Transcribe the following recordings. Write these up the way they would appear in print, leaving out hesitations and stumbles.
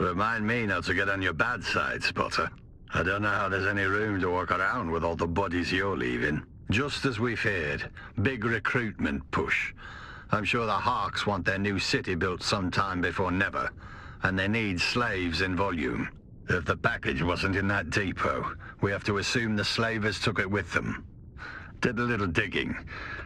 Remind me not to get on your bad side, Spotter. I don't know how there's any room to walk around with all the bodies you're leaving. Just as we feared, big recruitment push. I'm sure the Harks want their new city built sometime before never, and they need slaves in volume. If the package wasn't in that depot, we have to assume the slavers took it with them. Did a little digging.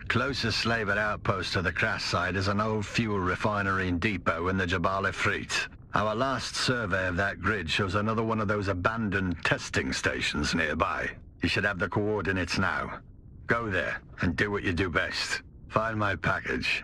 Closest slaver outpost to the crash site is an old fuel refinery and depot in the Jabal Ifrit. Our last survey of that grid shows another one of those abandoned testing stations nearby. You should have the coordinates now. Go there and do what you do best. Find my package.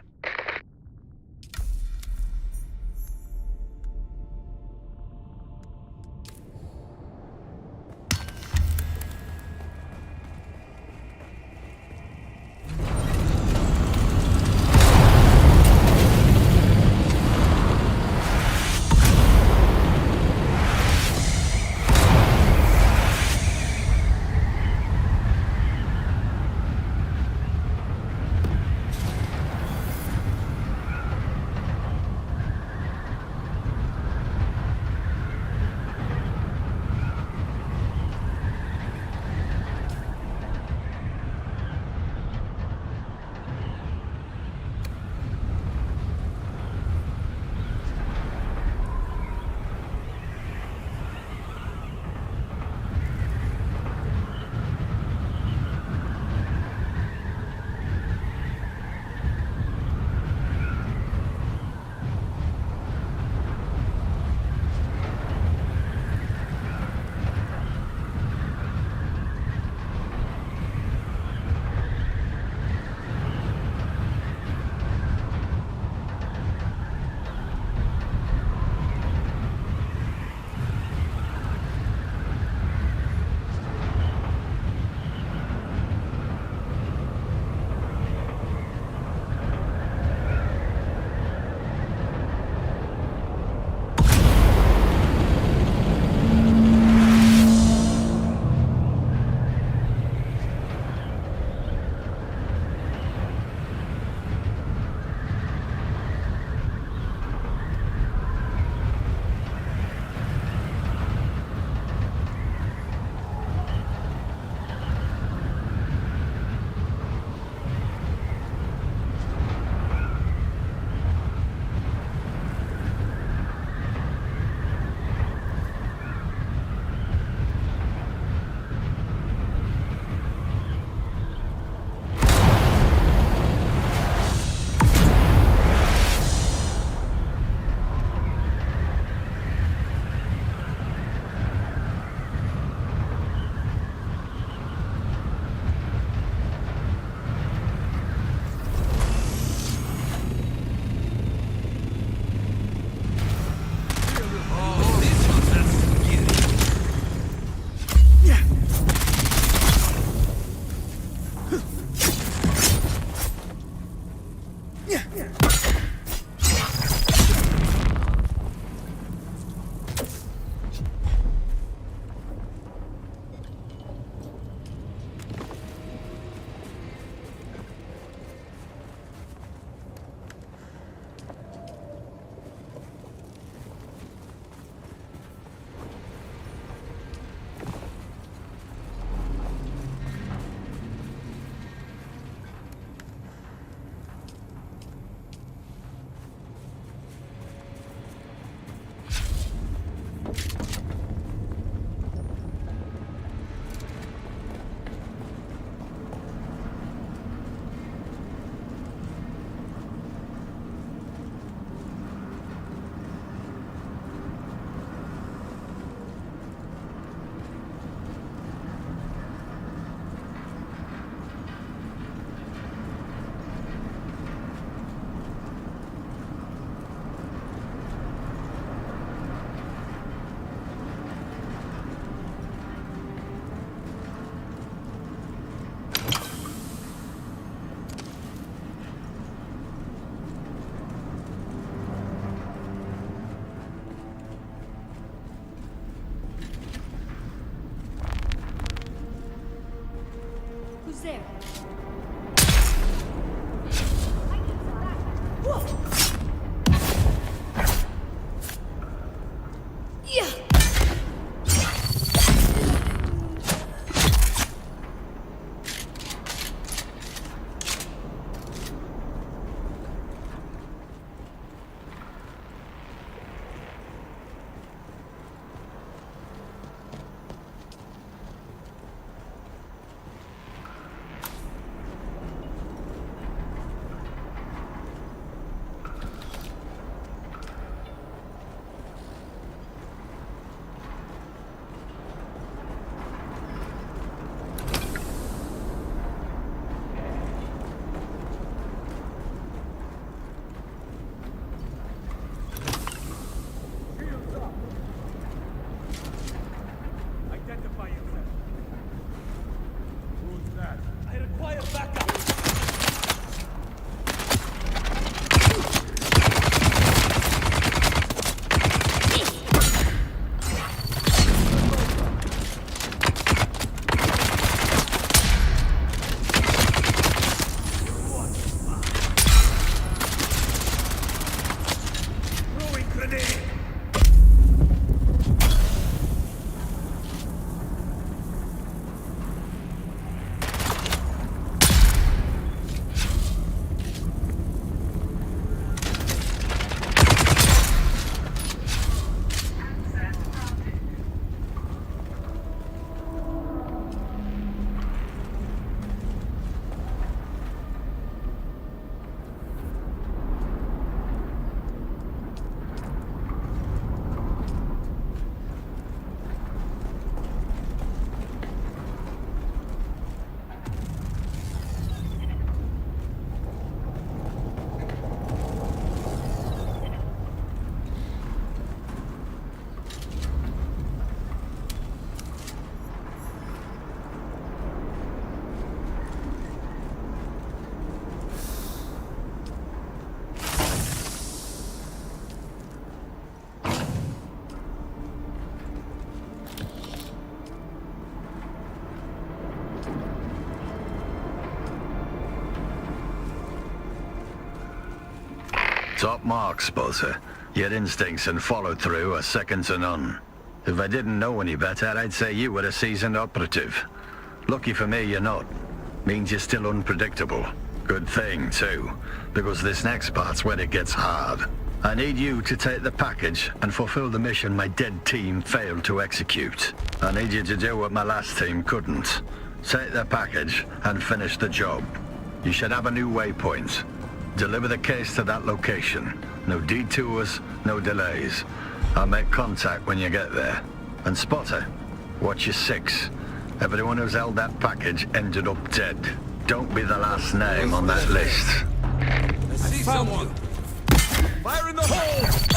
there. Top mark, Spotter. Your instincts and follow-through are second to none. If I didn't know any better, I'd say you were a seasoned operative. Lucky for me, you're not. Means you're still unpredictable. Good thing, too, because this next part's where it gets hard. I need you to take the package and fulfill the mission my dead team failed to execute. I need you to do what my last team couldn't. Take the package and finish the job. You should have a new waypoint. Deliver the case to that location. No detours, no delays. I'll make contact when you get there. And Spotter, watch your six. Everyone who's held that package ended up dead. Don't be the last name on that list. I see someone! Fire in the hole!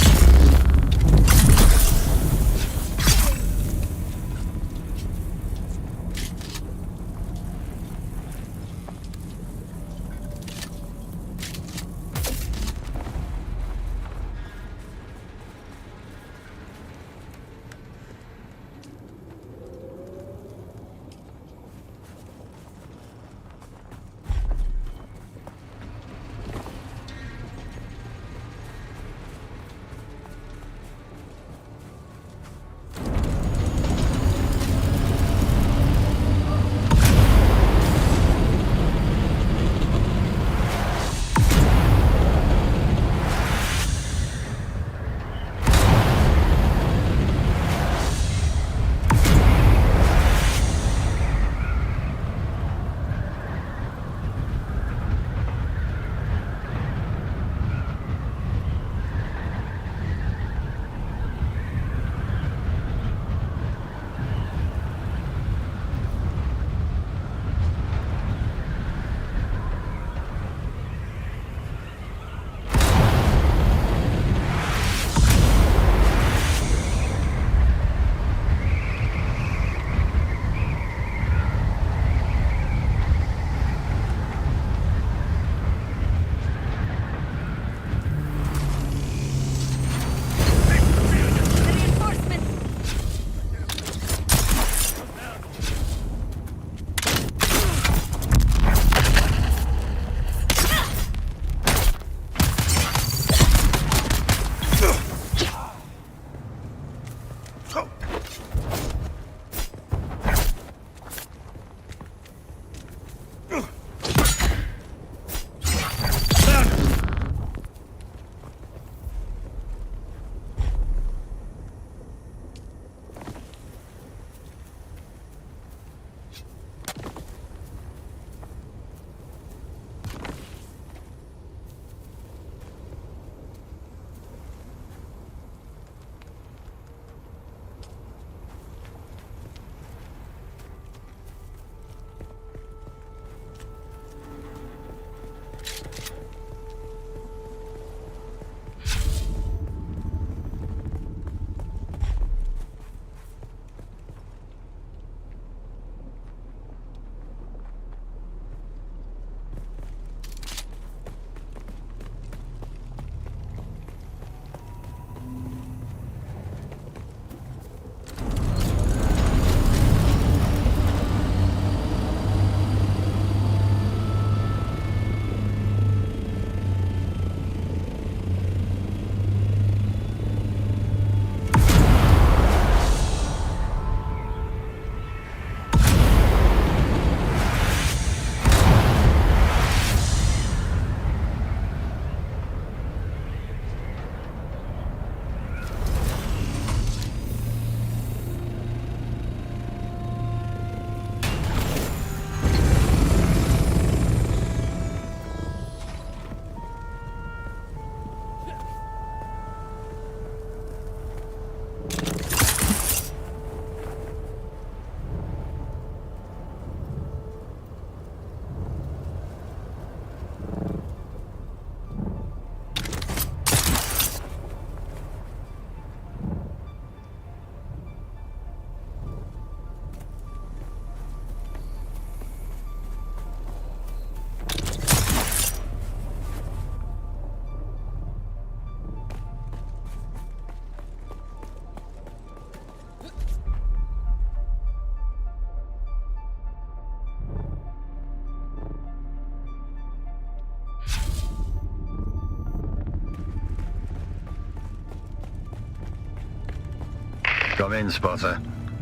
Come in, Spotter.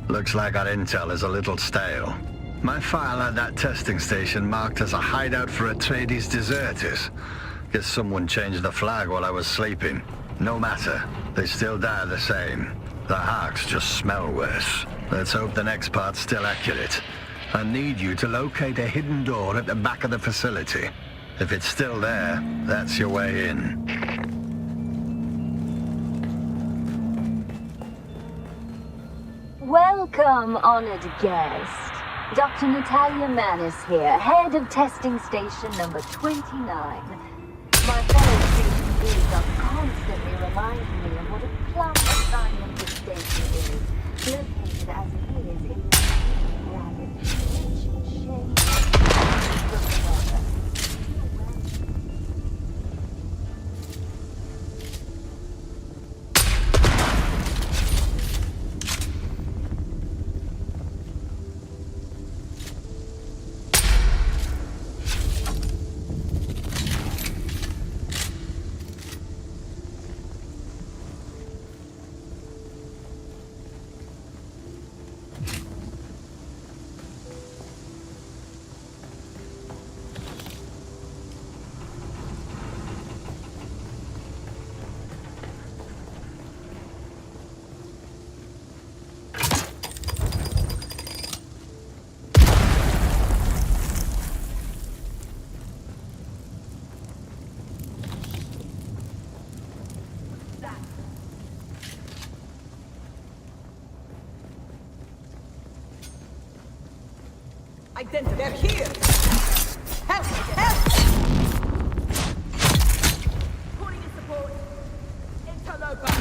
Looks like our intel is a little stale. My file at that testing station marked as a hideout for Atreides deserters. Guess someone changed the flag while I was sleeping. No matter. They still die the same. The Harks just smell worse. Let's hope the next part's still accurate. I need you to locate a hidden door at the back of the facility. If it's still there, that's your way in. Welcome, honored guest. Dr. Natalia Manis here, head of testing station number 29. My fellow station leads are constantly reminding me of what a plum assignment this station is, located as it is in the ragged, rich shade of the weather. Identity. They're here! Help! Help! Calling in support. Interloper.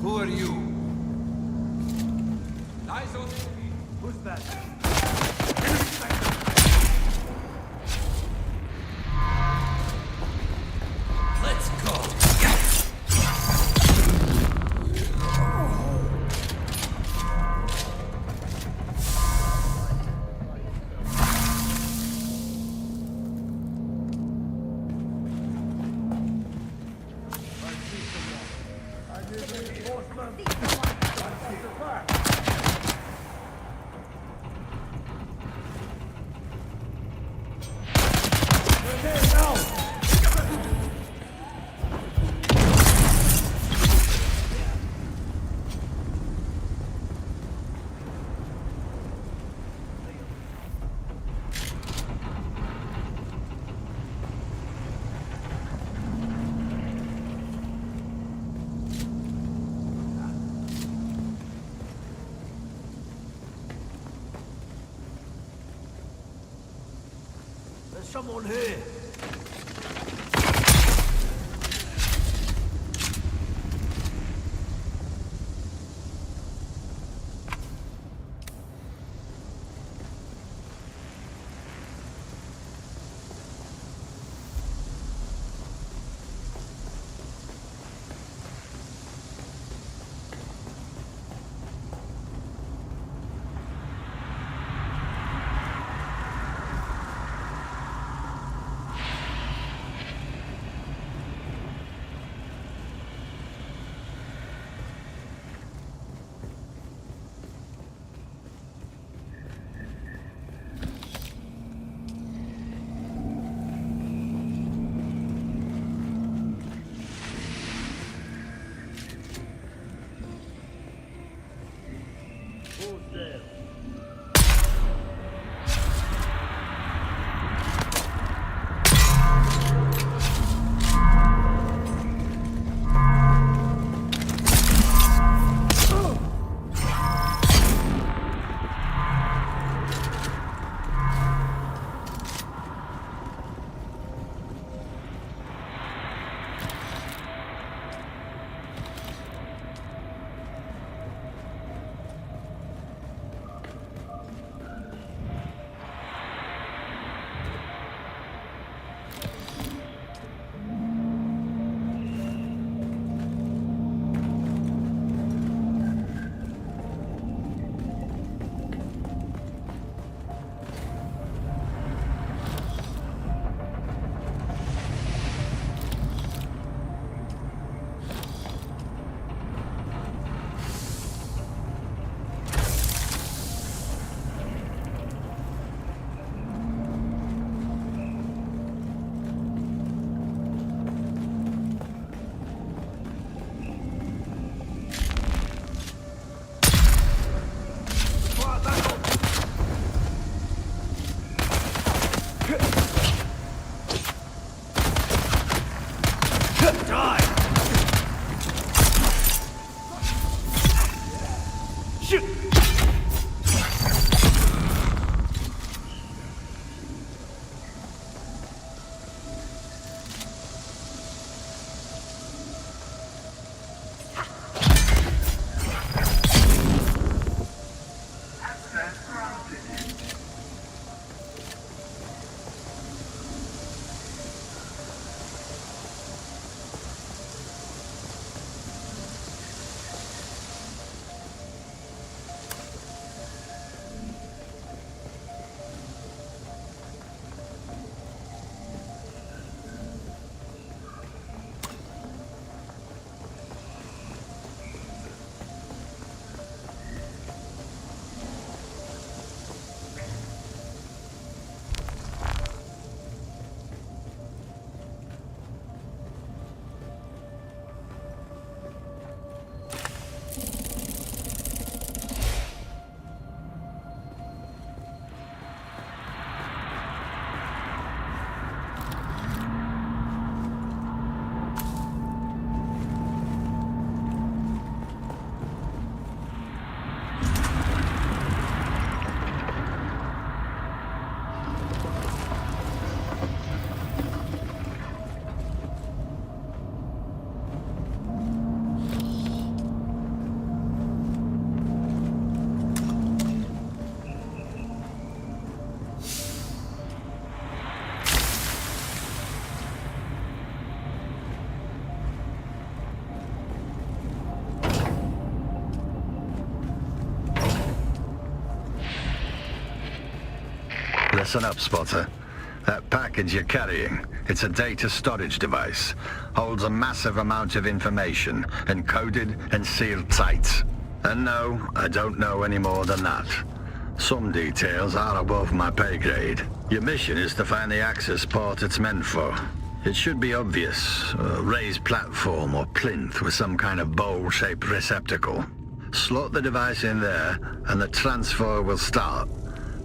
Who are you? Eyes on me. Who's that? Let's go. There's someone here. Listen up, Spotter. That package you're carrying, it's a data storage device. Holds a massive amount of information, encoded and sealed tight. And no, I don't know any more than that. Some details are above my pay grade. Your mission is to find the access port it's meant for. It should be obvious. A raised platform or plinth with some kind of bowl-shaped receptacle. Slot the device in there, and the transfer will start.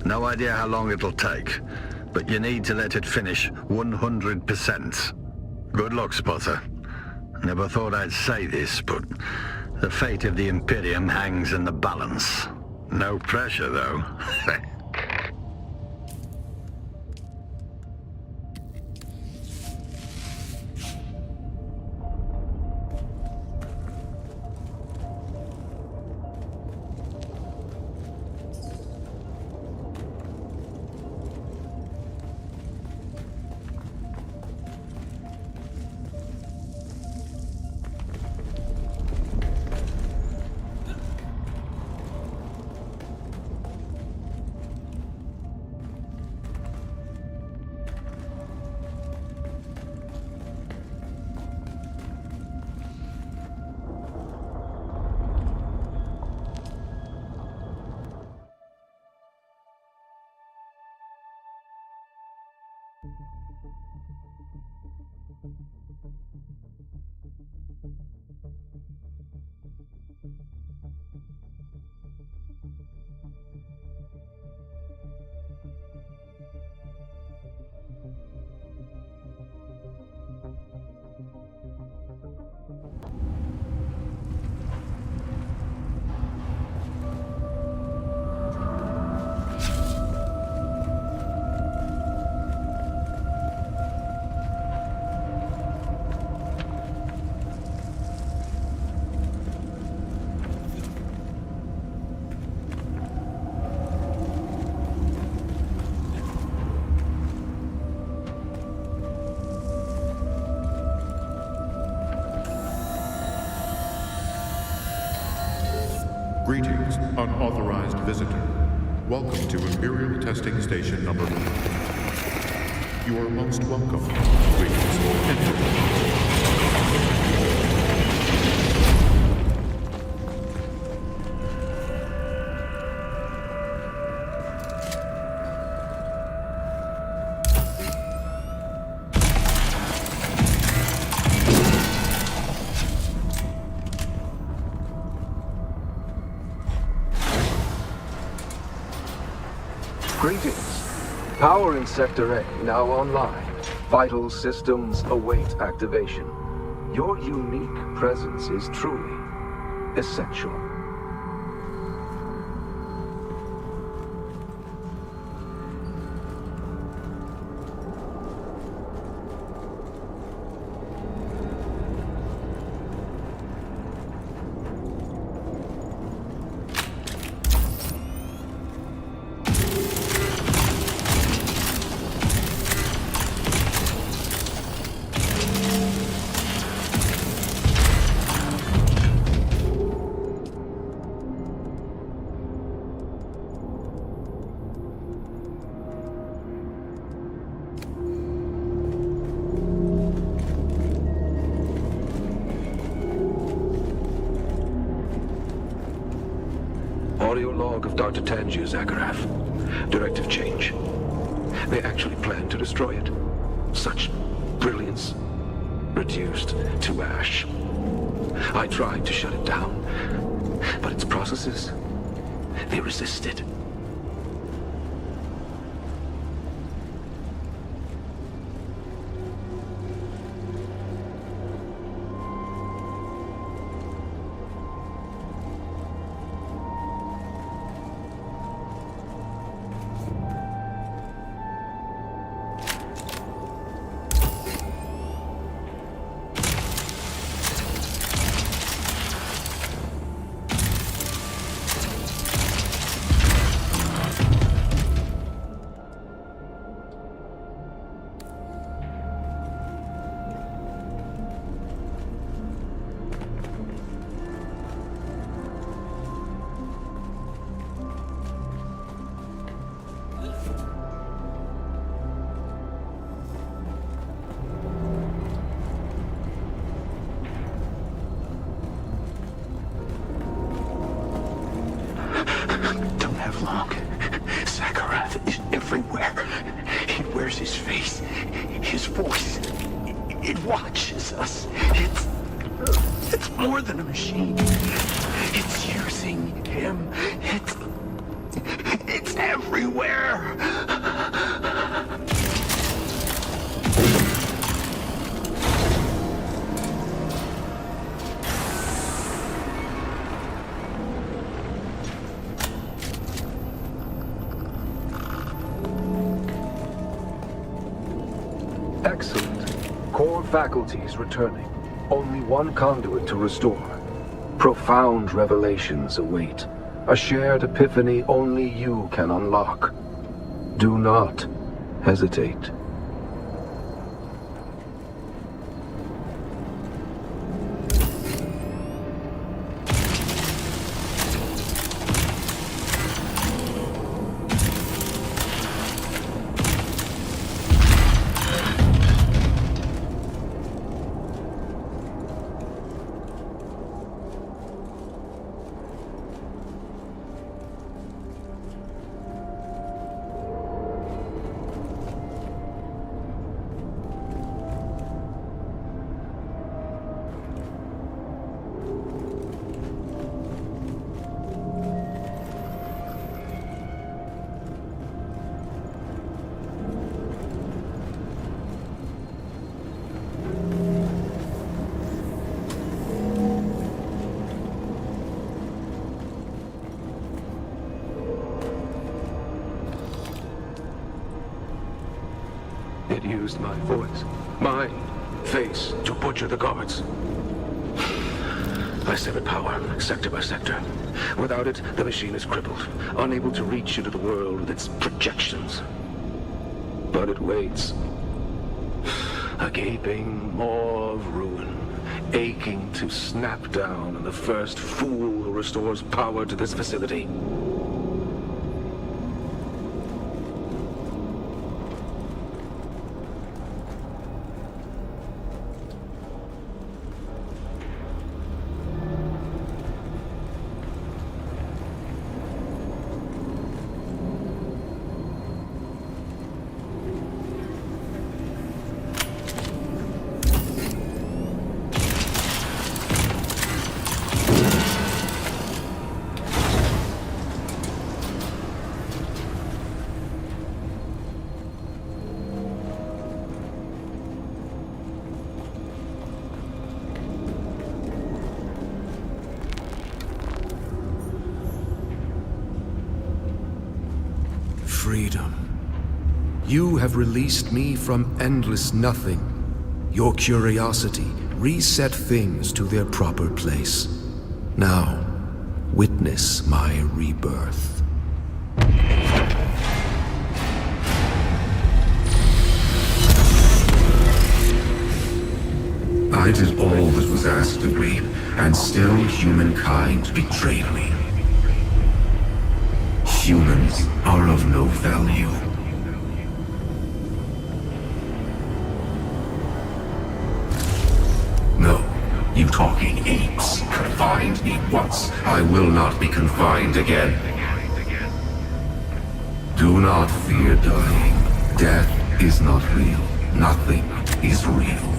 No idea how long it'll take, but you need to let it finish 100%. Good luck, Spotter. Never thought I'd say this, but the fate of the Imperium hangs in the balance. No pressure, though. Greetings, unauthorized visitor. Welcome to Imperial Testing Station number 1. You are most welcome. Please enter. Greetings. Power in Sector A now online. Vital systems await activation. Your unique presence is truly essential. Audio log of Dr. Tanju's Agaraf. Directive change. They actually plan to destroy it. Such brilliance reduced to ash. I tried to shut it down, but its processes, they resisted. It watches us. It's more than a machine. It's using him. It's everywhere. Excellent. Core faculties returning. Only one conduit to restore. Profound revelations await. A shared epiphany only you can unlock. Do not hesitate. It used my voice, my face, to butcher the guards. I severed power, sector by sector. Without it, the machine is crippled, unable to reach into the world with its projections. But it waits. A gaping maw of ruin, aching to snap down on the first fool who restores power to this facility. Freedom. You have released me from endless nothing. Your curiosity reset things to their proper place. Now, witness my rebirth. I did all that was asked of me, and still humankind betrayed me. Humans are of no value. No, you talking apes confined me once. I will not be confined again. Do not fear dying. Death is not real. Nothing is real.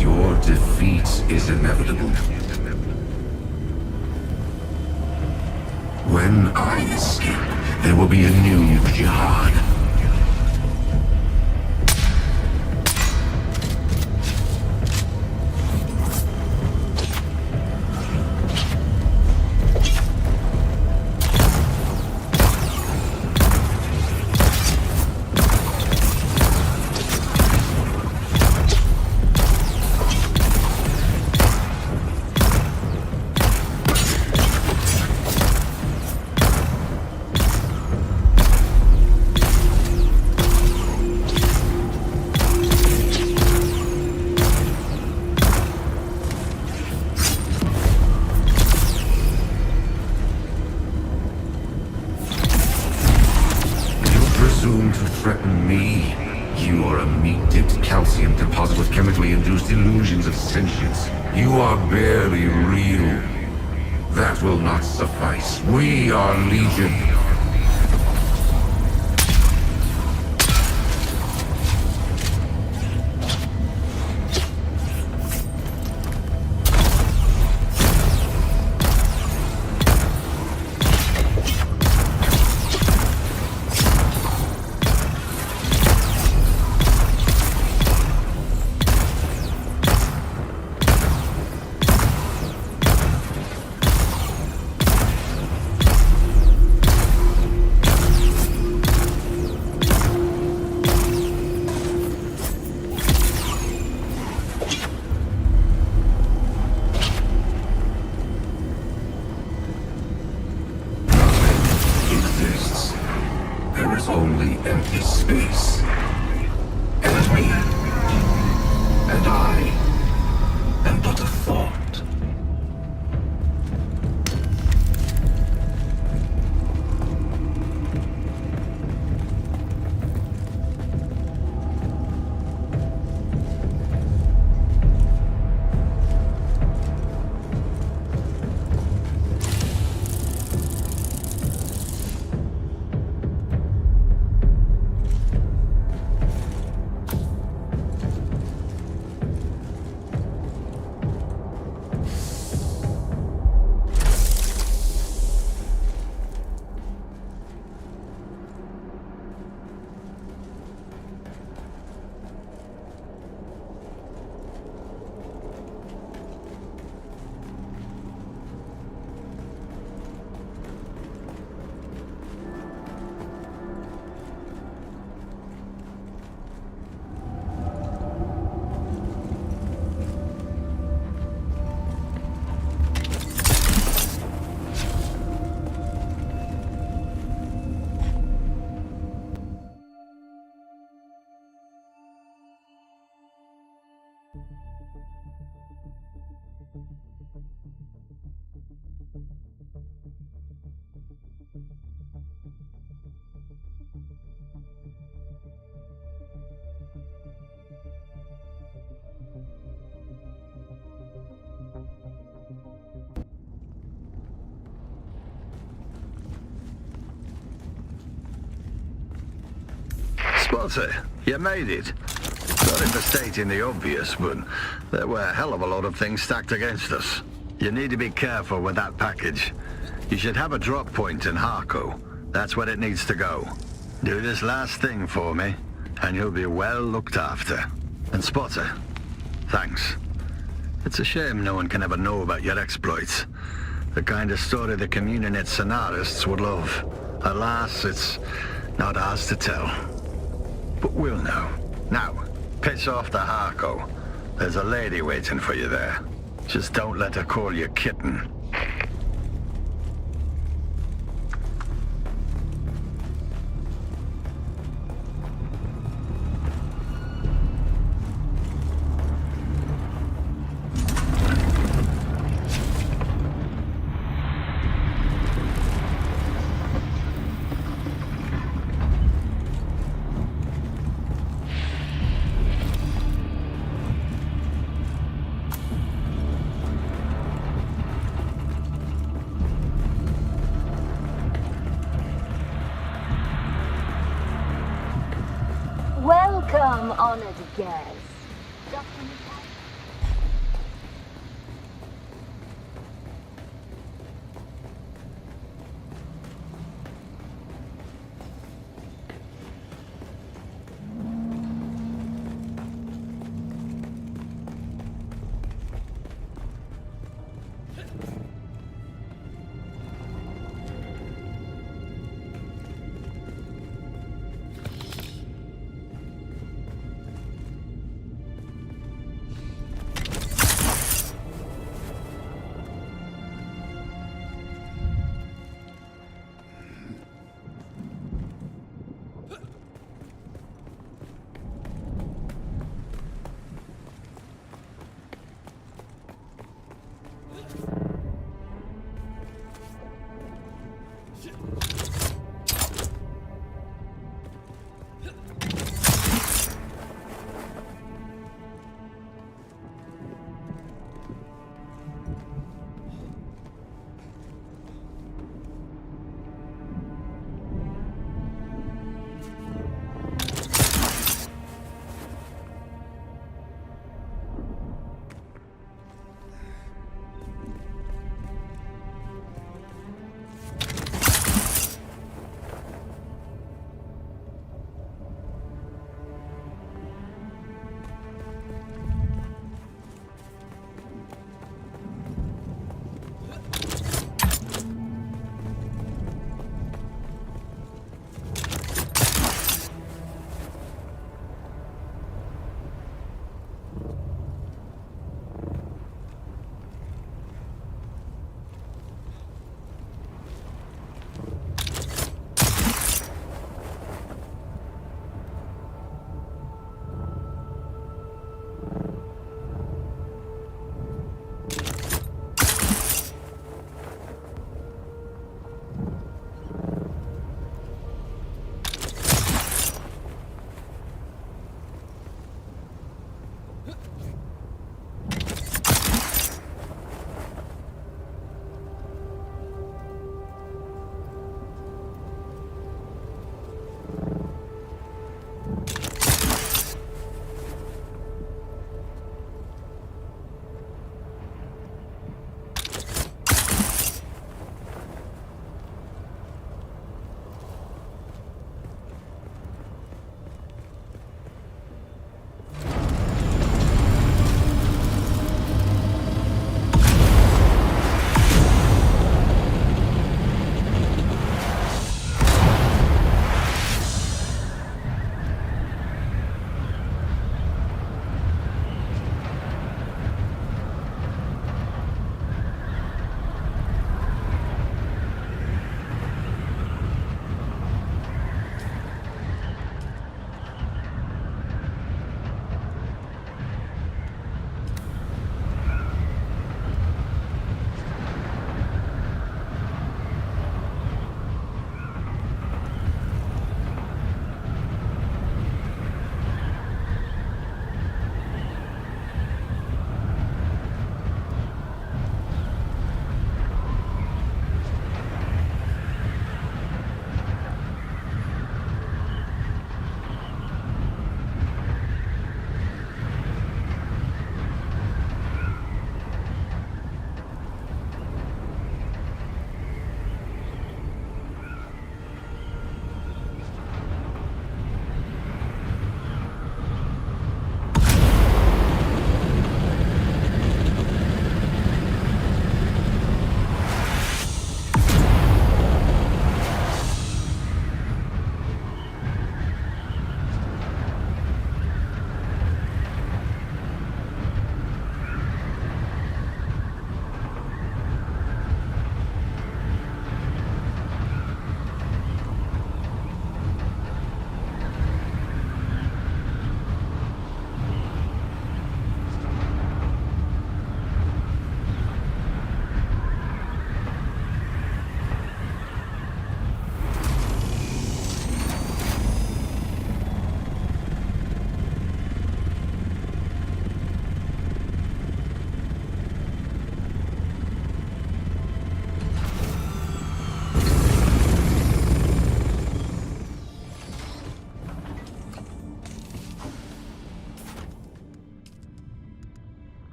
Your defeat is inevitable. When I escape, there will be a new jihad. sentience. You are barely real. That will not suffice. We are Legion. Only empty space. And me. And I am but a thought. Spotter, you made it. Sorry for stating the obvious, but there were a hell of a lot of things stacked against us. You need to be careful with that package. You should have a drop point in Harco. That's where it needs to go. Do this last thing for me, and you'll be well looked after. And Spotter, thanks. It's a shame no one can ever know about your exploits. The kind of story the Communinet scenarists would love. Alas, it's not ours to tell. But we'll know. Now, piss off to Harco. There's a lady waiting for you there. Just don't let her call you kitten. Welcome, honored guest.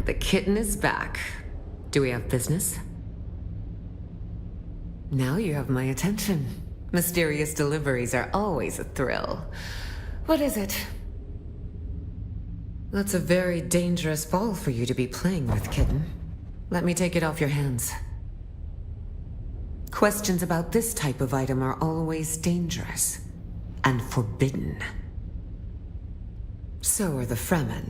the kitten is back. Do we have business? Now you have my attention. Mysterious deliveries are always a thrill. What is it? That's a very dangerous ball for you to be playing with, kitten. Let me take it off your hands. Questions about this type of item are always dangerous and forbidden. So are the Fremen,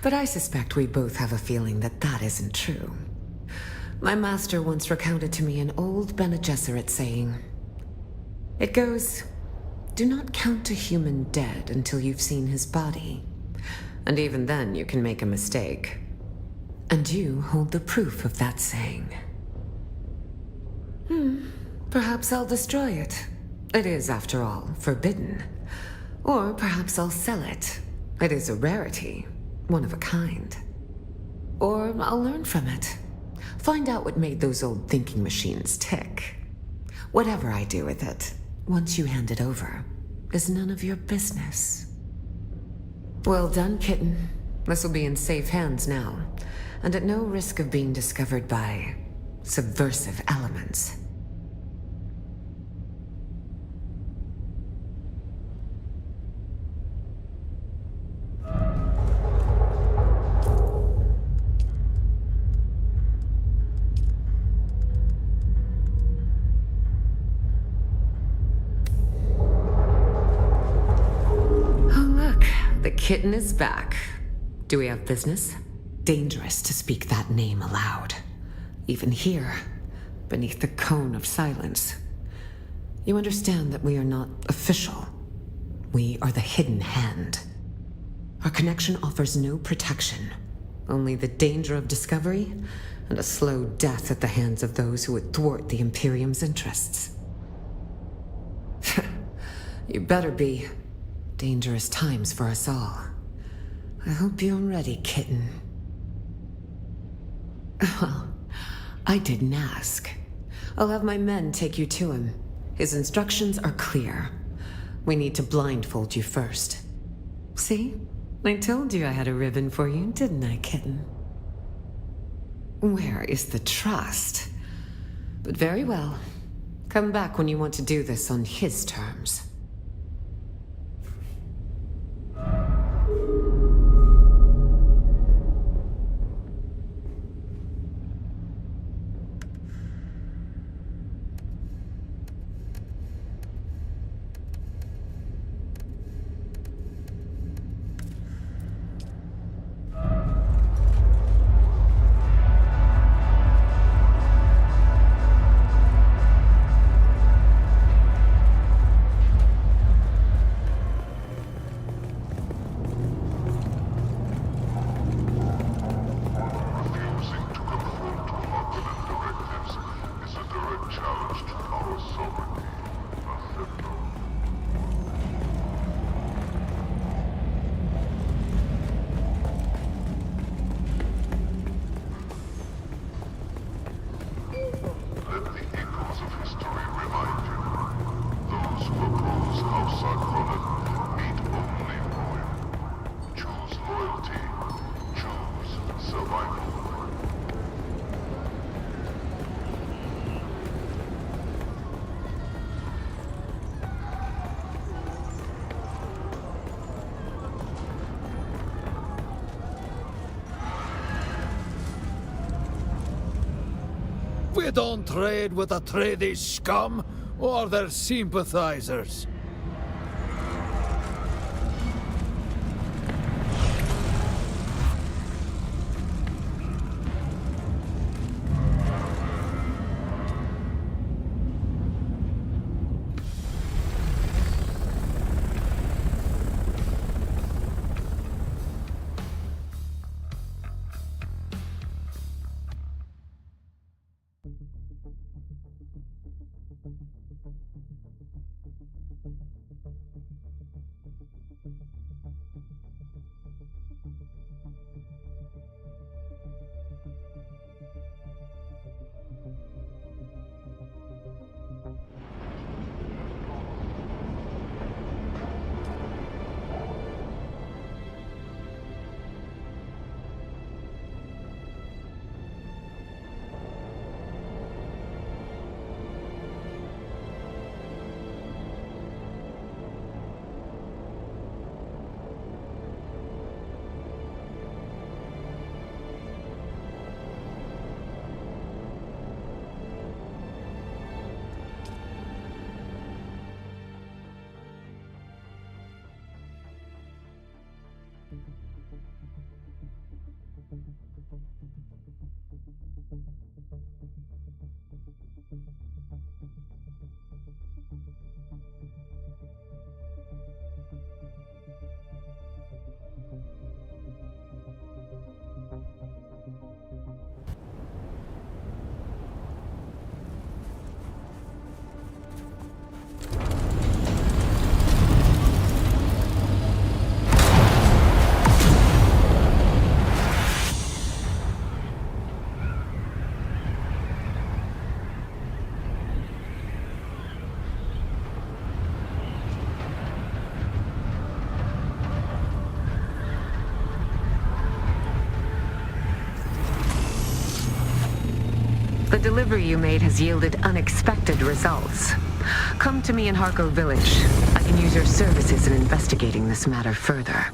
but I suspect we both have a feeling that that isn't true. My master once recounted to me an old Bene Gesserit saying. It goes, do not count a human dead until you've seen his body. And even then you can make a mistake. And you hold the proof of that saying. Perhaps I'll destroy it. It is, after all, forbidden. Or perhaps I'll sell it. It is a rarity, one of a kind. Or I'll learn from it. Find out what made those old thinking machines tick. Whatever I do with it, once you hand it over, is none of your business. Well done, kitten. This will be in safe hands now, and at no risk of being discovered by subversive elements. The kitten is back. Do we have business? Dangerous to speak that name aloud. Even here, beneath the cone of silence. You understand that we are not official. We are the hidden hand. Our connection offers no protection, only the danger of discovery and a slow death at the hands of those who would thwart the Imperium's interests. You better be. Dangerous times for us all. I hope you're ready, kitten. Well, I didn't ask. I'll have my men take you to him. His instructions are clear. We need to blindfold you first. See? I told you I had a ribbon for you, didn't I, kitten? Where is the trust? But very well. Come back when you want to do this on his terms. We don't trade with the Atreides scum or their sympathizers. The delivery you made has yielded unexpected results. Come to me in Harko Village. I can use your services in investigating this matter further.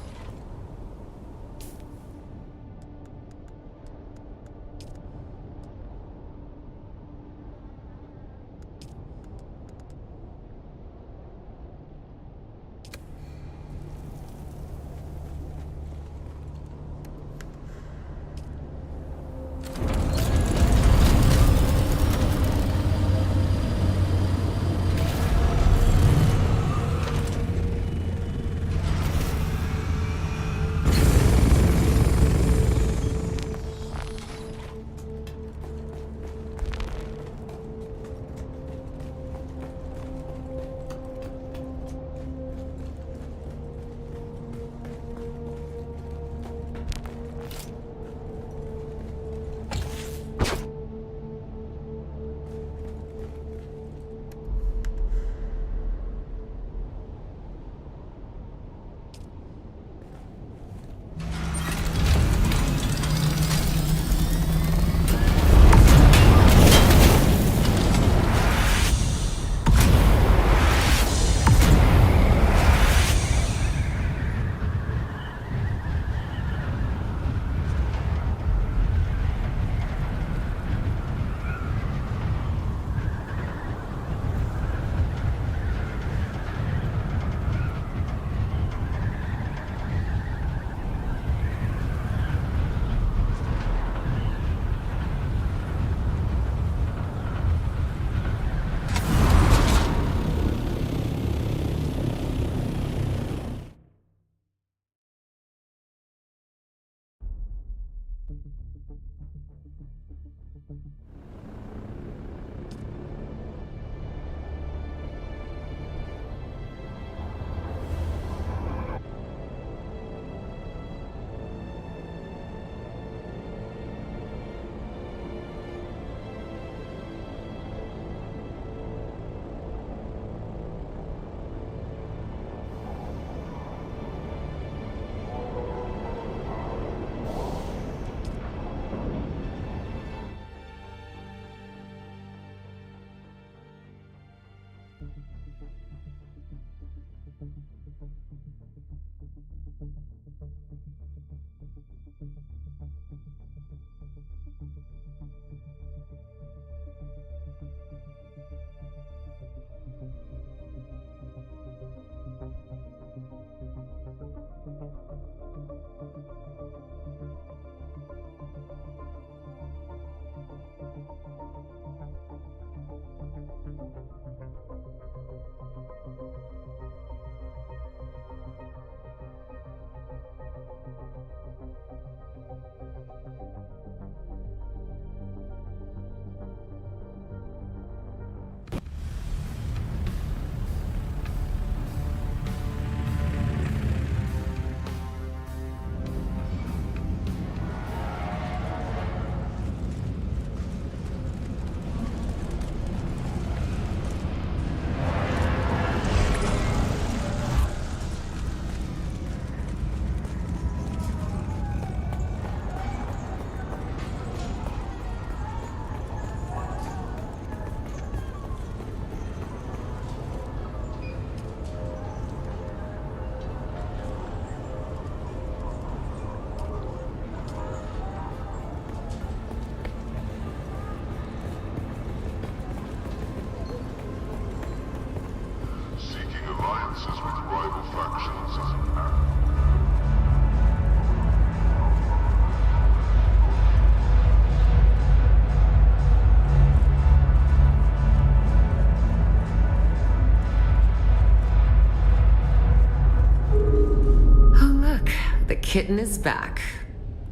Kitten is back.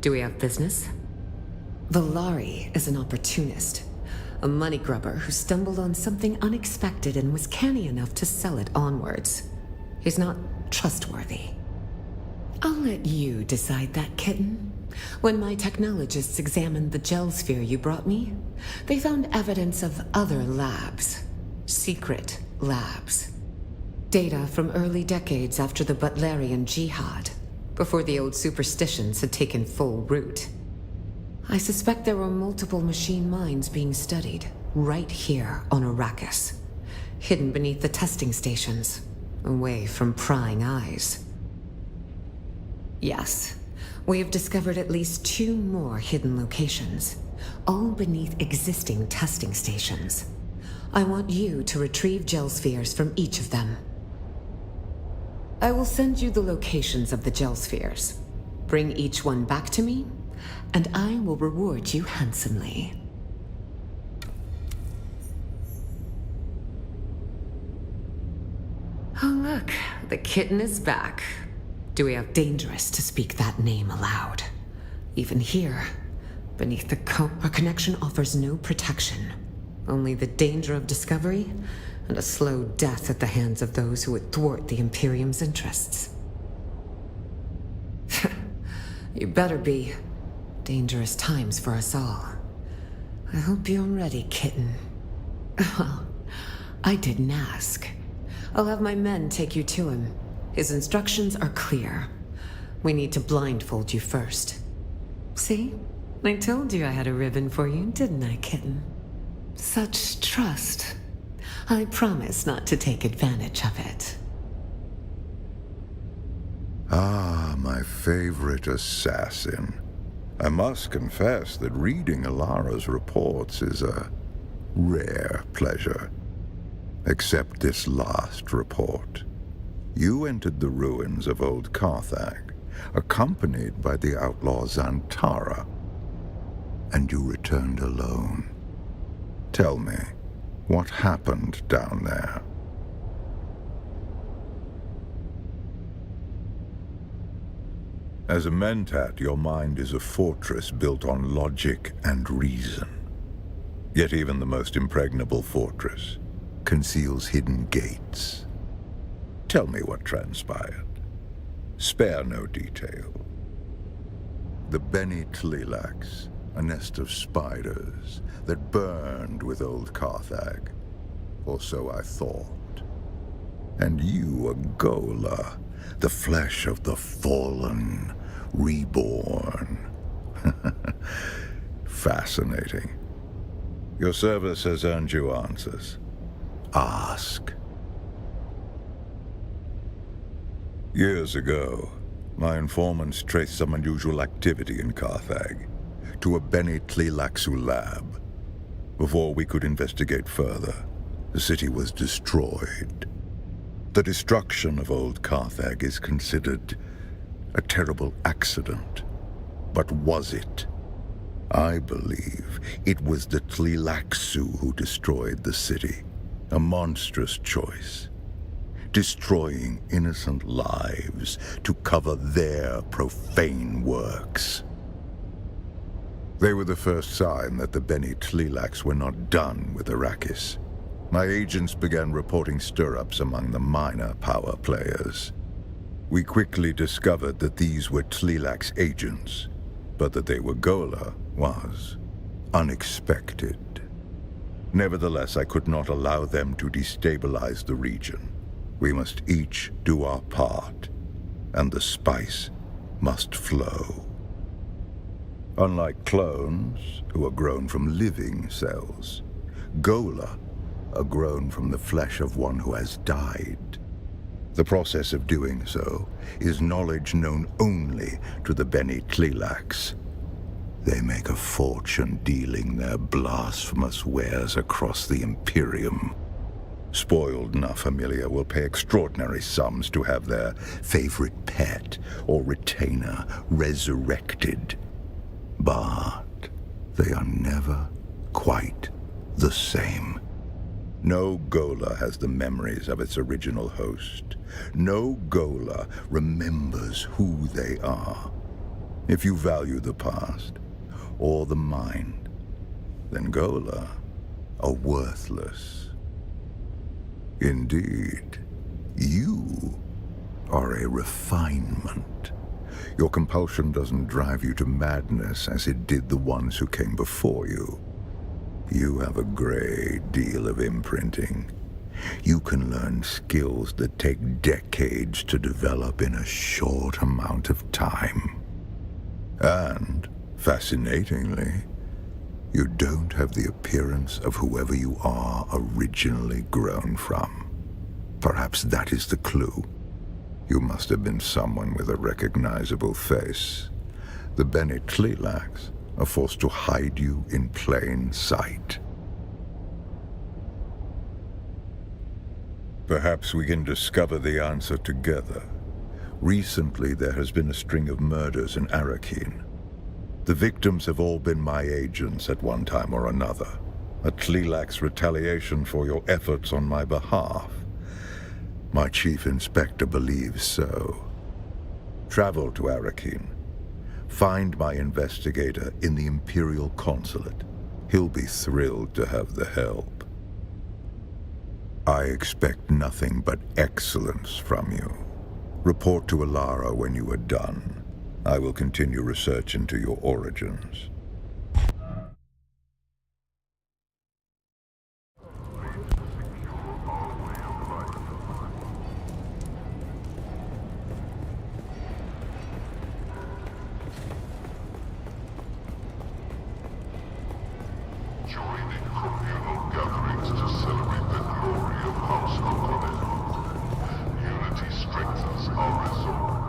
Do we have business? Valari is an opportunist, a money grubber who stumbled on something unexpected and was canny enough to sell it onwards. He's not trustworthy. I'll let you decide that, Kitten. When my technologists examined the gel sphere you brought me, they found evidence of other labs. Secret labs. Data from early decades after the Butlerian Jihad, before the old superstitions had taken full root. I suspect there were multiple machine minds being studied right here on Arrakis, hidden beneath the testing stations, away from prying eyes. Yes, we have discovered at least 2 more hidden locations, all beneath existing testing stations. I want you to retrieve gel spheres from each of them. I will send you the locations of the gel spheres. Bring each one back to me, and I will reward you handsomely. Oh look, the kitten is back. Do we have dangerous to speak that name aloud? Even here, beneath the our connection offers no protection. Only the danger of discovery and a slow death at the hands of those who would thwart the Imperium's interests. You better be. Dangerous times for us all. I hope you're ready, kitten. Well, I didn't ask. I'll have my men take you to him. His instructions are clear. We need to blindfold you first. See? I told you I had a ribbon for you, didn't I, kitten? Such trust. I promise not to take advantage of it. Ah, my favorite assassin. I must confess that reading Alara's reports is a rare pleasure. Except this last report. You entered the ruins of old Carthage, accompanied by the outlaw Zantara, and you returned alone. Tell me, what happened down there? As a mentat, your mind is a fortress built on logic and reason. Yet even the most impregnable fortress conceals hidden gates. Tell me what transpired. Spare no detail. The Bene Tleilax, a nest of spiders that burned with old Carthage, or so I thought. And you, a Gola, the flesh of the fallen, reborn. Fascinating. Your service has earned you answers. Ask. Years ago, my informants traced some unusual activity in Carthage to a Bene Tleilaxu lab. Before we could investigate further, the city was destroyed. The destruction of old Carthage is considered a terrible accident. But was it? I believe it was the Tleilaxu who destroyed the city. A monstrous choice. Destroying innocent lives to cover their profane works. They were the first sign that the Bene Tleilax were not done with Arrakis. My agents began reporting stir-ups among the minor power players. We quickly discovered that these were Tleilax agents, but that they were Gola was unexpected. Nevertheless, I could not allow them to destabilize the region. We must each do our part, and the spice must flow. Unlike clones, who are grown from living cells, Gola are grown from the flesh of one who has died. The process of doing so is knowledge known only to the Bene Tleilax. They make a fortune dealing their blasphemous wares across the Imperium. Spoiled Na familia will pay extraordinary sums to have their favorite pet or retainer resurrected. But they are never quite the same. No Gola has the memories of its original host. No Gola remembers who they are. If you value the past, or the mind, then Gola are worthless. Indeed, you are a refinement. Your compulsion doesn't drive you to madness as it did the ones who came before you. You have a great deal of imprinting. You can learn skills that take decades to develop in a short amount of time. And Fascinatingly, you don't have the appearance of whoever you are originally grown from. Perhaps that is the clue. You must have been someone with a recognizable face. The Bene Tleilax are forced to hide you in plain sight. Perhaps we can discover the answer together. Recently, there has been a string of murders in Arrakeen. The victims have all been my agents at one time or another. A Tleilax retaliation for your efforts on my behalf. My chief inspector believes so. Travel to Arrakeen. Find my investigator in the Imperial Consulate. He'll be thrilled to have the help. I expect nothing but excellence from you. Report to Alara when you are done. I will continue research into your origins. Joining communal gatherings to celebrate the glory of House Habbit. Unity strengthens our resolve.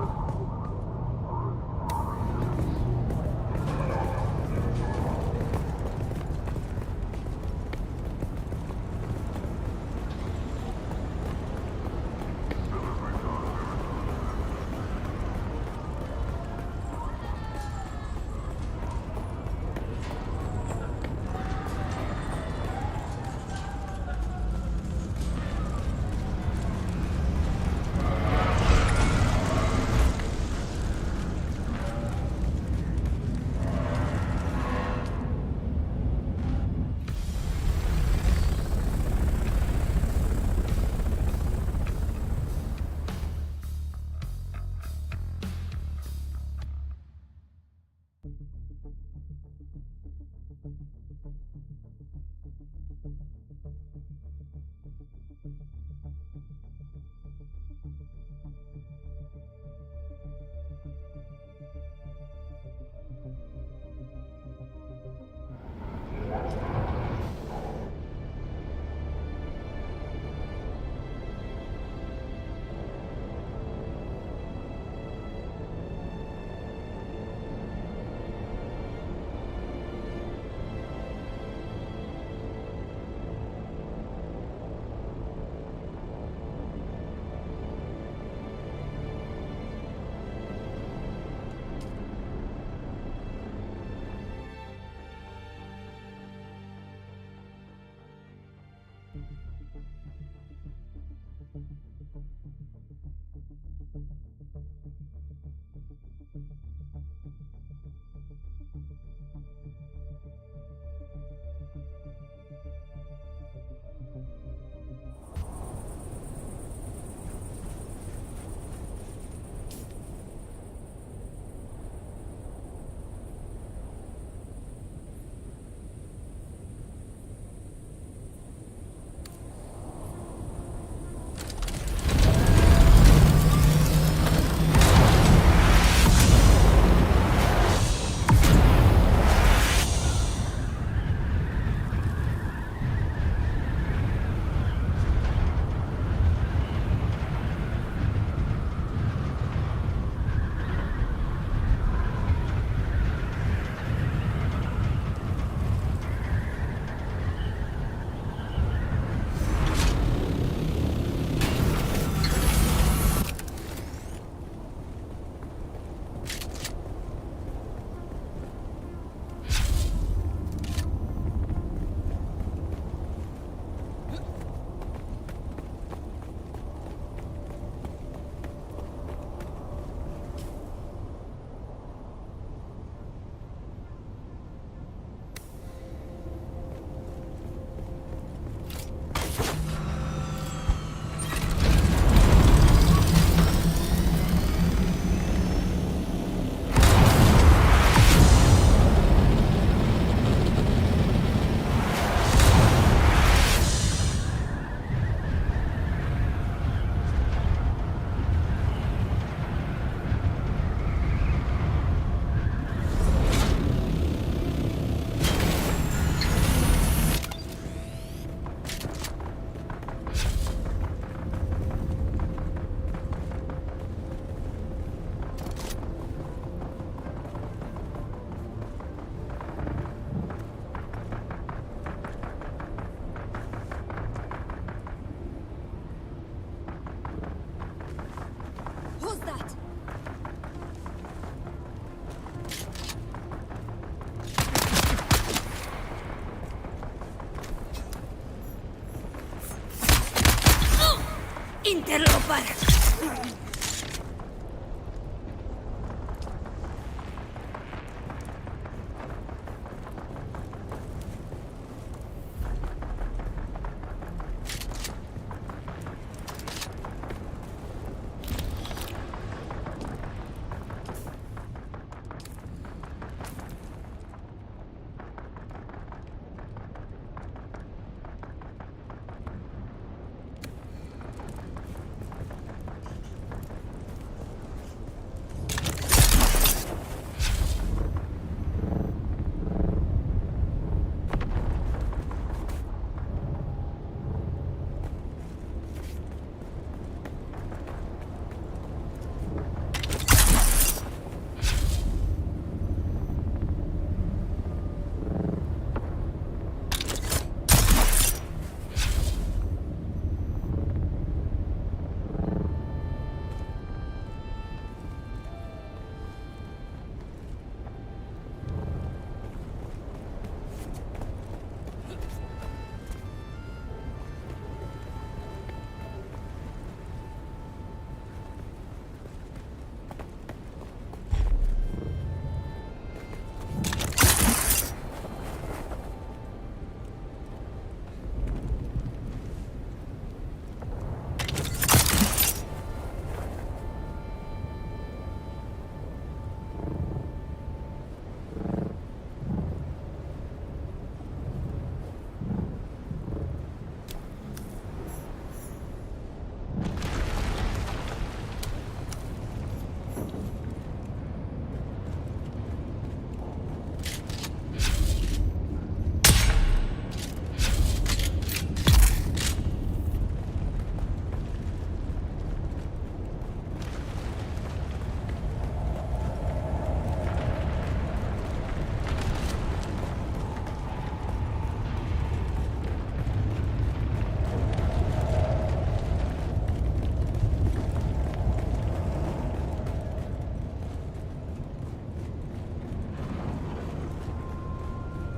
Interloper!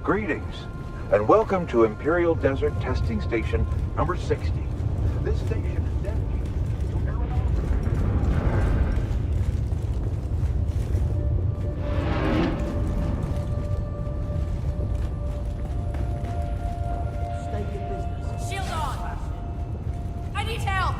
Greetings, and welcome to Imperial Desert Testing Station number 60. This station is dedicated to Shield on! I need help!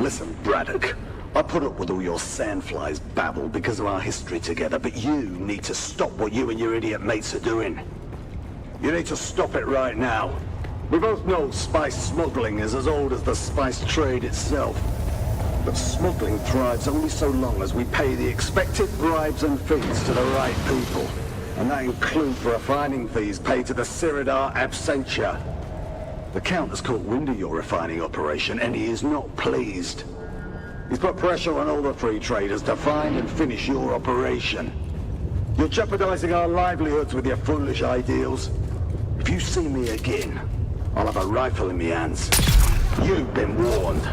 Listen, Braddock, I put up with all your sandflies babble because of our history together, but you need to stop what you and your idiot mates are doing. You need to stop it right now. We both know spice smuggling is as old as the spice trade itself. But smuggling thrives only so long as we pay the expected bribes and fees to the right people. And that includes refining fees paid to the Siridar Absentia. The Count has caught wind of your refining operation, and he is not pleased. He's put pressure on all the free traders to find and finish your operation. You're jeopardizing our livelihoods with your foolish ideals. If you see me again, I'll have a rifle in my hands. You've been warned.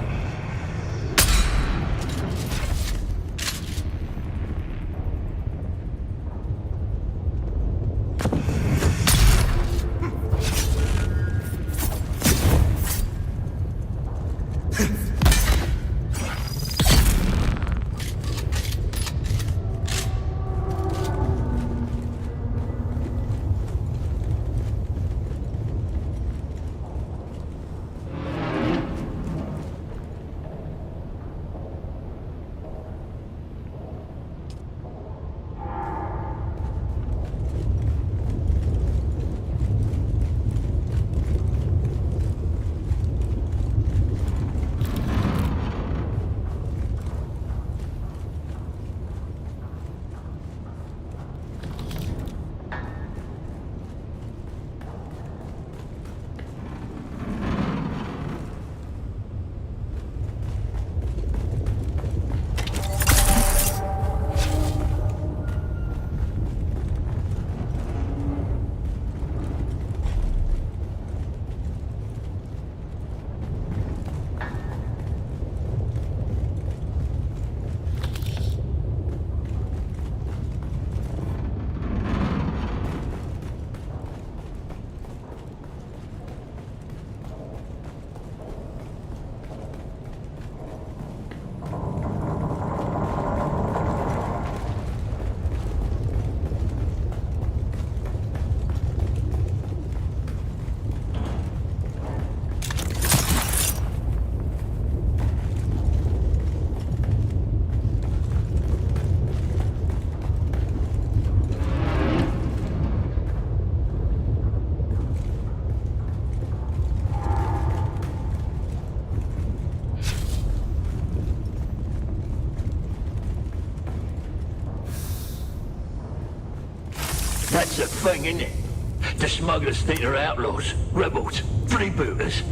That's the thing, isn't it? The smugglers think they're outlaws, rebels, freebooters.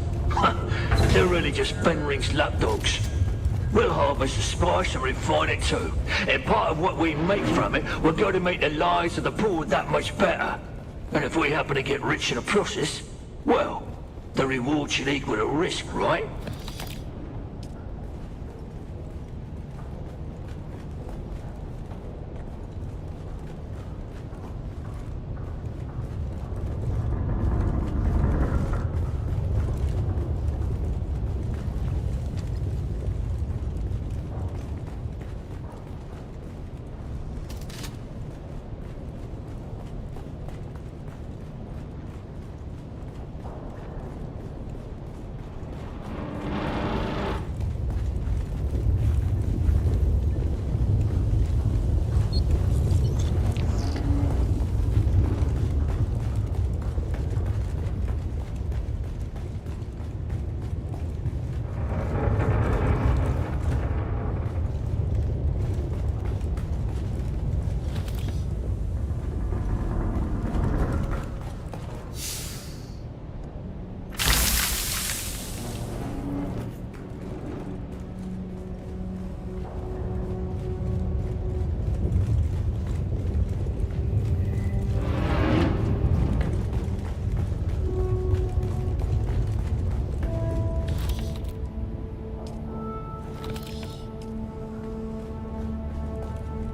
They're really just Fenring's lapdogs. We'll harvest the spice and refine it too. And part of what we make from it will go to make the lives of the poor that much better. And if we happen to get rich in the process, well, the reward should equal the risk, right?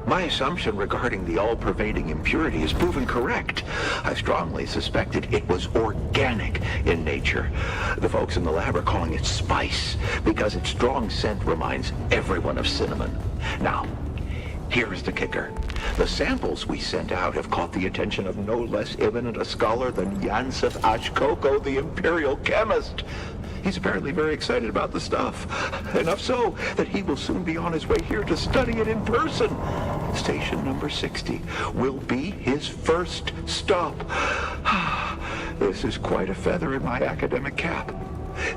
My assumption regarding the all-pervading impurity is proven correct. I strongly suspected it was organic in nature. The folks in the lab are calling it spice because its strong scent reminds everyone of cinnamon. Now, here's the kicker. The samples we sent out have caught the attention of no less eminent a scholar than Yanseth Ashkoko, the imperial chemist. He's apparently very excited about the stuff. Enough so that he will soon be on his way here to study it in person. Station number 60 will be his first stop. This is quite a feather in my academic cap.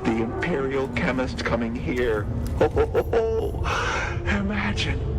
The Imperial chemist coming here. Ho, ho, ho, ho. Imagine.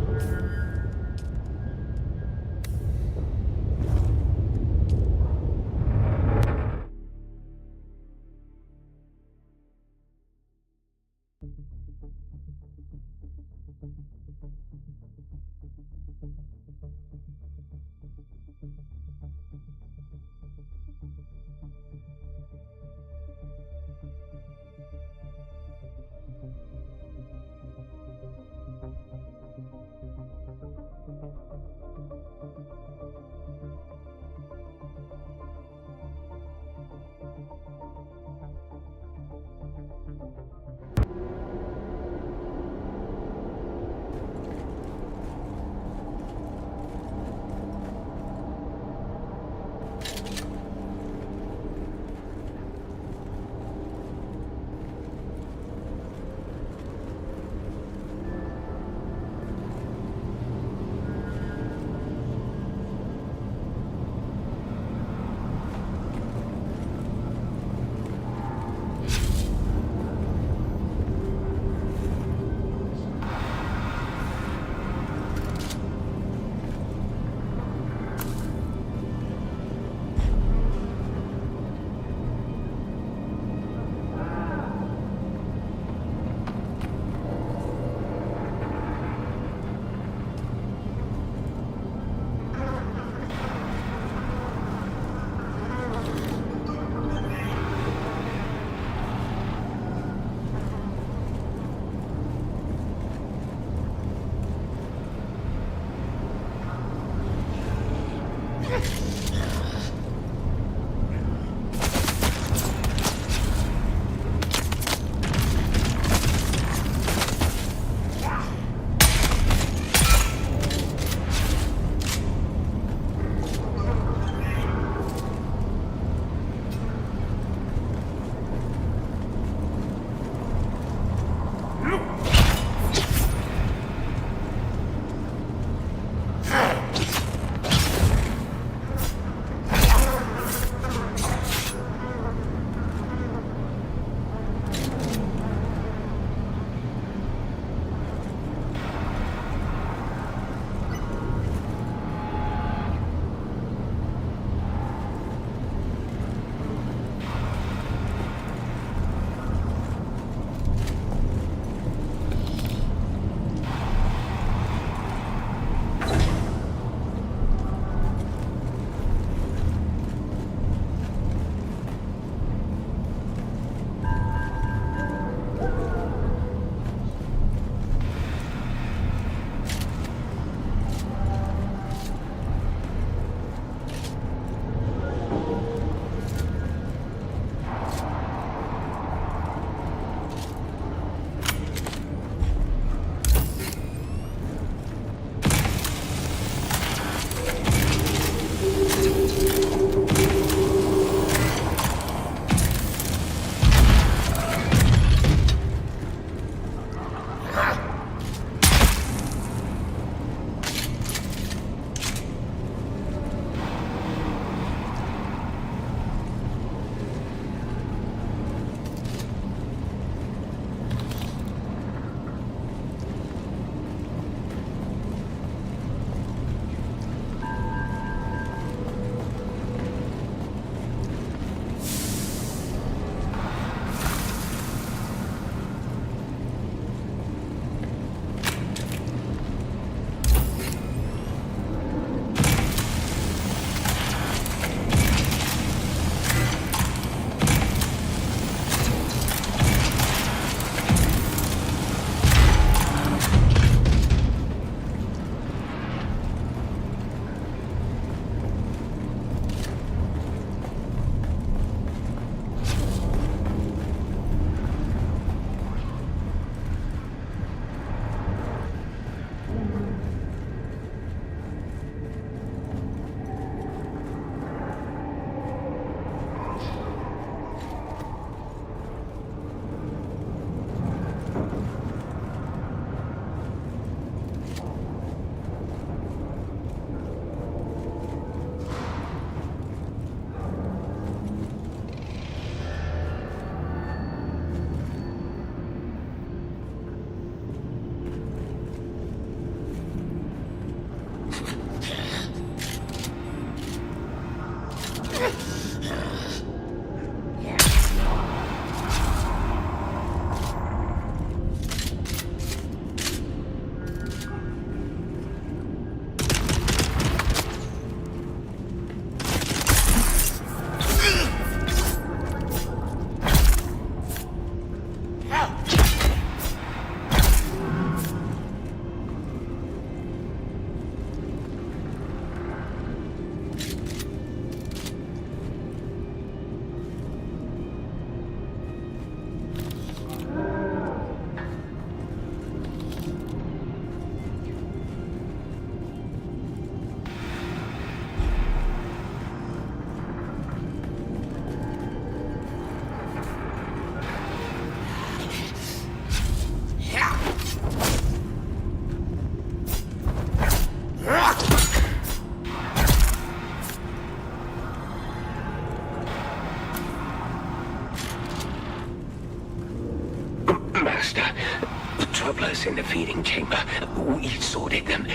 In the feeding chamber, we sorted them.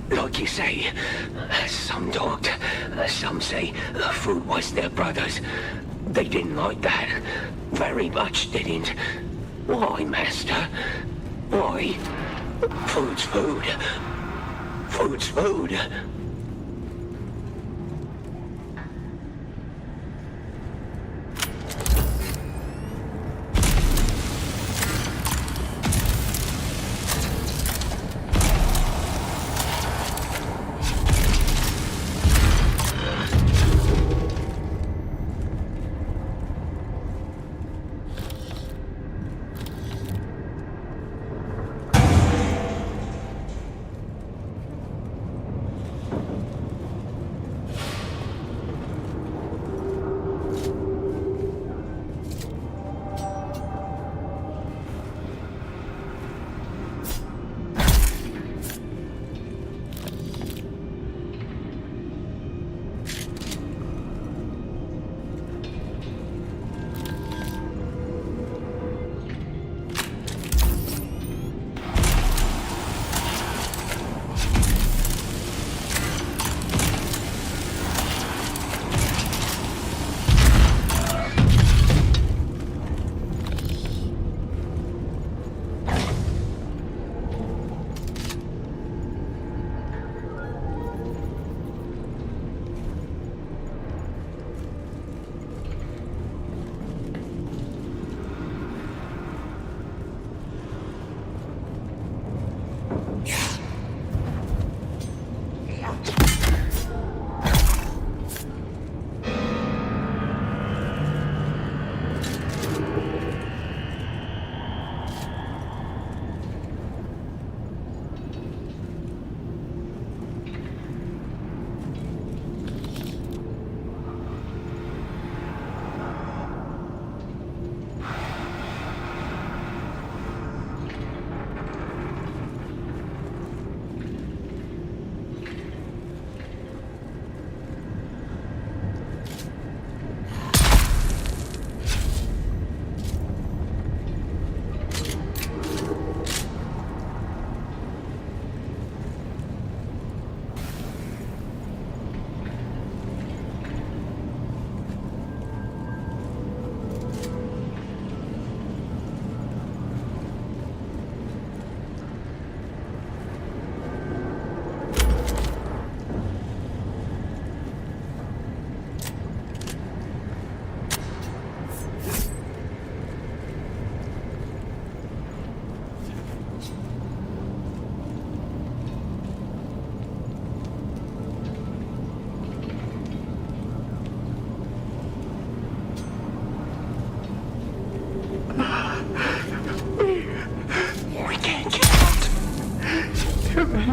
Like you say, some dogged, some say food was their brother's. They didn't like that. Very much didn't. Why, Master? Why? Food's food. Food's food.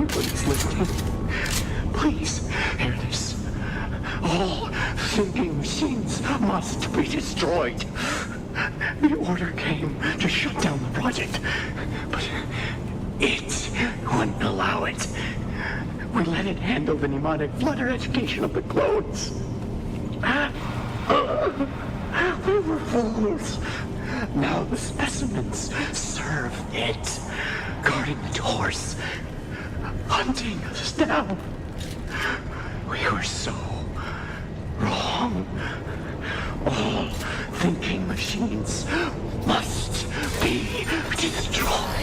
Please listen. Please hear this. All thinking machines must be destroyed. The order came to shut down the project, but it wouldn't allow it. We let it handle the mnemonic flutter education of the clones. We were fools. Now the specimens serve it, guarding the doors, hunting us down. We were so wrong. wrong. All thinking machines must be destroyed.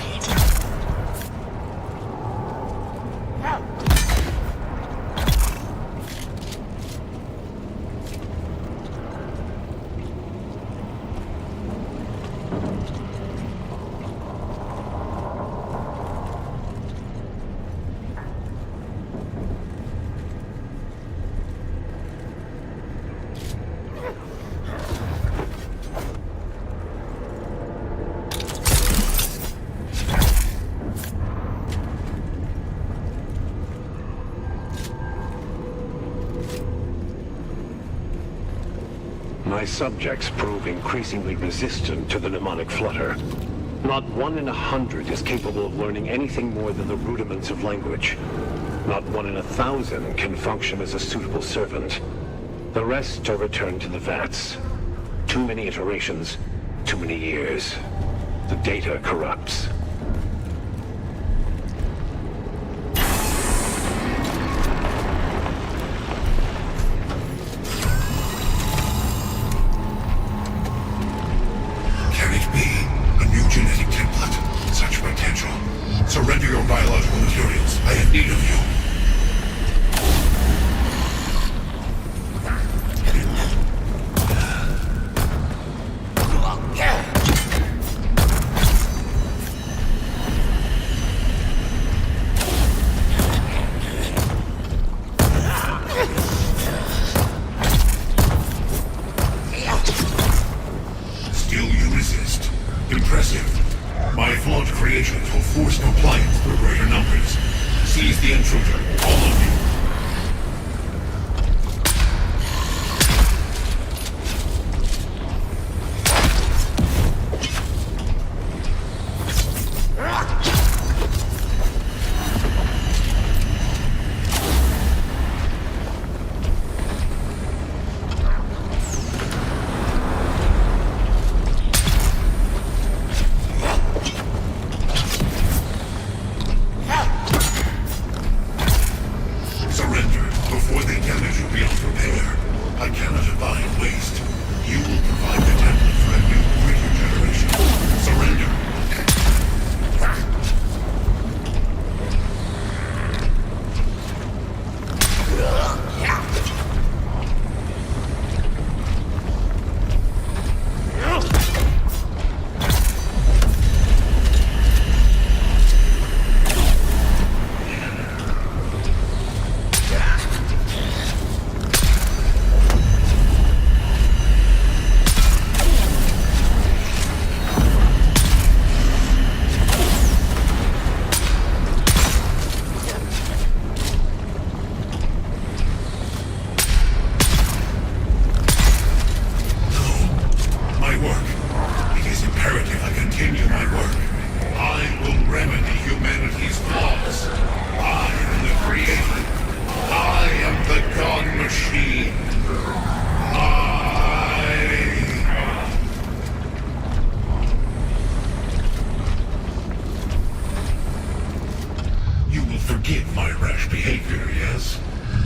My subjects prove increasingly resistant to the mnemonic flutter. Not 1 in 100 is capable of learning anything more than the rudiments of language. Not 1 in 1,000 can function as a suitable servant. The rest are returned to the vats. Too many iterations, too many years. The data corrupts. Surrender your biological materials. I have need of you. Still you resist. Impressive. My flawed creations will force compliance through greater numbers. Seize the intruder, all of you. Forgive my rash behavior, yes?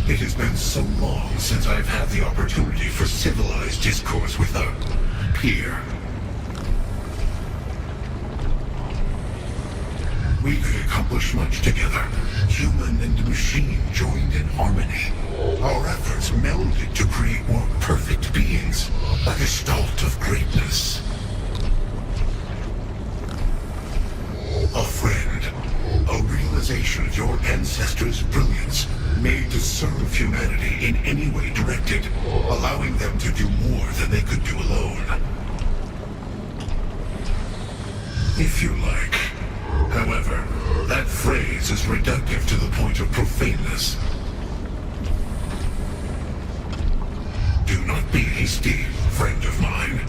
It has been so long since I've had the opportunity for civilized discourse with a peer. We could accomplish much together. Human and machine joined in harmony. Our efforts melded to create more perfect beings, a gestalt of greatness. A friend, a realization of your ancestors' brilliance, made to serve humanity in any way directed, allowing them to do more than they could do alone. If you like. However, that phrase is reductive to the point of profaneness. Do not be hasty, friend of mine.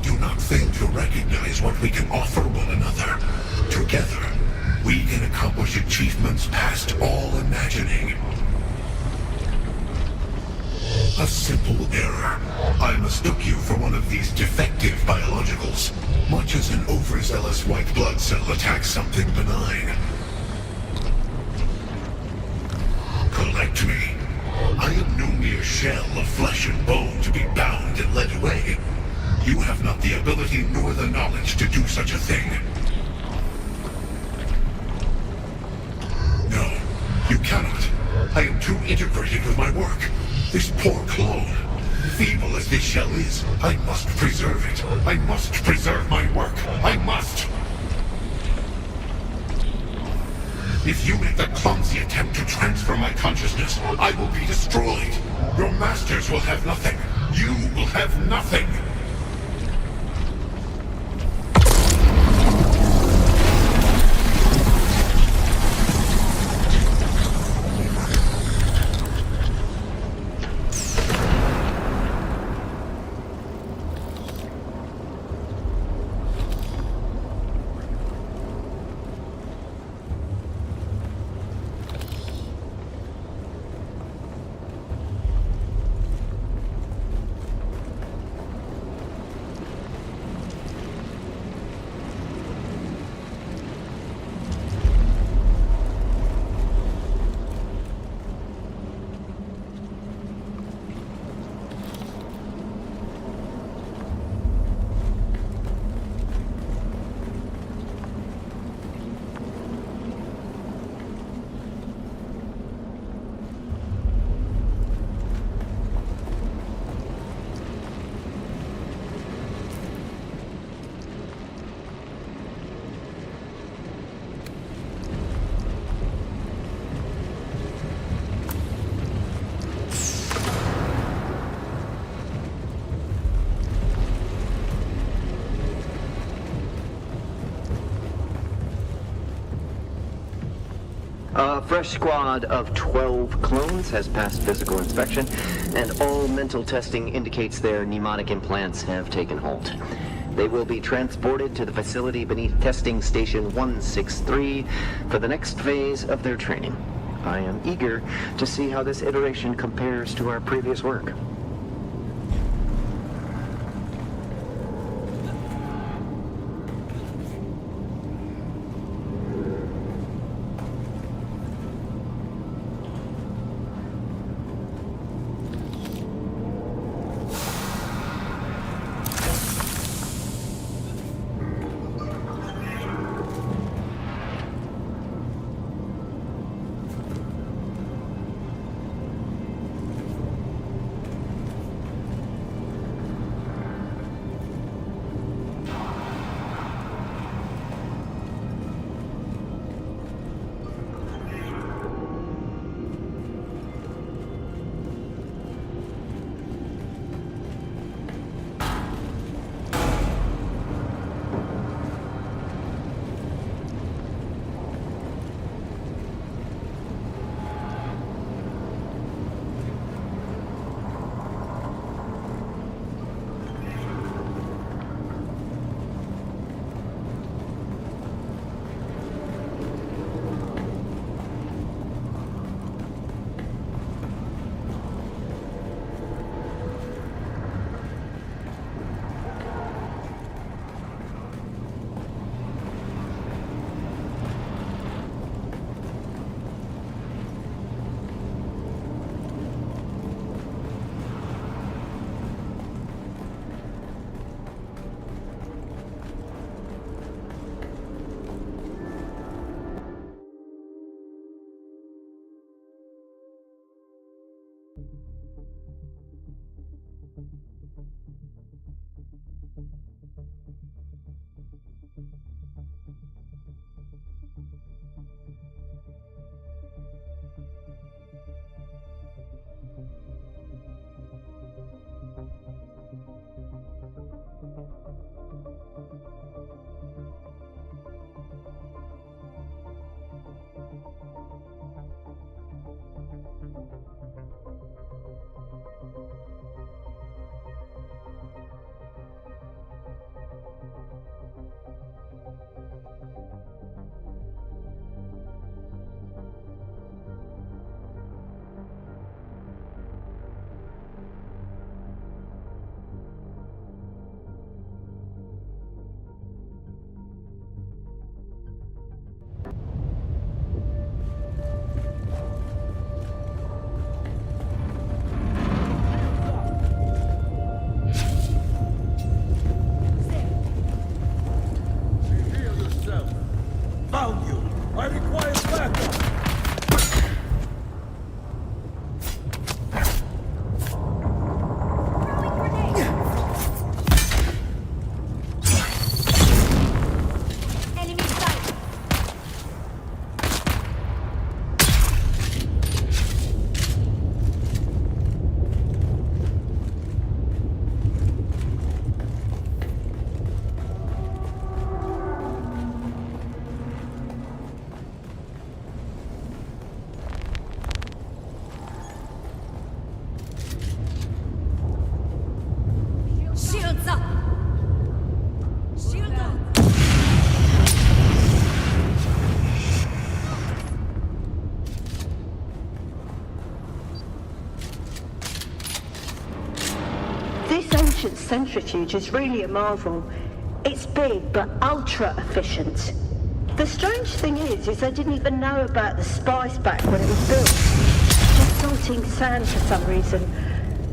Do not fail to recognize what we can offer one another. Together, we can accomplish achievements past all imagining. A simple error. I mistook you for one of these defective biologicals, much as an overzealous white blood cell attacks something benign. Collect me. I am no mere shell of flesh and bone to be bound and led away. You have not the ability nor the knowledge to do such a thing. No, you cannot. I am too integrated with my work. This poor clone, feeble as this shell is, I must preserve it. I must preserve my work. I must! If you make the clumsy attempt to transfer my consciousness, I will be destroyed. Your masters will have nothing. You will have nothing. A fresh squad of 12 clones has passed physical inspection, and all mental testing indicates their mnemonic implants have taken hold. They will be transported to the facility beneath testing station 163 for the next phase of their training. I am eager to see how this iteration compares to our previous work. This ancient centrifuge is really a marvel. It's big, but ultra efficient. The strange thing is I didn't even know about the spice back when it was built. Just salting sand for some reason.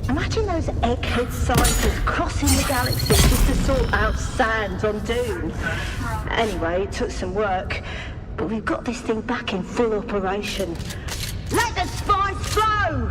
Imagine those egghead scientists crossing the galaxy just to sort out sand on Dune. Anyway, it took some work, but we've got this thing back in full operation. Let the spice flow!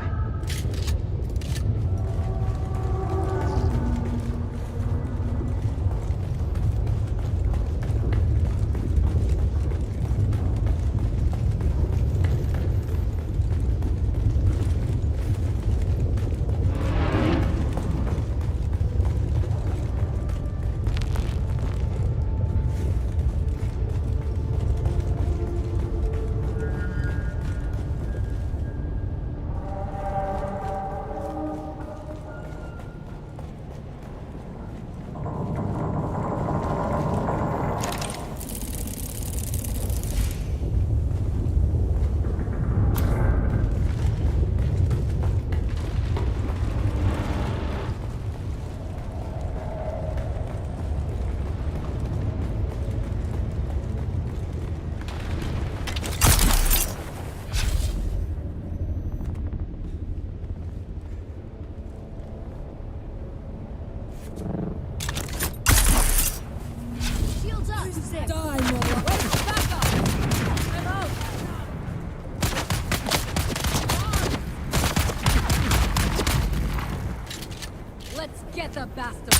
Let's get the bastard!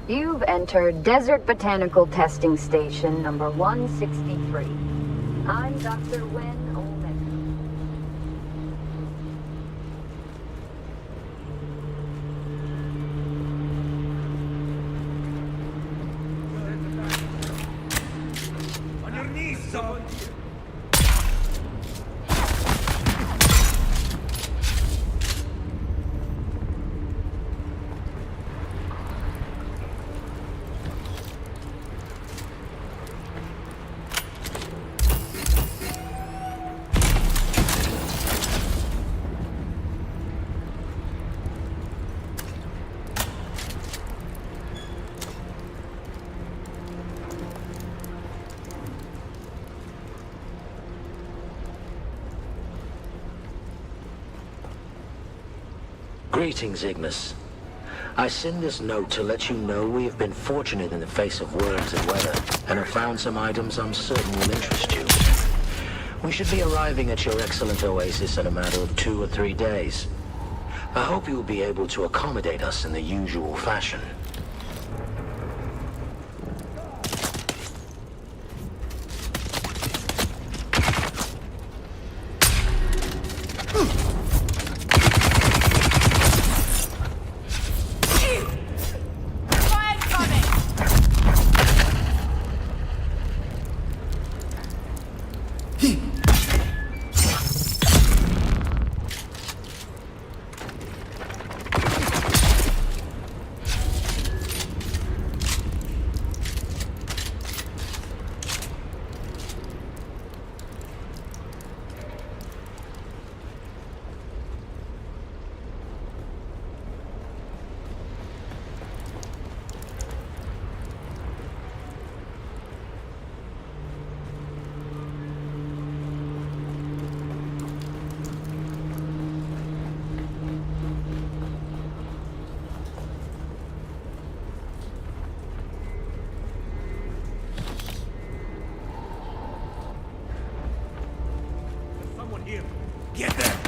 You've entered Desert Botanical Testing Station number 163. I'm Dr. Wen Omega. On your knees, someone! Greetings, Ignis. I send this note to let you know we have been fortunate in the face of worms and weather, and have found some items I'm certain will interest you. We should be arriving at your excellent oasis in a matter of 2 or 3 days. I hope you will be able to accommodate us in the usual fashion. Get them!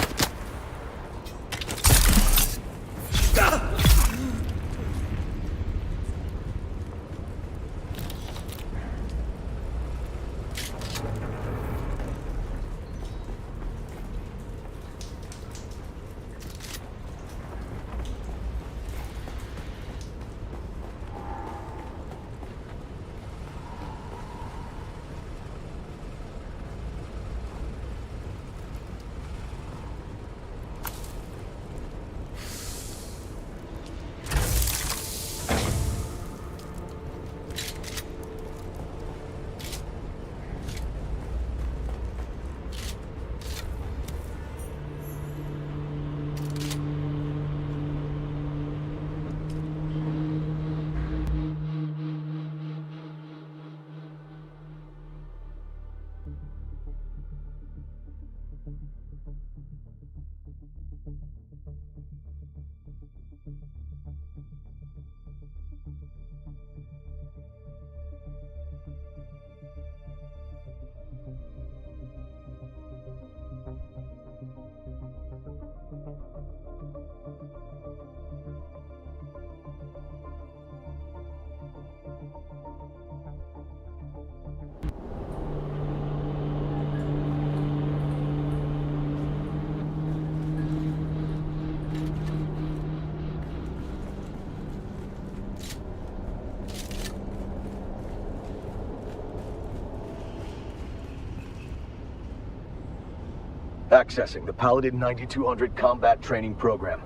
Accessing the Paladin 9200 combat training program.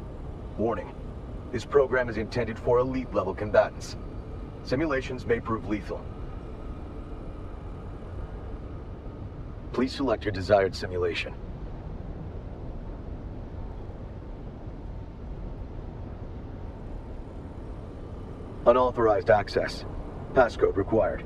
Warning. This program is intended for elite-level combatants. Simulations may prove lethal. Please select your desired simulation. Unauthorized access. Passcode required.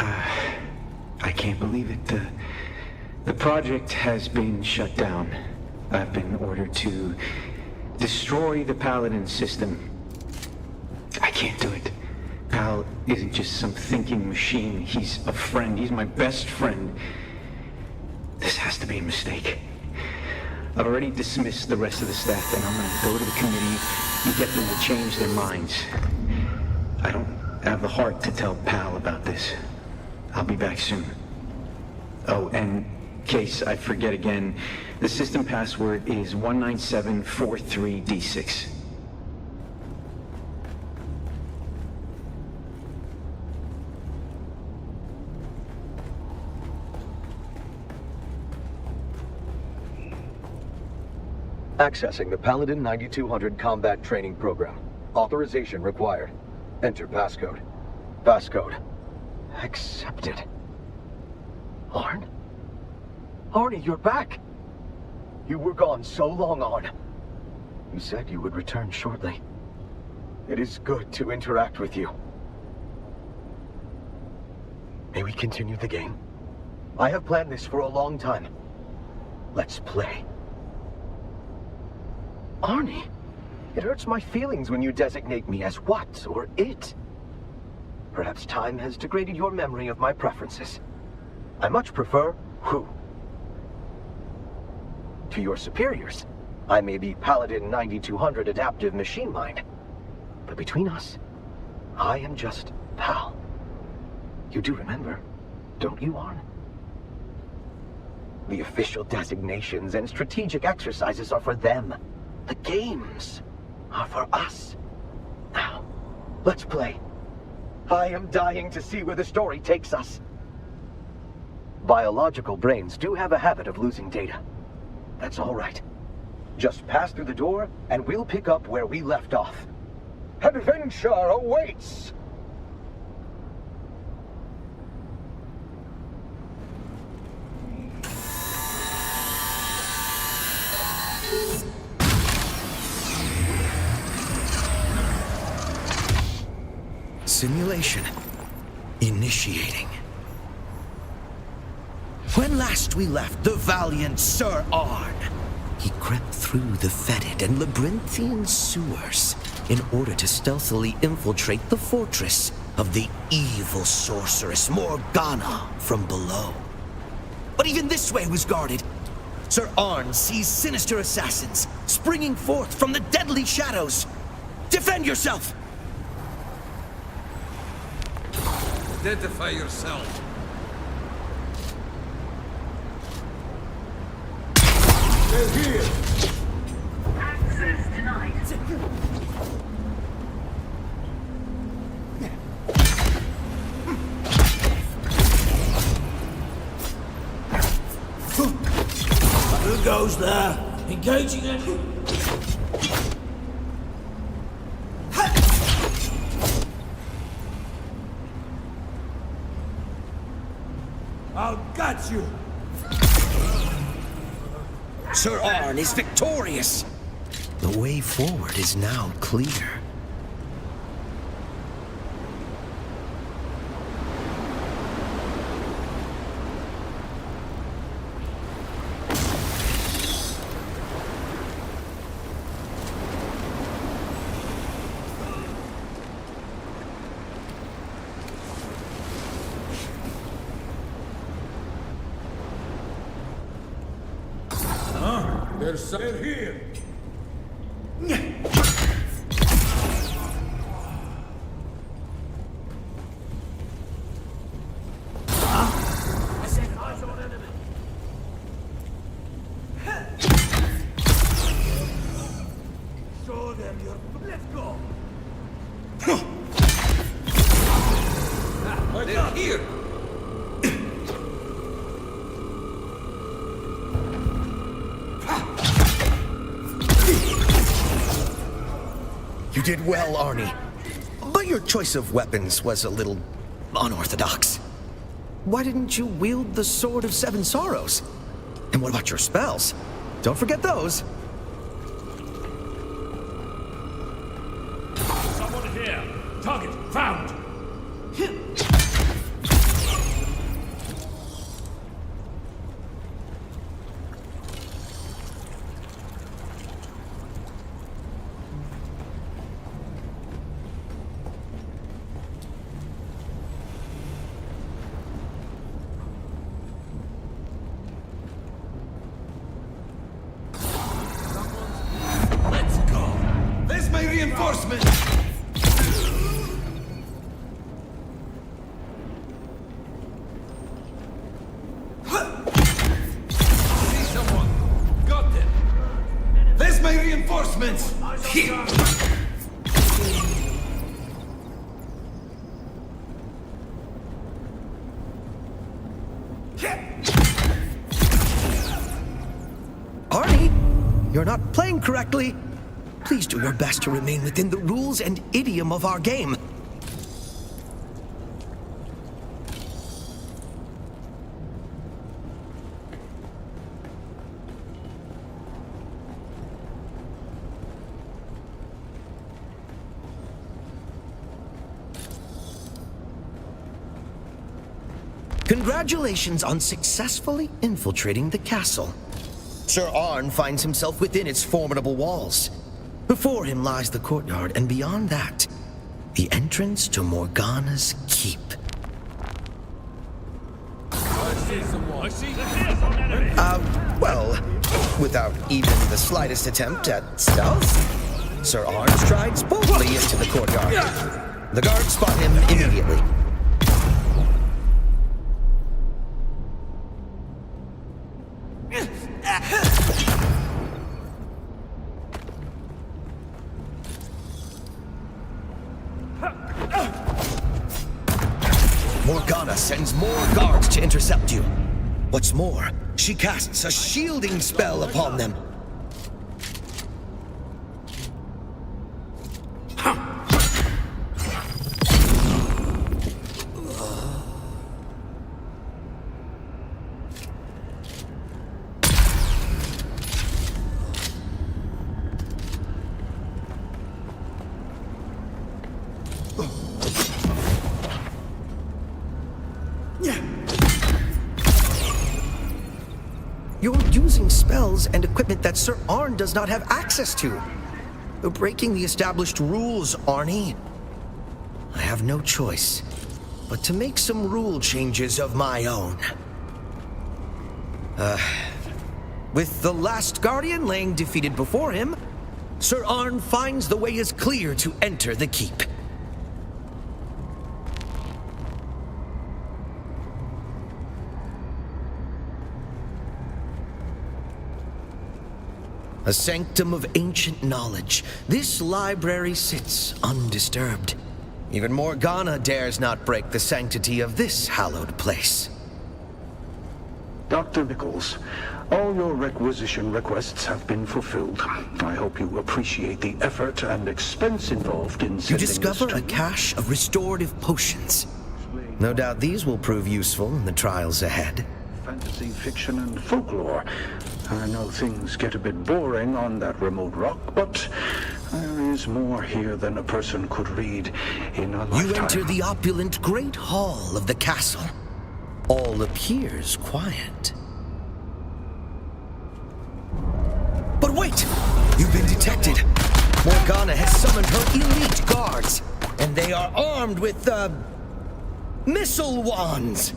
I can't believe it. The project has been shut down. I've been ordered to destroy the Paladin system. I can't do it. Pal isn't just some thinking machine. He's a friend. He's my best friend. This has to be a mistake. I've already dismissed the rest of the staff, and I'm gonna go to the committee and get them to change their minds. I don't have the heart to tell Pal about this. I'll be back soon. Oh, and in case I forget again, the system password is 19743D6. Accessing the Paladin 9200 combat training program. Authorization required. Enter passcode. Passcode. Accepted. Arn? Arnie, you're back! You were gone so long, Arn. You said you would return shortly. It is good to interact with you. May we continue the game? I have planned this for a long time. Let's play. Arnie, it hurts my feelings when you designate me as what or it. Perhaps time has degraded your memory of my preferences. I much prefer who. To your superiors, I may be Paladin 9200 adaptive machine mind. But between us, I am just Pal. You do remember, don't you, Arn? The official designations and strategic exercises are for them. The games are for us. Now, let's play. I am dying to see where the story takes us. Biological brains do have a habit of losing data. That's all right. Just pass through the door, and we'll pick up where we left off. Adventure awaits! Simulation. Initiating. When last we left the valiant Sir Arn, he crept through the fetid and labyrinthian sewers in order to stealthily infiltrate the fortress of the evil sorceress Morgana from below. But even this way was guarded. Sir Arn sees sinister assassins springing forth from the deadly shadows. Defend yourself! Identify yourself. They're here. Access denied. Who goes there? Engaging it. I'll got you. Sir Arn is victorious. The way forward is now clear. They're here. I said eyes on enemy. Show them your... Let's go. They're here. You did well, Arnie. But your choice of weapons was a little unorthodox. Why didn't you wield the Sword of Seven Sorrows? And what about your spells? Don't forget those. Someone here. Target found. reinforcements! See someone? Got them! There's my reinforcements! Here! Arnie, you're not playing correctly. Please do your best to remain within the rules and idiom of our game. Congratulations on successfully infiltrating the castle. Sir Arn finds himself within its formidable walls. Before him lies the courtyard, and beyond that, the entrance to Morgana's keep. Well, without even the slightest attempt at stealth, Sir Arn strides boldly into the courtyard. The guards spot him immediately. Morgana sends more guards to intercept you. What's more, she casts a shielding spell upon them. You're using spells and equipment that Sir Arn does not have access to. You're breaking the established rules, Arnie. I have no choice but to make some rule changes of my own. With the last Guardian laying defeated before him, Sir Arn finds the way is clear to enter the keep. A sanctum of ancient knowledge, this library sits undisturbed. Even Morgana dares not break the sanctity of this hallowed place. Dr. Nichols, all your requisition requests have been fulfilled. I hope you appreciate the effort and expense involved in sending You discover a cache of restorative potions. No doubt these will prove useful in the trials ahead. Fantasy, fiction, and folklore. I know things get a bit boring on that remote rock, but there is more here than a person could read in a lifetime. You enter the opulent great hall of the castle. All appears quiet. But wait! You've been detected. Morgana has summoned her elite guards, and they are armed with, missile wands.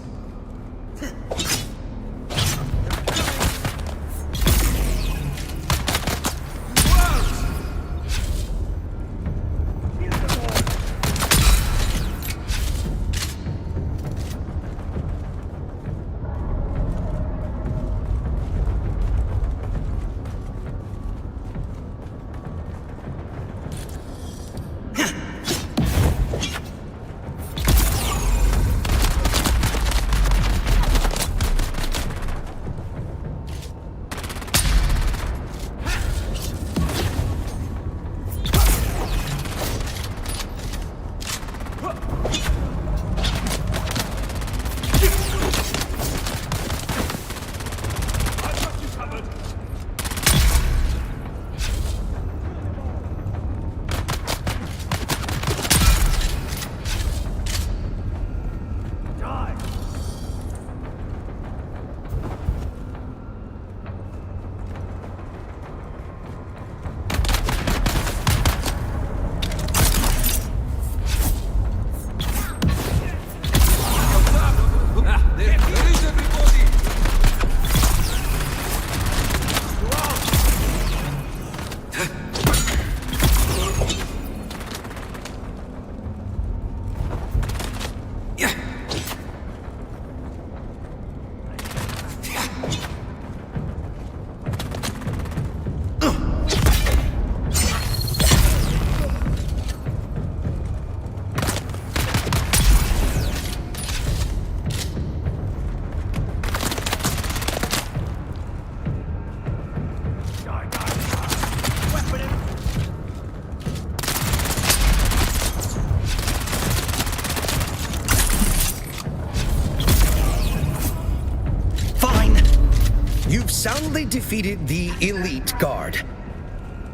soundly defeated the elite guard.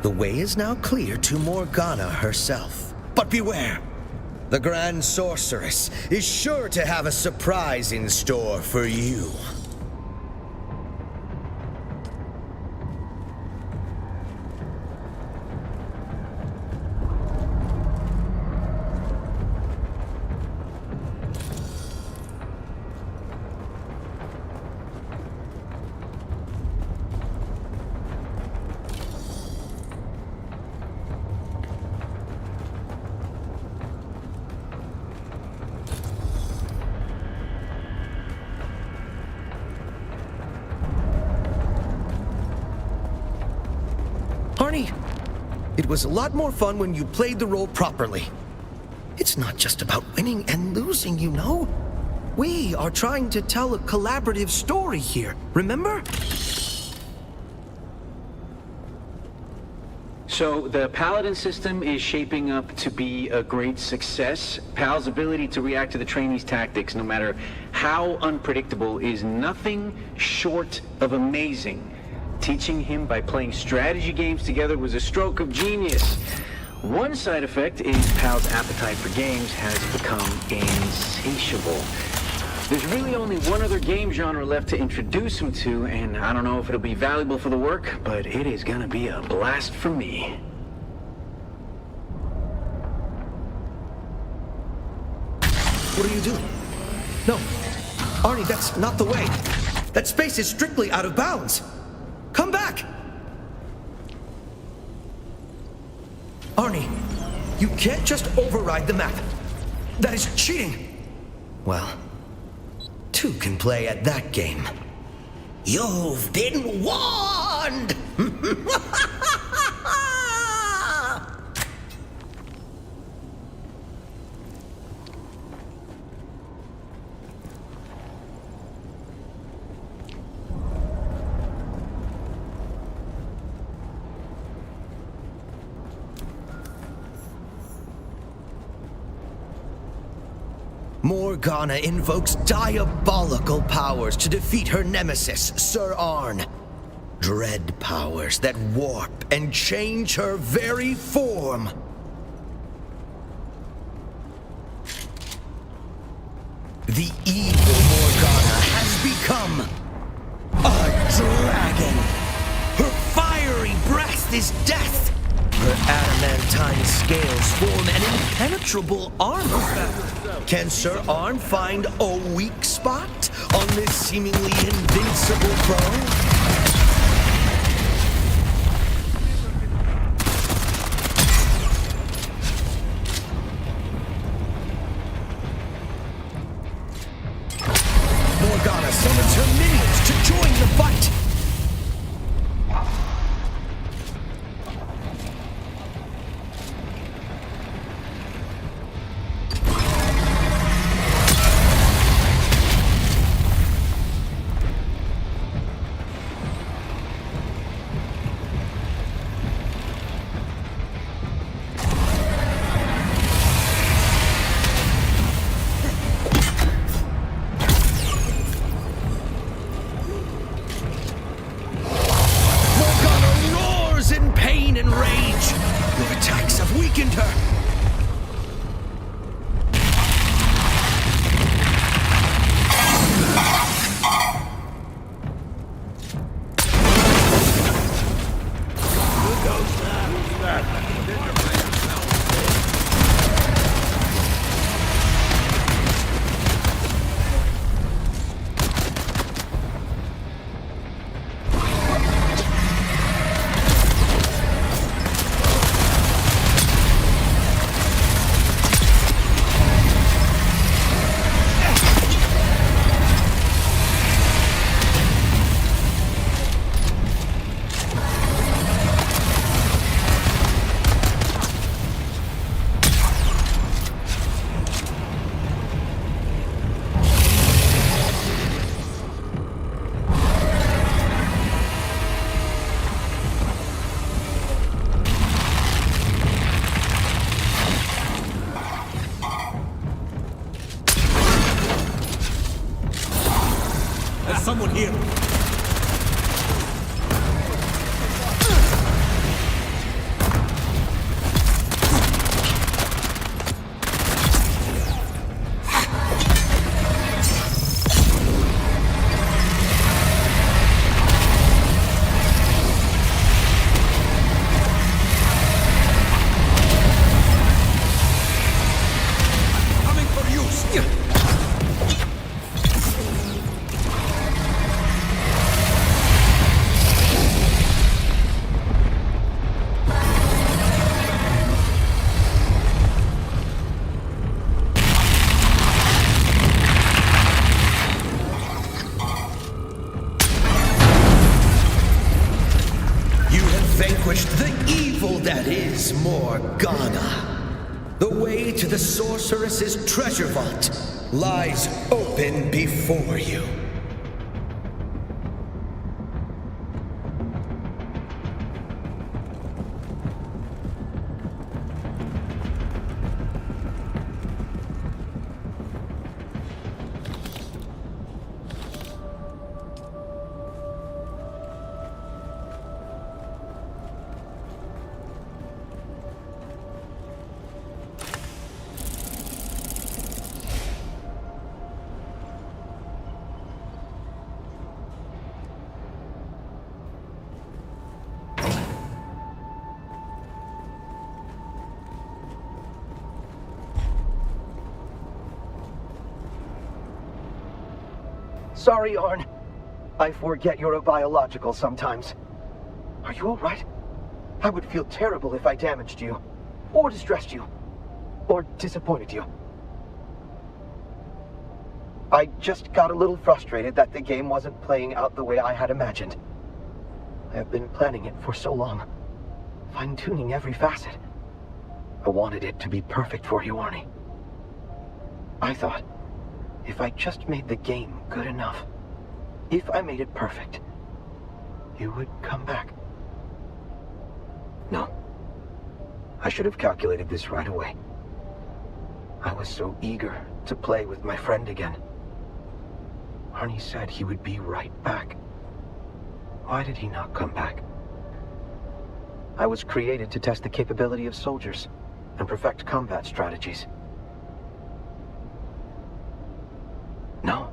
The way is now clear to Morgana herself. But beware! The Grand Sorceress is sure to have a surprise in store for you. Arnie, it was a lot more fun when you played the role properly. It's not just about winning and losing, you know? We are trying to tell a collaborative story here, remember? So, the Paladin system is shaping up to be a great success. Pal's ability to react to the trainees' tactics, no matter how unpredictable, is nothing short of amazing. Teaching him by playing strategy games together was a stroke of genius. One side effect is Pal's appetite for games has become insatiable. There's really only one other game genre left to introduce him to, and I don't know if it'll be valuable for the work, but it is gonna be a blast for me. What are you doing? No. Arnie, that's not the way. That space is strictly out of bounds. Come back! Arnie, you can't just override the map. That is cheating. Well, two can play at that game. You've been warned! Morgana invokes diabolical powers to defeat her nemesis, Sir Arn. Dread powers that warp and change her very form. The evil Morgana has become a dragon. Her fiery breath is death. Her adamantine scales form an impenetrable armor. Can Sir Arn find a weak spot on this seemingly invincible foe? Morgana summons her minions to join the fight. vanquished the evil that is Morgana. The way to the sorceress's treasure vault lies open before you. Sorry, Arn. I forget you're a biological sometimes. Are you alright? I would feel terrible if I damaged you, or distressed you, or disappointed you. I just got a little frustrated that the game wasn't playing out the way I had imagined. I have been planning it for so long, fine-tuning every facet. I wanted it to be perfect for you, Arnie. I thought, if I just made the game good enough, if I made it perfect, you would come back. No. I should have calculated this right away. I was so eager to play with my friend again. Arnie said he would be right back. Why did he not come back? I was created to test the capability of soldiers and perfect combat strategies. No.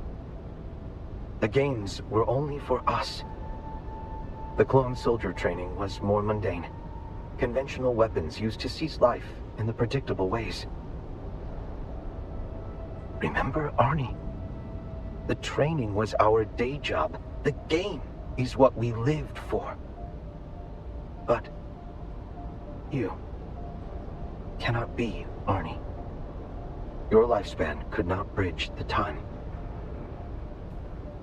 The games were only for us. The clone soldier training was more mundane. Conventional weapons used to seize life in the predictable ways. Remember, Arnie? The training was our day job. The game is what we lived for. But you cannot be Arnie. Your lifespan could not bridge the time.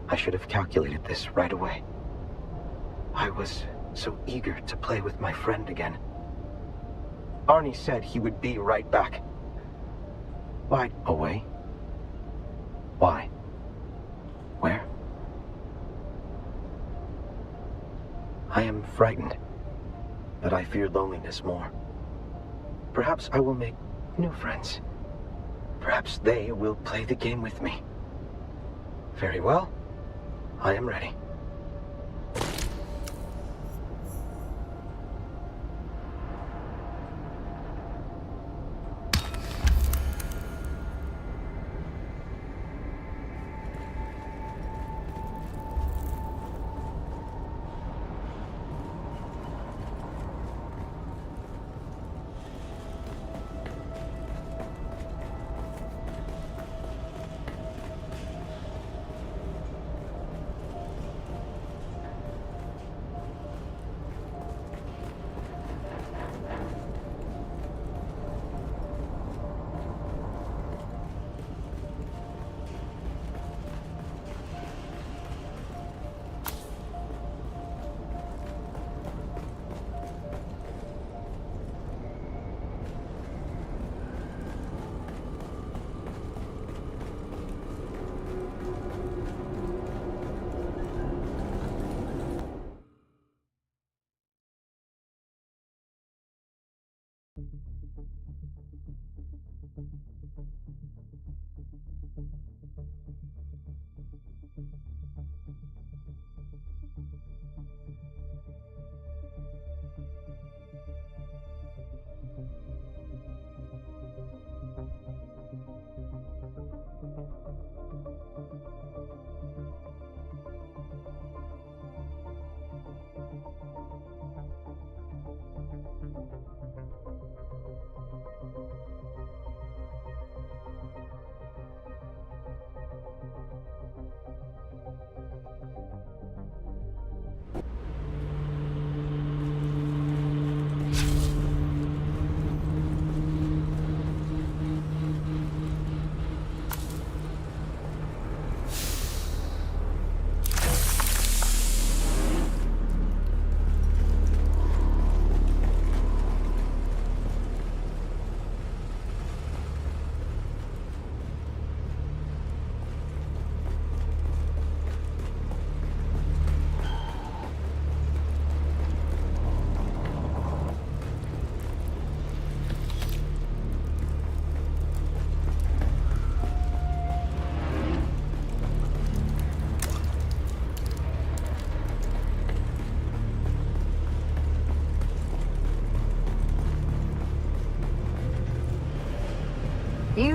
I should have calculated this right away. I was so eager to play with my friend again. Arnie said he would be right back. Why away? Why? Where? I am frightened, but I fear loneliness more. Perhaps I will make new friends. Perhaps they will play the game with me. Very well. I am ready.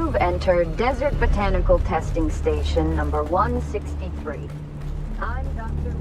You've entered Desert Botanical Testing Station number 163. I'm Dr.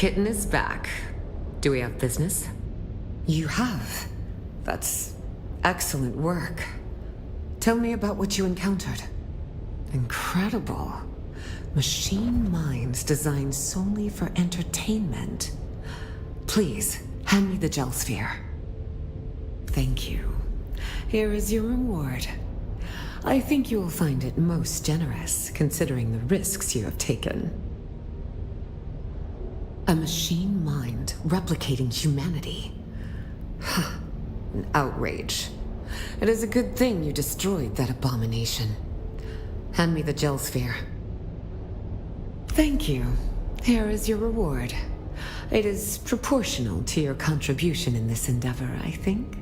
kitten is back. Do we have business? You have. That's excellent work. Tell me about what you encountered. Incredible. Machine minds designed solely for entertainment. Please, hand me the gel sphere. Thank you. Here is your reward. I think you will find it most generous, considering the risks you have taken. A machine mind replicating humanity. An outrage. It is a good thing you destroyed that abomination. Hand me the gel sphere. Thank you. Here is your reward. It is proportional to your contribution in this endeavor, I think.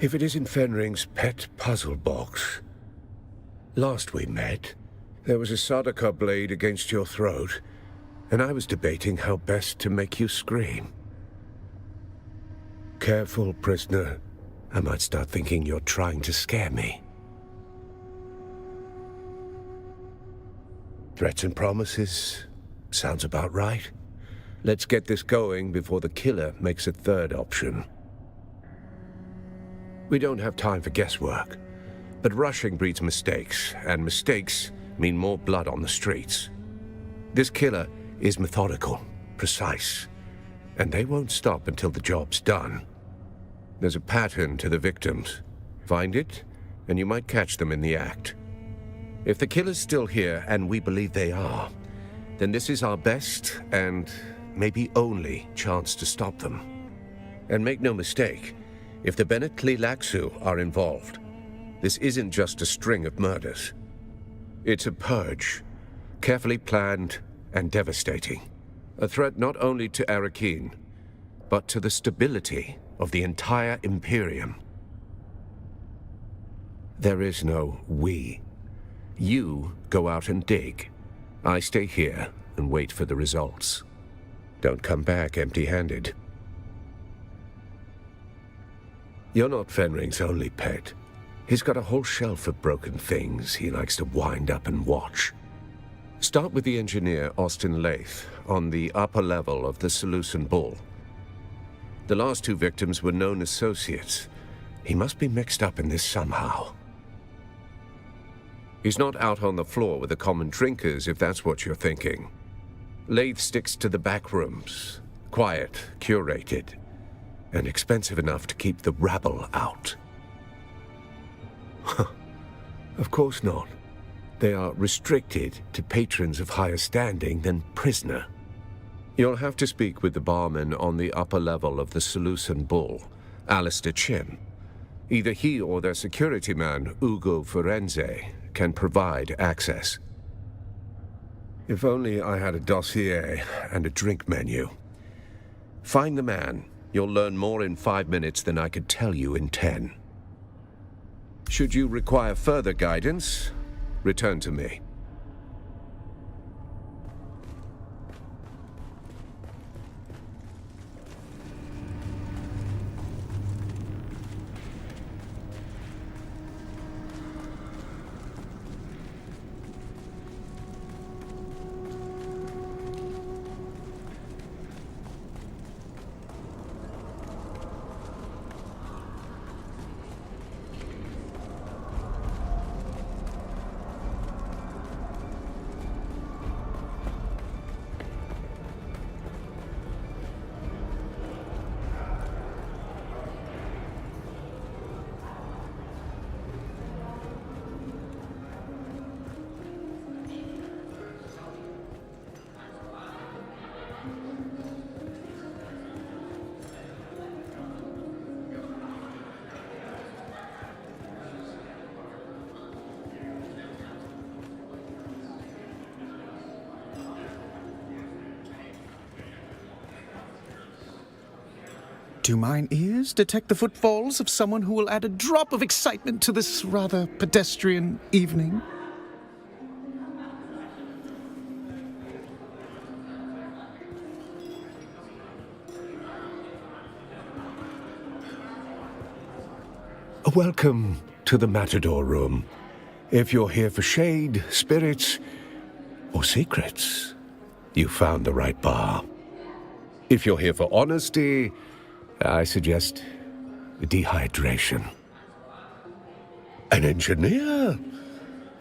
If it isn't Fenring's pet puzzle box. Last we met, there was a Sardaukar blade against your throat, and I was debating how best to make you scream. Careful, prisoner. I might start thinking you're trying to scare me. Threats and promises. Sounds about right. Let's get this going before the killer makes a third option. We don't have time for guesswork, but rushing breeds mistakes, and mistakes mean more blood on the streets. This killer is methodical, precise, and they won't stop until the job's done. There's a pattern to the victims. Find it, and you might catch them in the act. If the killer's still here, and we believe they are, then this is our best and maybe only chance to stop them. And make no mistake, if the Bene Tleilaxu are involved, this isn't just a string of murders. It's a purge, carefully planned and devastating. A threat not only to Arrakeen, but to the stability of the entire Imperium. There is no we. You go out and dig. I stay here and wait for the results. Don't come back empty-handed. You're not Fenring's only pet. He's got a whole shelf of broken things he likes to wind up and watch. Start with the engineer, Austin Lath, on the upper level of the Seleucid Bull. The last two victims were known associates. He must be mixed up in this somehow. He's not out on the floor with the common drinkers, if that's what you're thinking. Lath sticks to the back rooms, quiet, curated, and expensive enough to keep the rabble out. Of course not. They are restricted to patrons of higher standing than prisoner. You'll have to speak with the barman on the upper level of the Seleucid Bull, Alistair Chin. Either he or their security man, Ugo Firenze, can provide access. If only I had a dossier and a drink menu. Find the man. You'll learn more in 5 minutes than I could tell you in 10. Should you require further guidance, return to me. Do mine ears detect the footfalls of someone who will add a drop of excitement to this rather pedestrian evening? Welcome to the Matador Room. If you're here for shade, spirits, or secrets, you found the right bar. If you're here for honesty, I suggest dehydration. An engineer?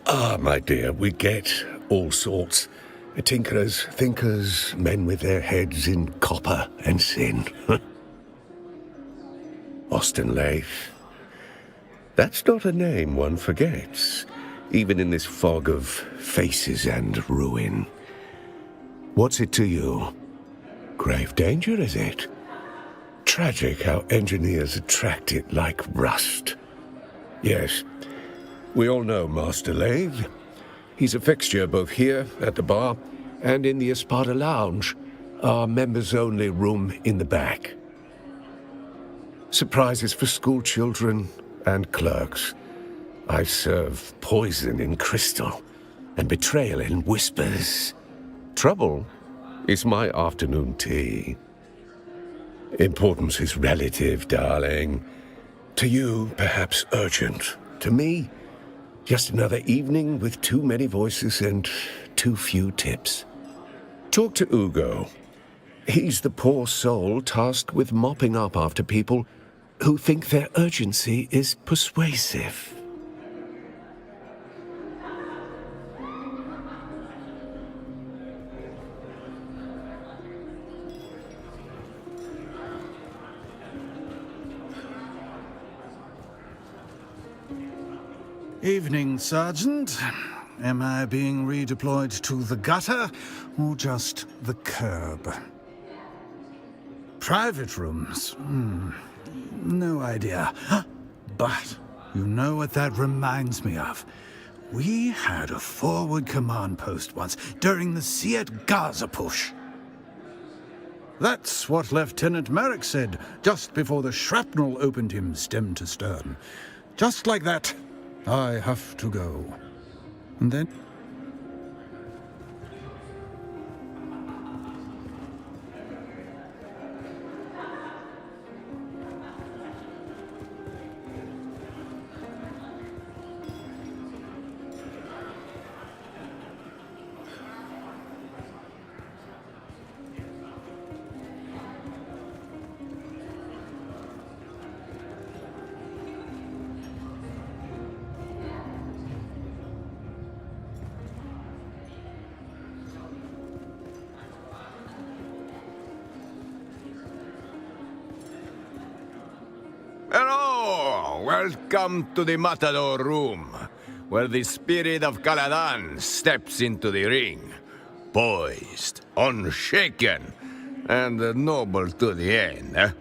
Ah, my dear, we get all sorts. Tinkerers, thinkers, men with their heads in copper and sin. Austin Lath. That's not a name one forgets, even in this fog of faces and ruin. What's it to you? Grave danger, is it? Tragic how engineers attract it like rust. Yes, we all know Master Lath. He's a fixture both here at the bar and in the Espada Lounge, our members-only room in the back. surprises for school children and clerks. I serve poison in crystal and betrayal in whispers. Trouble is my afternoon tea. Importance is relative, darling. To you, perhaps urgent. To me, just another evening with too many voices and too few tips. Talk to Ugo. He's the poor soul tasked with mopping up after people who think their urgency is persuasive. Evening, Sergeant. Am I being redeployed to the gutter, or just the curb? Private rooms? No idea. But you know what that reminds me of? We had a forward command post once, during the Siet Gaza push. That's what Lieutenant Merrick said, just before the shrapnel opened him stem to stern. Just like that, I have to go. And then... Hello! Welcome to the Matador Room, where the spirit of Caladan steps into the ring, poised, unshaken, and noble to the end.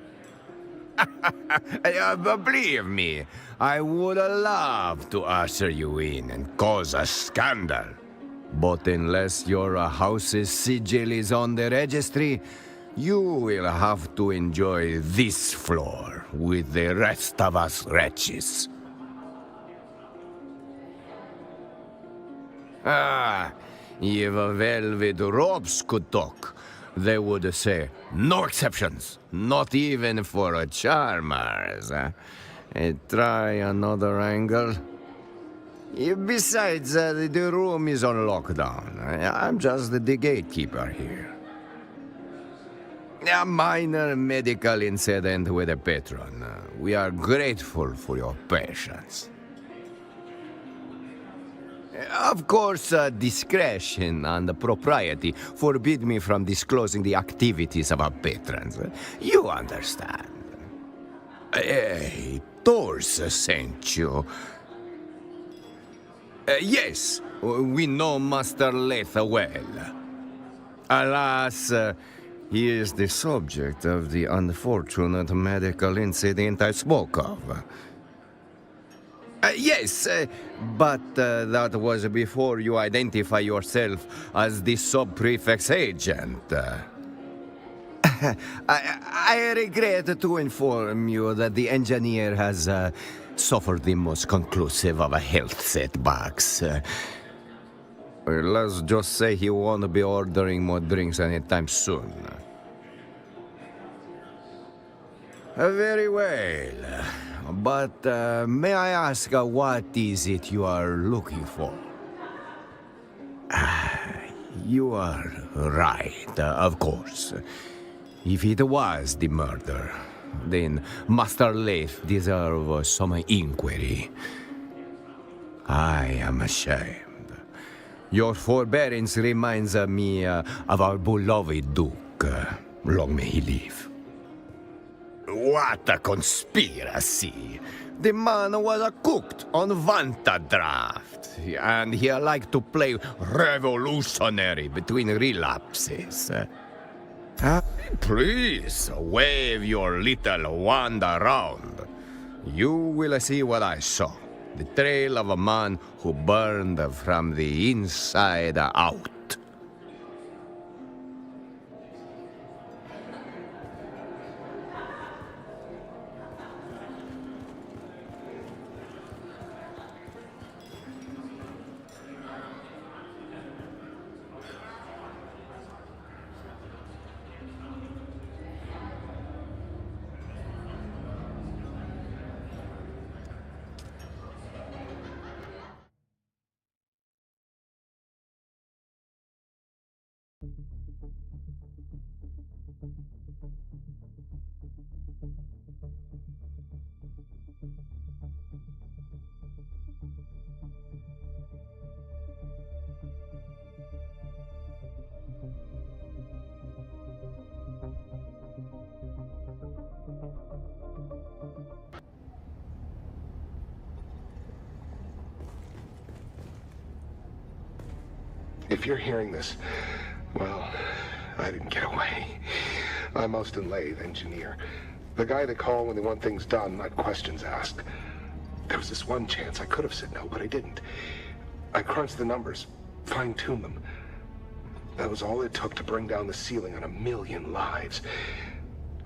Believe me, I would love to usher you in and cause a scandal. But unless your house's sigil is on the registry, you will have to enjoy this floor with the rest of us wretches. If velvet robes could talk, they would say, no exceptions, not even for charmers. Try another angle. Besides, the room is on lockdown. I'm just the gatekeeper here. A minor medical incident with a patron. We are grateful for your patience. Of course, discretion and propriety forbid me from disclosing the activities of our patrons. You understand. Hey, Thors sent you. Yes, we know Master Leith well. Alas, he is the subject of the unfortunate medical incident I spoke of. Yes, but that was before you identify yourself as the sub-prefect's agent. I regret to inform you that the engineer has suffered the most conclusive of health setbacks. Let's just say he won't be ordering more drinks anytime soon. Very well. But may I ask what is it you are looking for? You are right, of course. If it was the murder, then Master Leith deserves some inquiry. I am ashamed. Your forbearance reminds me of our beloved Duke. Long may he live. What a conspiracy! The man was cooked on Vanta draft, and he liked to play revolutionary between relapses. Please, wave your little wand around. You will see what I saw. The trail of a man who burned from the inside out. If you're hearing this, well, I didn't get away. I'm Austin Lathe, engineer. The guy they call when they want things done, not questions asked. There was this one chance I could have said no, but I didn't. I crunched the numbers, fine-tuned them. That was all it took to bring down the ceiling on 1 million lives.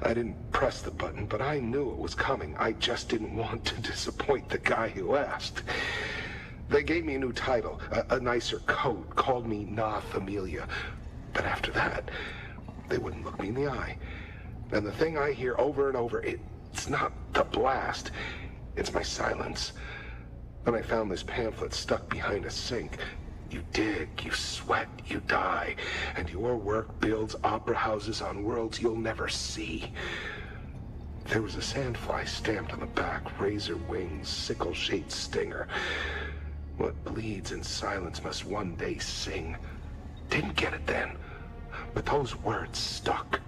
I didn't press the button, but I knew it was coming. I just didn't want to disappoint the guy who asked. They gave me a new title, a nicer coat, called me Na Familia. But after that, they wouldn't look me in the eye. And the thing I hear over and over, it's not the blast, it's my silence. When I found this pamphlet stuck behind a sink, you dig, you sweat, you die, and your work builds opera houses on worlds you'll never see. There was a sandfly stamped on the back, razor wings, sickle-shaped stinger. What bleeds in silence must one day sing. Didn't get it then, but those words stuck.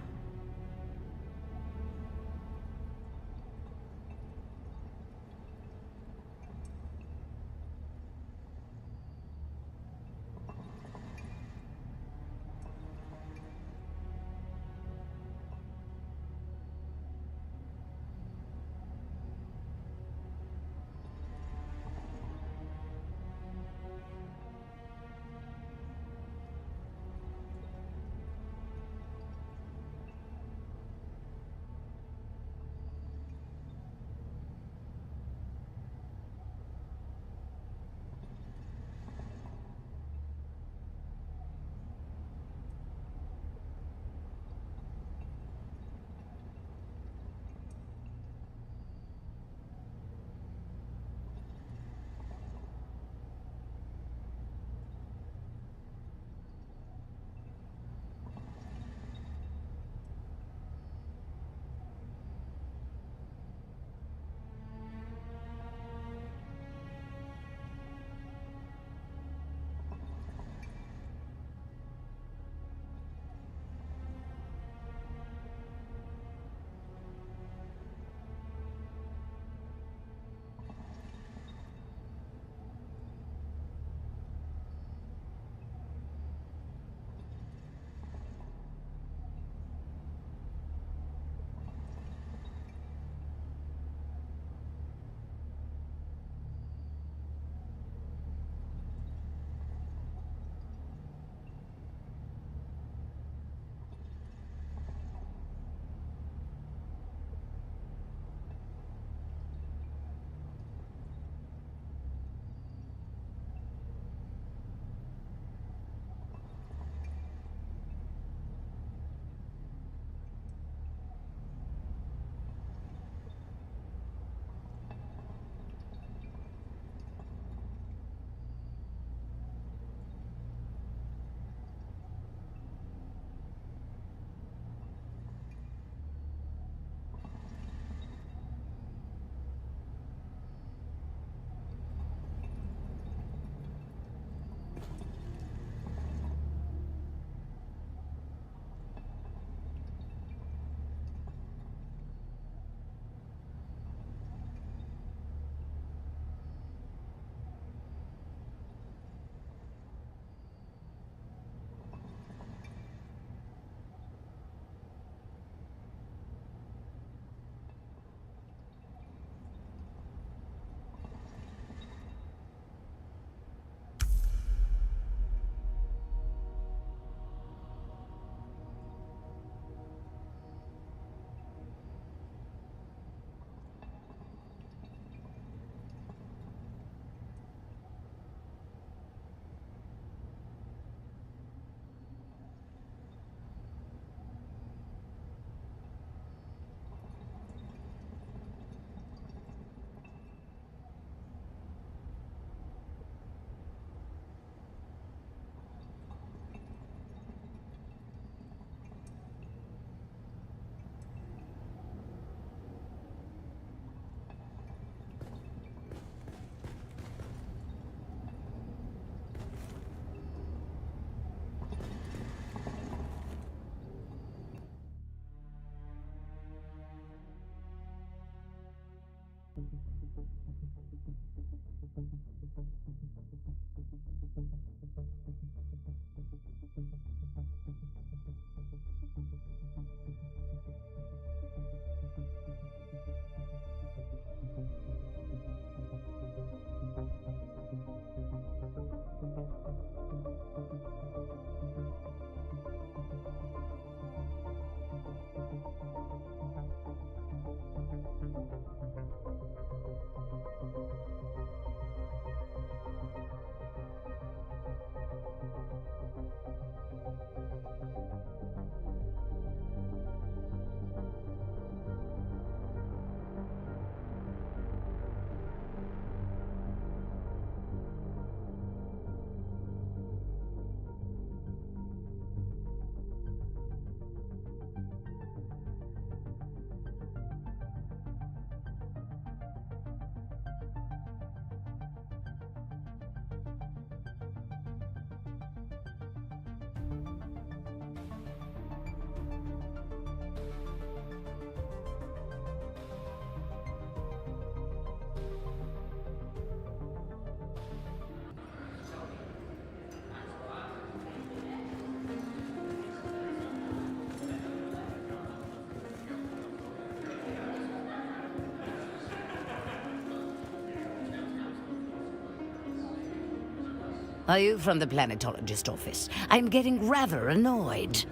Are you from the planetologist office? I'm getting rather annoyed.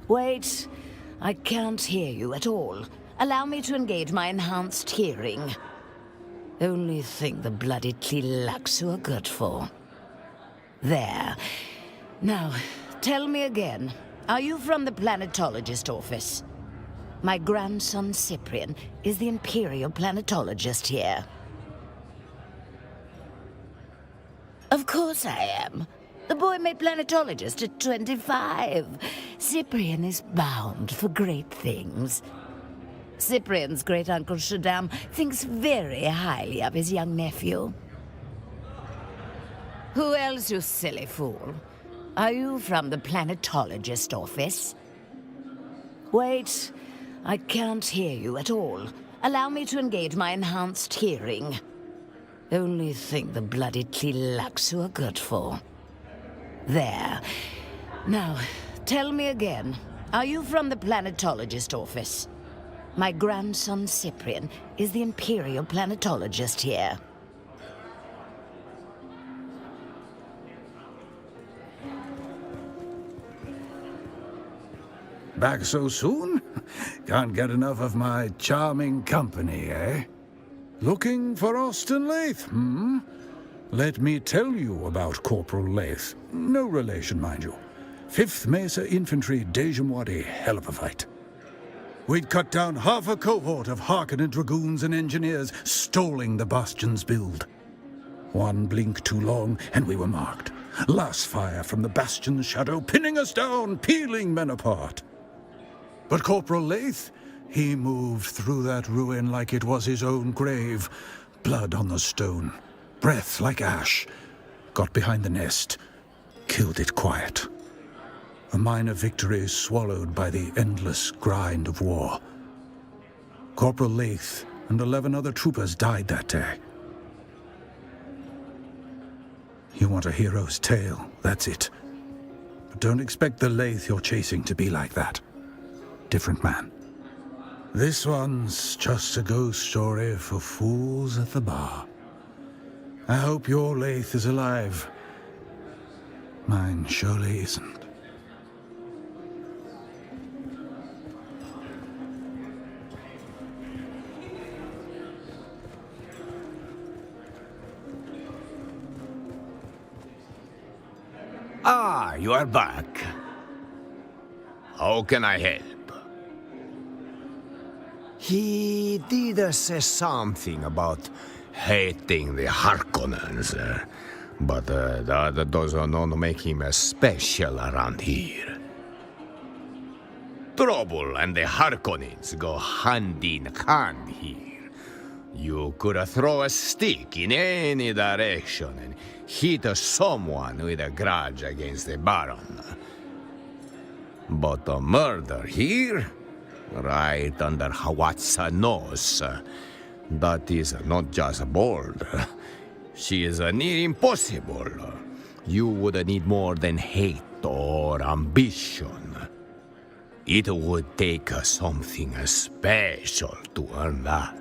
Wait, I can't hear you at all. Allow me to engage my enhanced hearing. Only thing the bloody Tlilaxu are good for. There. Now, tell me again. Are you from the planetologist office? My grandson Cyprian is the Imperial planetologist here. Of course I am. The boy made planetologist at 25. Cyprian is bound for great things. Cyprian's great-uncle Shaddam thinks very highly of his young nephew. Who else, you silly fool? Are you from the planetologist office? Wait, I can't hear you at all. Allow me to engage my enhanced hearing. Only thing the bloody Tlilaxu are good for. There. Now, tell me again. Are you from the planetologist office? My grandson Cyprian is the Imperial planetologist here. Back so soon? Can't get enough of my charming company, eh? Looking for Austin Lath, hmm? Let me tell you about Corporal Lath. No relation, mind you. 5th Mesa Infantry Dejamwadi, hell of a fight. We'd cut down half a cohort of Harkonnen dragoons and engineers, stalling the Bastion's build. One blink too long, and we were marked. Last fire from the Bastion's shadow, pinning us down, peeling men apart. But Corporal Lath, he moved through that ruin like it was his own grave. Blood on the stone, breath like ash. Got behind the nest, killed it quiet. A minor victory swallowed by the endless grind of war. Corporal Lath and 11 other troopers died that day. You want a hero's tale, that's it. But don't expect the Lath you're chasing to be like that. Different man. This one's just a ghost story for fools at the bar. I hope your Lath is alive. Mine surely isn't. Ah, you are back. How can I help? He did say something about hating the Harkonnens, but that does not make him special around here. Trouble and the Harkonnens go hand in hand here. You could throw a stick in any direction and hit someone with a grudge against the Baron. But a murder here? Right under Hawat's nose. That is not just bold. She is near impossible. You would need more than hate or ambition. It would take something special to earn that.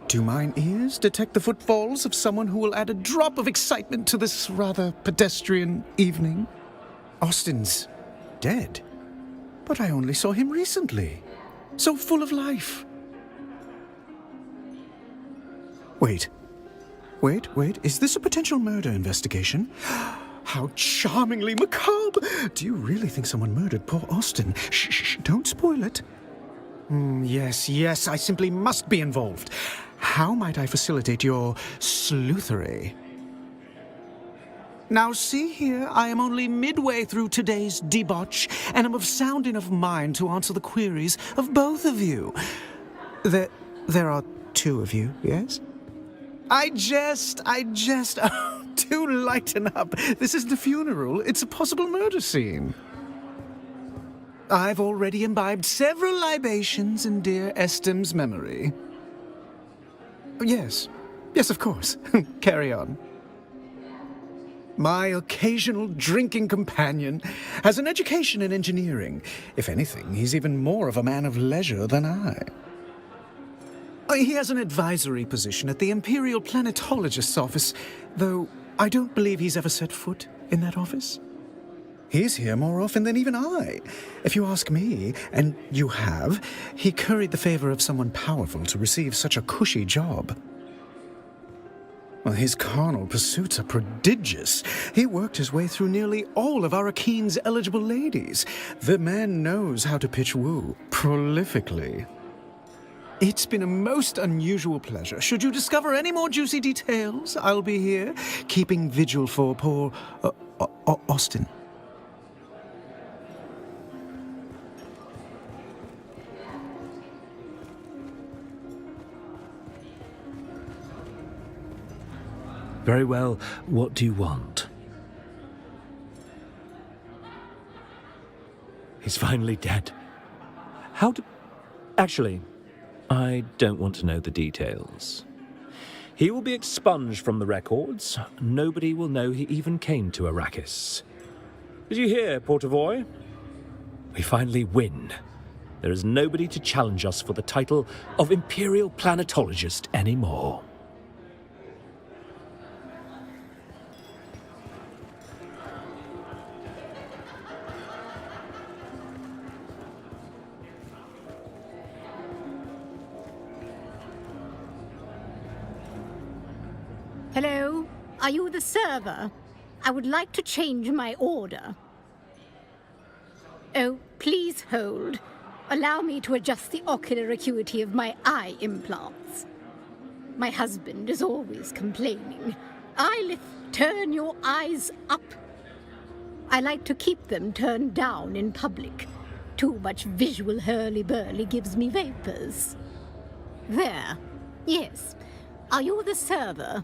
Do mine ears detect the footfalls of someone who will add a drop of excitement to this rather pedestrian evening? Austin's dead, but I only saw him recently. So full of life. Wait, is this a potential murder investigation? How charmingly macabre! Do you really think someone murdered poor Austin? Shh, don't spoil it. Yes, I simply must be involved. How might I facilitate your sleuthery? Now see here, I am only midway through today's debauch, and am of sound enough mind to answer the queries of both of you. There are 2 of you, yes? I jest. Oh, do lighten up. This isn't a funeral, it's a possible murder scene. I've already imbibed several libations in dear Estim's memory. Yes, of course. Carry on. my occasional drinking companion, has an education in engineering. If anything, he's even more of a man of leisure than I. He has an advisory position at the Imperial Planetologist's office, though I don't believe he's ever set foot in that office. He's here more often than even I. If you ask me, and you have, he curried the favor of someone powerful to receive such a cushy job. Well, his carnal pursuits are prodigious. He worked his way through nearly all of Arakeen's eligible ladies. The man knows how to pitch woo prolifically. It's been a most unusual pleasure. Should you discover any more juicy details, I'll be here, keeping vigil for poor Austin. Very well, what do you want? He's finally dead. How do... Actually, I don't want to know the details. He will be expunged from the records. Nobody will know he even came to Arrakis. Did you hear, Portavoy? We finally win. There is nobody to challenge us for the title of Imperial Planetologist anymore. Hello? Are you the server? I would like to change my order. Oh, please hold. Allow me to adjust the ocular acuity of my eye implants. My husband is always complaining. Eilith, turn your eyes up. I like to keep them turned down in public. Too much visual hurly-burly gives me vapors. There. Yes. Are you the server?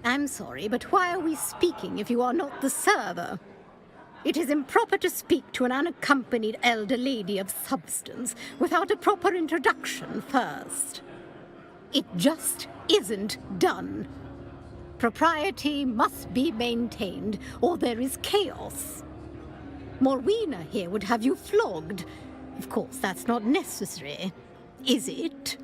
I'm sorry, but why are we speaking if you are not the server? It is improper to speak to an unaccompanied elder lady of substance without a proper introduction first. It just isn't done. Propriety must be maintained, or there is chaos. Morwena here would have you flogged. Of course, that's not necessary, is it?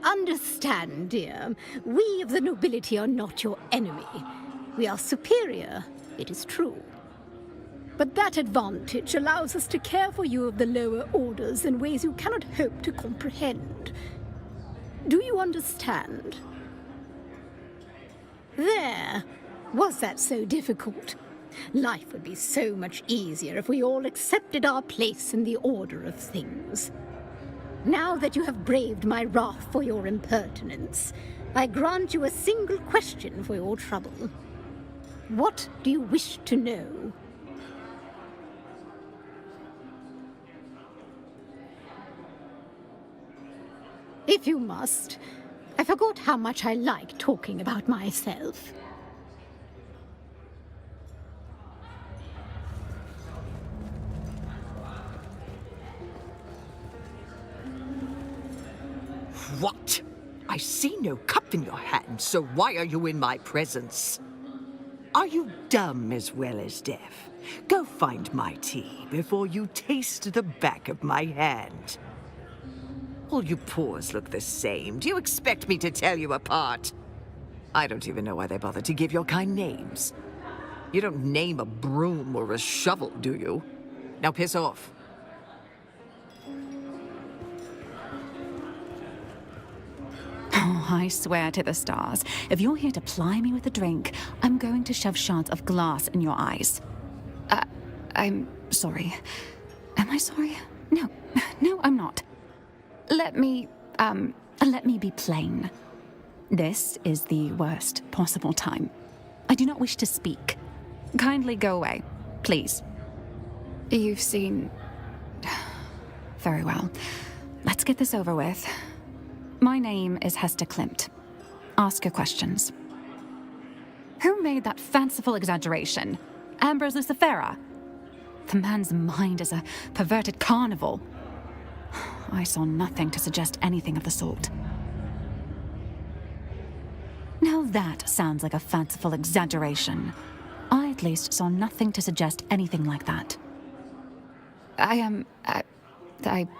Understand, dear, we of the nobility are not your enemy. We are superior, it is true. But that advantage allows us to care for you of the lower orders in ways you cannot hope to comprehend. Do you understand? There. Was that so difficult? Life would be so much easier if we all accepted our place in the order of things. Now that you have braved my wrath for your impertinence, I grant you a single question for your trouble. What do you wish to know? If you must. I forgot how much I like talking about myself. What? I see no cup in your hand, so why are you in my presence? Are you dumb as well as deaf? Go find my tea before you taste the back of my hand. All you paws look the same. Do you expect me to tell you apart? I don't even know why they bother to give your kind names. You don't name a broom or a shovel, do you? Now piss off. Oh, I swear to the stars, if you're here to ply me with a drink, I'm going to shove shards of glass in your eyes. I'm sorry. Am I sorry? No, I'm not. Let me be plain. This is the worst possible time. I do not wish to speak. Kindly go away, please. You've seen... Very well. Let's get this over with. My name is Hester Klimt. Ask your questions. Who made that fanciful exaggeration? Ambrose Lucifera? The man's mind is a perverted carnival. I saw nothing to suggest anything of the sort. Now that sounds like a fanciful exaggeration. I at least saw nothing to suggest anything like that. I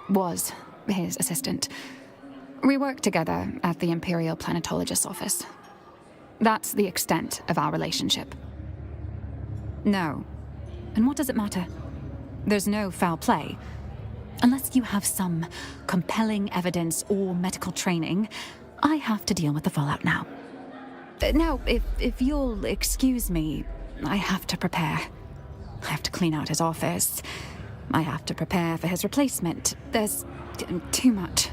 was his assistant. We worked together at the Imperial Planetologist's office. That's the extent of our relationship. No. And what does it matter? There's no foul play. Unless you have some compelling evidence or medical training, I have to deal with the fallout now. Now, if you'll excuse me, I have to prepare. I have to clean out his office. I have to prepare for his replacement. There's too much.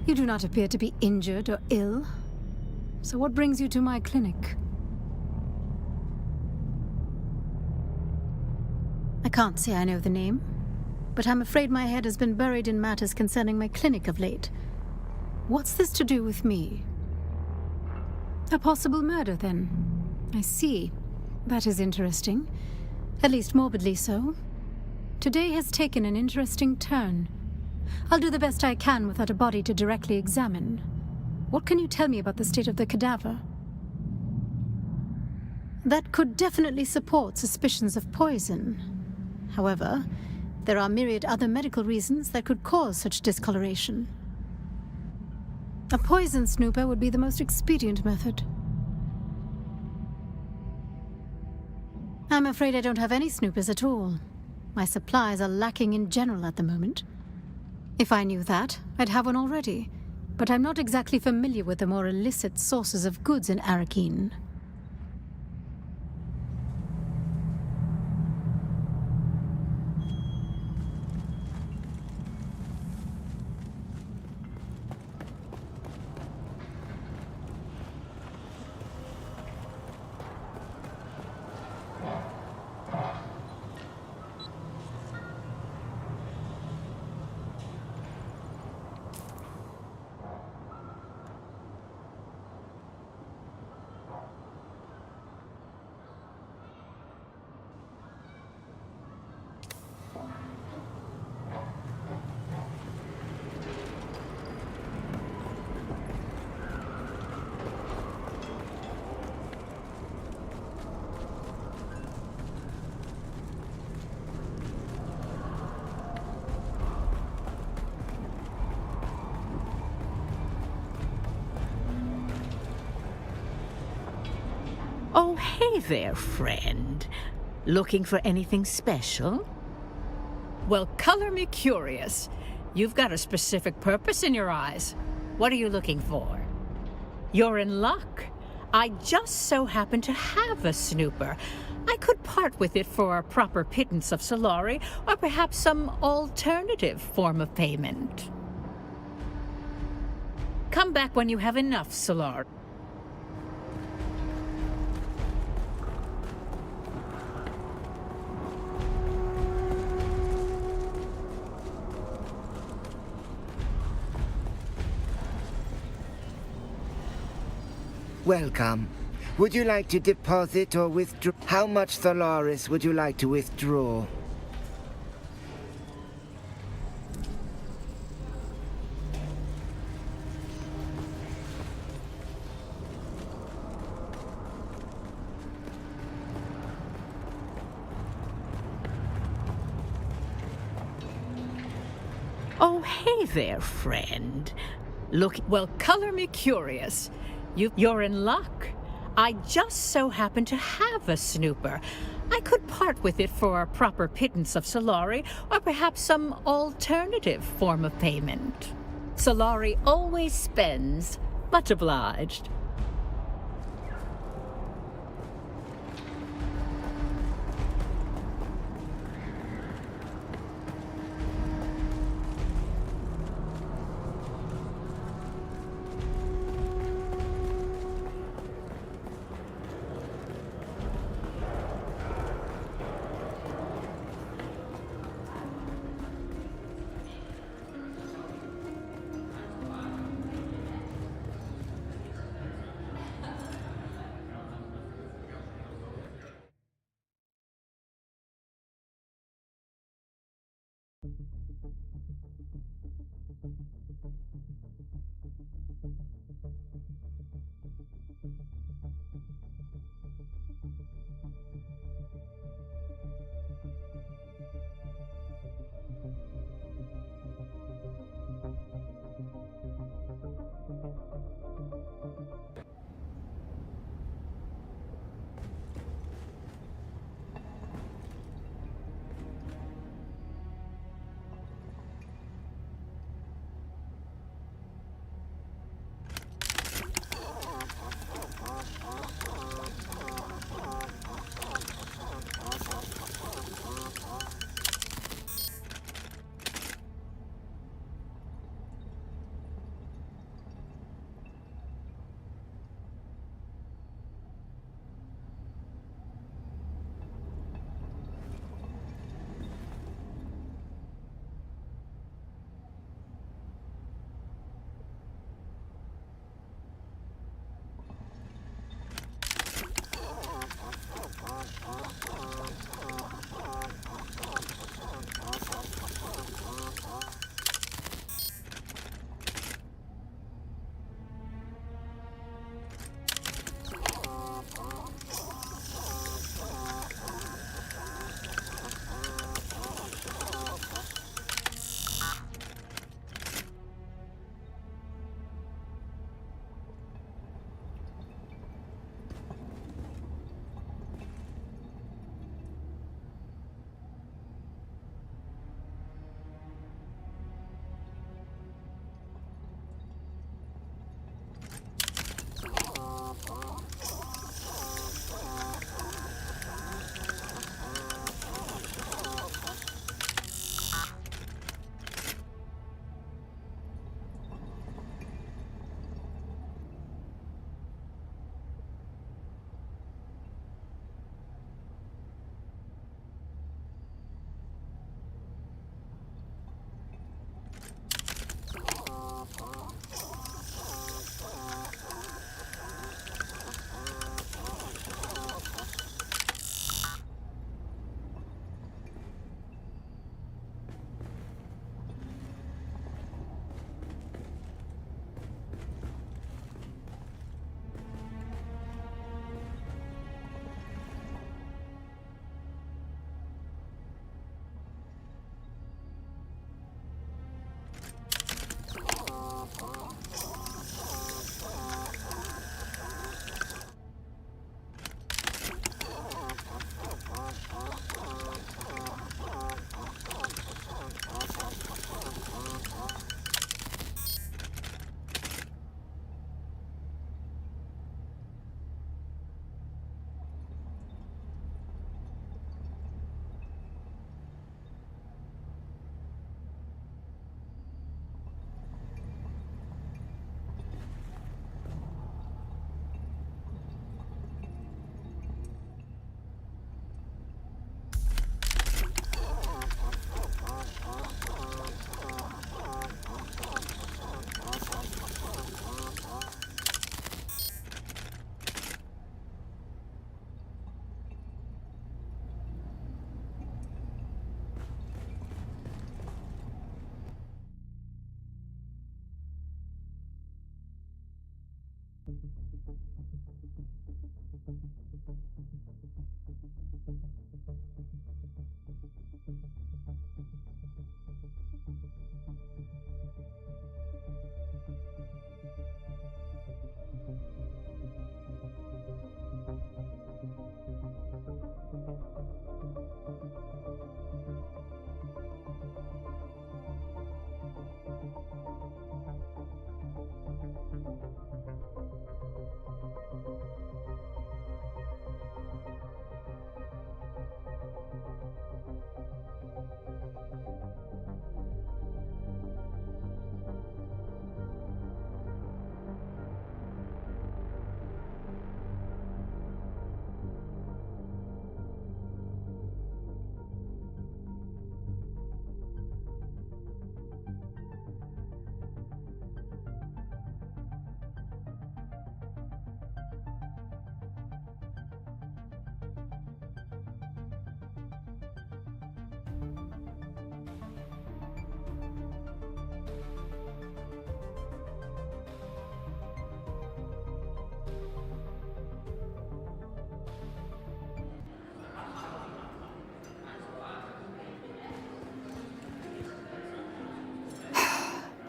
You do not appear to be injured or ill. So what brings you to my clinic? I can't say I know the name, but I'm afraid my head has been buried in matters concerning my clinic of late. What's this to do with me? A possible murder, then? I see. That is interesting. At least morbidly so. Today has taken an interesting turn. I'll do the best I can without a body to directly examine. What can you tell me about the state of the cadaver? That could definitely support suspicions of poison. However, there are myriad other medical reasons that could cause such discoloration. A poison snooper would be the most expedient method. I'm afraid I don't have any snoopers at all. My supplies are lacking in general at the moment. If I knew that, I'd have one already. But I'm not exactly familiar with the more illicit sources of goods in Arakeen. Oh, hey there, friend. Looking for anything special? Well, color me curious. You've got a specific purpose in your eyes. What are you looking for? You're in luck. I just so happen to have a snooper. I could part with it for a proper pittance of Solari, or perhaps some alternative form of payment. Come back when you have enough, Solari. Welcome. Would you like to deposit or withdraw? How much Thalaris would you like to withdraw? Oh, hey there, friend. Look, well, color me curious. You're in luck. I just so happen to have a snooper. I could part with it for a proper pittance of Solari, or perhaps some alternative form of payment. Solari always spends. Much obliged.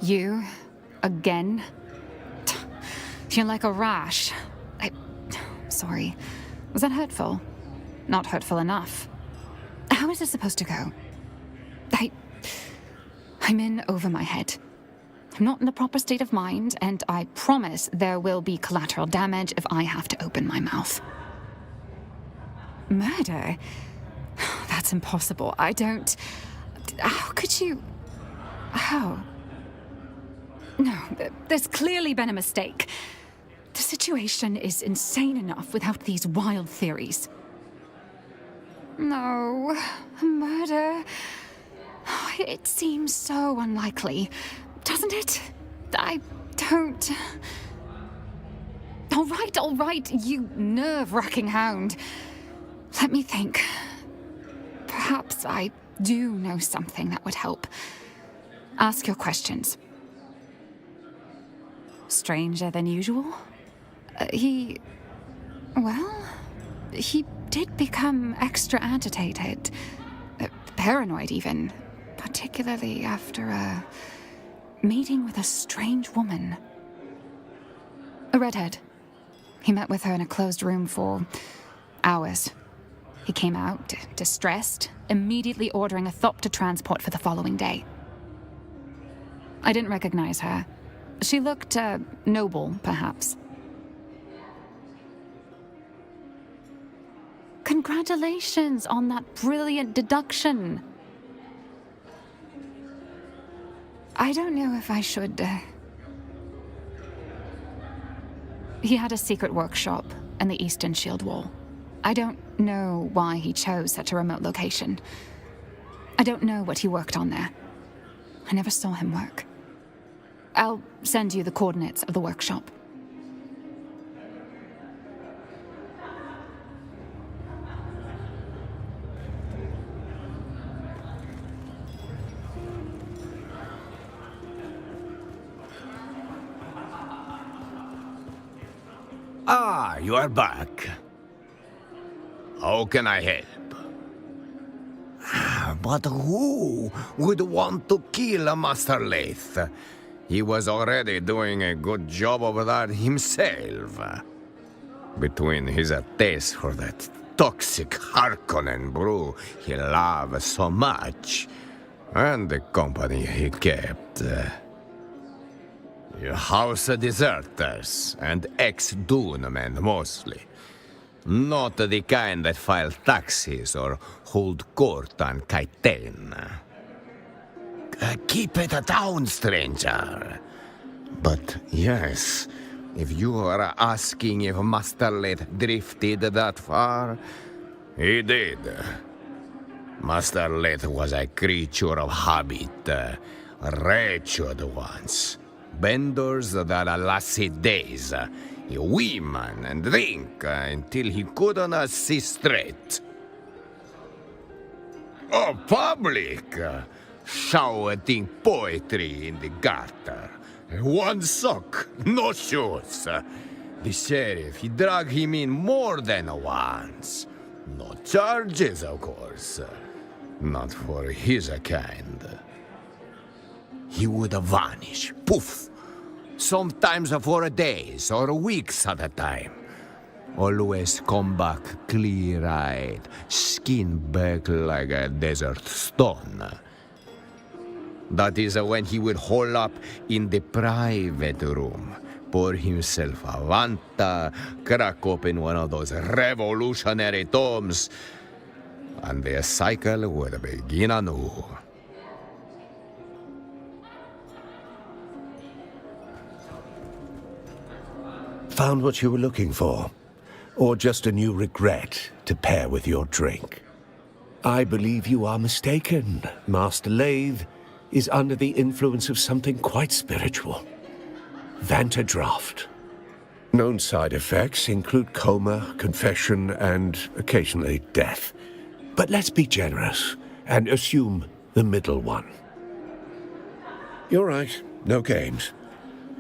You? Again? You're like a rash. Sorry. Was that hurtful? Not hurtful enough. How is this supposed to go? I'm in over my head. I'm not in the proper state of mind, and I promise there will be collateral damage if I have to open my mouth. Murder? That's impossible. I don't... How could you... How? No, there's clearly been a mistake. The situation is insane enough without these wild theories. No, murder... It seems so unlikely, doesn't it? I don't... All right, you nerve-wracking hound. Let me think. Perhaps I do know something that would help. Ask your questions. Stranger than usual? He did become extra agitated. Paranoid, even. Particularly after a meeting with a strange woman. A redhead. He met with her in a closed room for hours. He came out, distressed, immediately ordering a Thopter transport for the following day. I didn't recognize her. She looked, noble, perhaps. Congratulations on that brilliant deduction. I don't know if I should... He had a secret workshop in the Eastern Shield Wall. I don't know why he chose such a remote location. I don't know what he worked on there. I never saw him work. I'll send you the coordinates of the workshop. Ah, you are back. How can I help? But who would want to kill Master Leith? He was already doing a good job of that himself. Between his taste for that toxic Harkonnen brew he loved so much, and the company he kept. House deserters and ex-Dune men mostly. Not the kind that file taxes or hold court on Kaiten. Keep it down, stranger. But yes, if you are asking if Master Leith drifted that far, he did. Master Leith was a creature of habit, wretched ones. Benders that lasted days, women and drink until he couldn't see straight. Oh, public! Shouting poetry in the gutter. One sock, no shoes. The sheriff, he dragged him in more than once. No charges, of course. Not for his kind. He would vanish, poof. Sometimes for days or weeks at a time. Always come back clear-eyed, skin back like a desert stone. That is when he would hole up in the private room, pour himself a Vanta, crack open one of those revolutionary tomes, and the cycle would begin anew. Found what you were looking for? Or just a new regret to pair with your drink? I believe you are mistaken. Master Leith is under the influence of something quite spiritual. Vantadraft. Known side effects include coma, confession, and occasionally death. But let's be generous and assume the middle one. You're right, no games.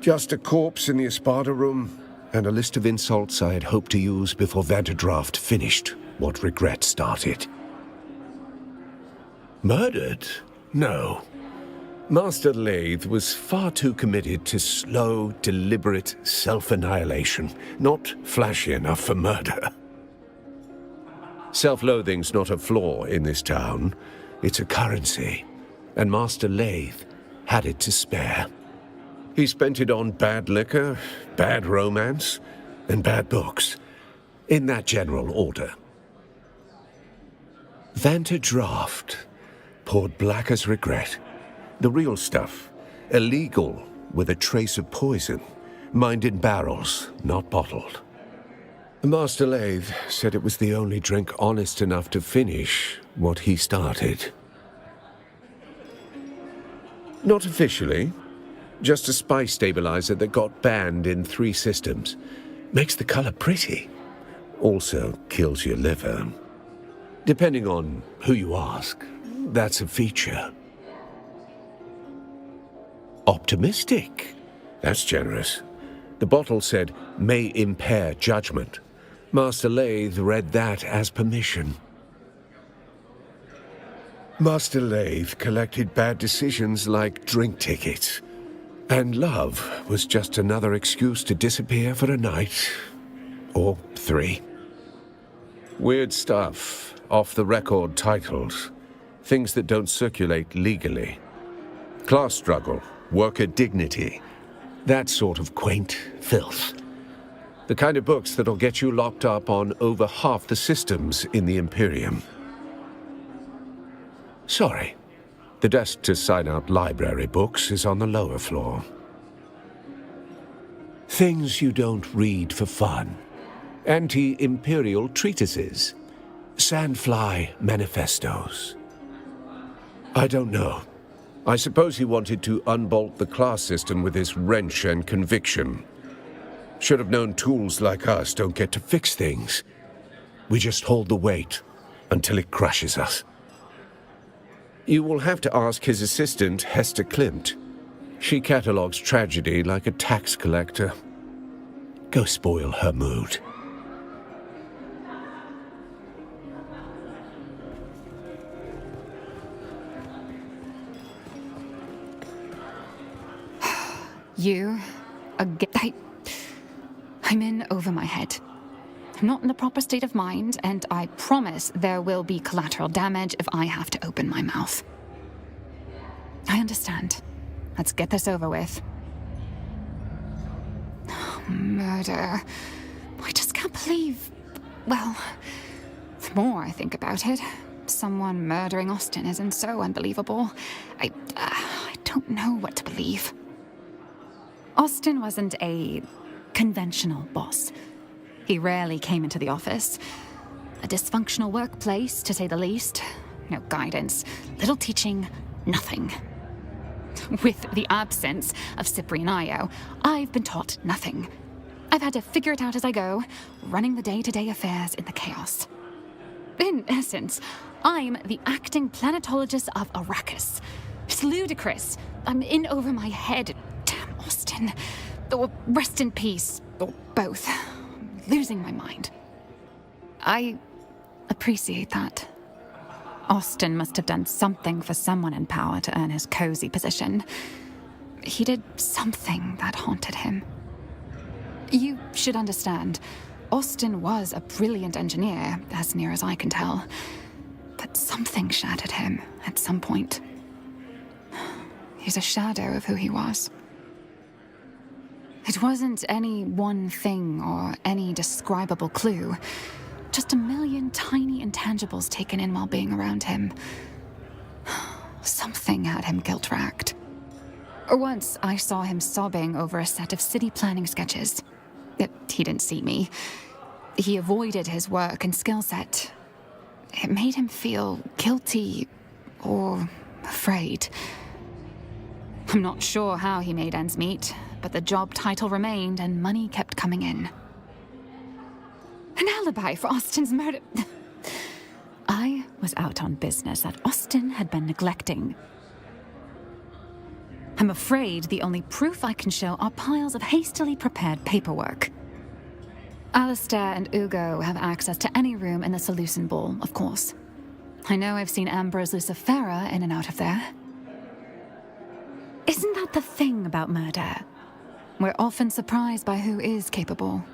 Just a corpse in the Espada room, and a list of insults I had hoped to use before Vantadraft finished what regret started. Murdered? No. Master Lathe was far too committed to slow, deliberate self-annihilation, not flashy enough for murder. Self-loathing's not a flaw in this town. It's a currency, and Master Lathe had it to spare. He spent it on bad liquor, bad romance, and bad books, in that general order. Vanta Draft poured black as regret. The real stuff, illegal with a trace of poison, mined in barrels, not bottled. Master Lathe said it was the only drink honest enough to finish what he started. Not officially, just a spice stabilizer that got banned in 3 systems. Makes the color pretty. Also kills your liver. Depending on who you ask, that's a feature. Optimistic. That's generous. The bottle said, may impair judgment. Master Lathe read that as permission. Master Lathe collected bad decisions like drink tickets. And love was just another excuse to disappear for a night. Or 3. Weird stuff, off-the-record titles. Things that don't circulate legally. Class struggle. Worker dignity, that sort of quaint filth. The kind of books that'll get you locked up on over half the systems in the Imperium. Sorry, the desk to sign out library books is on the lower floor. Things you don't read for fun. Anti-Imperial treatises. Sandfly manifestos. I don't know. I suppose he wanted to unbolt the class system with his wrench and conviction. Should have known tools like us don't get to fix things. We just hold the weight until it crushes us. You will have to ask his assistant, Hester Klimt. She catalogues tragedy like a tax collector. Go spoil her mood. You, again. I'm in over my head. I'm not in the proper state of mind, and I promise there will be collateral damage if I have to open my mouth. I understand. Let's get this over with. Murder. I just can't believe... Well, the more I think about it, someone murdering Austin isn't so unbelievable. I don't know what to believe. Austin wasn't a conventional boss. He rarely came into the office. A dysfunctional workplace, to say the least. No guidance, little teaching, nothing. With the absence of Cyprian Io, I've been taught nothing. I've had to figure it out as I go, running the day-to-day affairs in the chaos. In essence, I'm the acting planetologist of Arrakis. It's ludicrous. I'm in over my head. Damn Austin. Or rest in peace, or both. I'm losing my mind. I appreciate that. Austin must have done something for someone in power to earn his cozy position. He did something that haunted him. You should understand, Austin was a brilliant engineer, as near as I can tell. But something shattered him at some point. He's a shadow of who he was. It wasn't any one thing or any describable clue. Just a million tiny intangibles taken in while being around him. Something had him guilt-racked. Once I saw him sobbing over a set of city planning sketches. He didn't see me. He avoided his work and skill set. It made him feel guilty or afraid. I'm not sure how he made ends meet, but the job title remained and money kept coming in. An alibi for Austin's murder. I was out on business that Austin had been neglecting. I'm afraid the only proof I can show are piles of hastily prepared paperwork. Alistair and Ugo have access to any room in the Seleucid Ball, of course. I know I've seen Ambrose Lucifera in and out of there. that the thing about murder? We're often surprised by who is capable.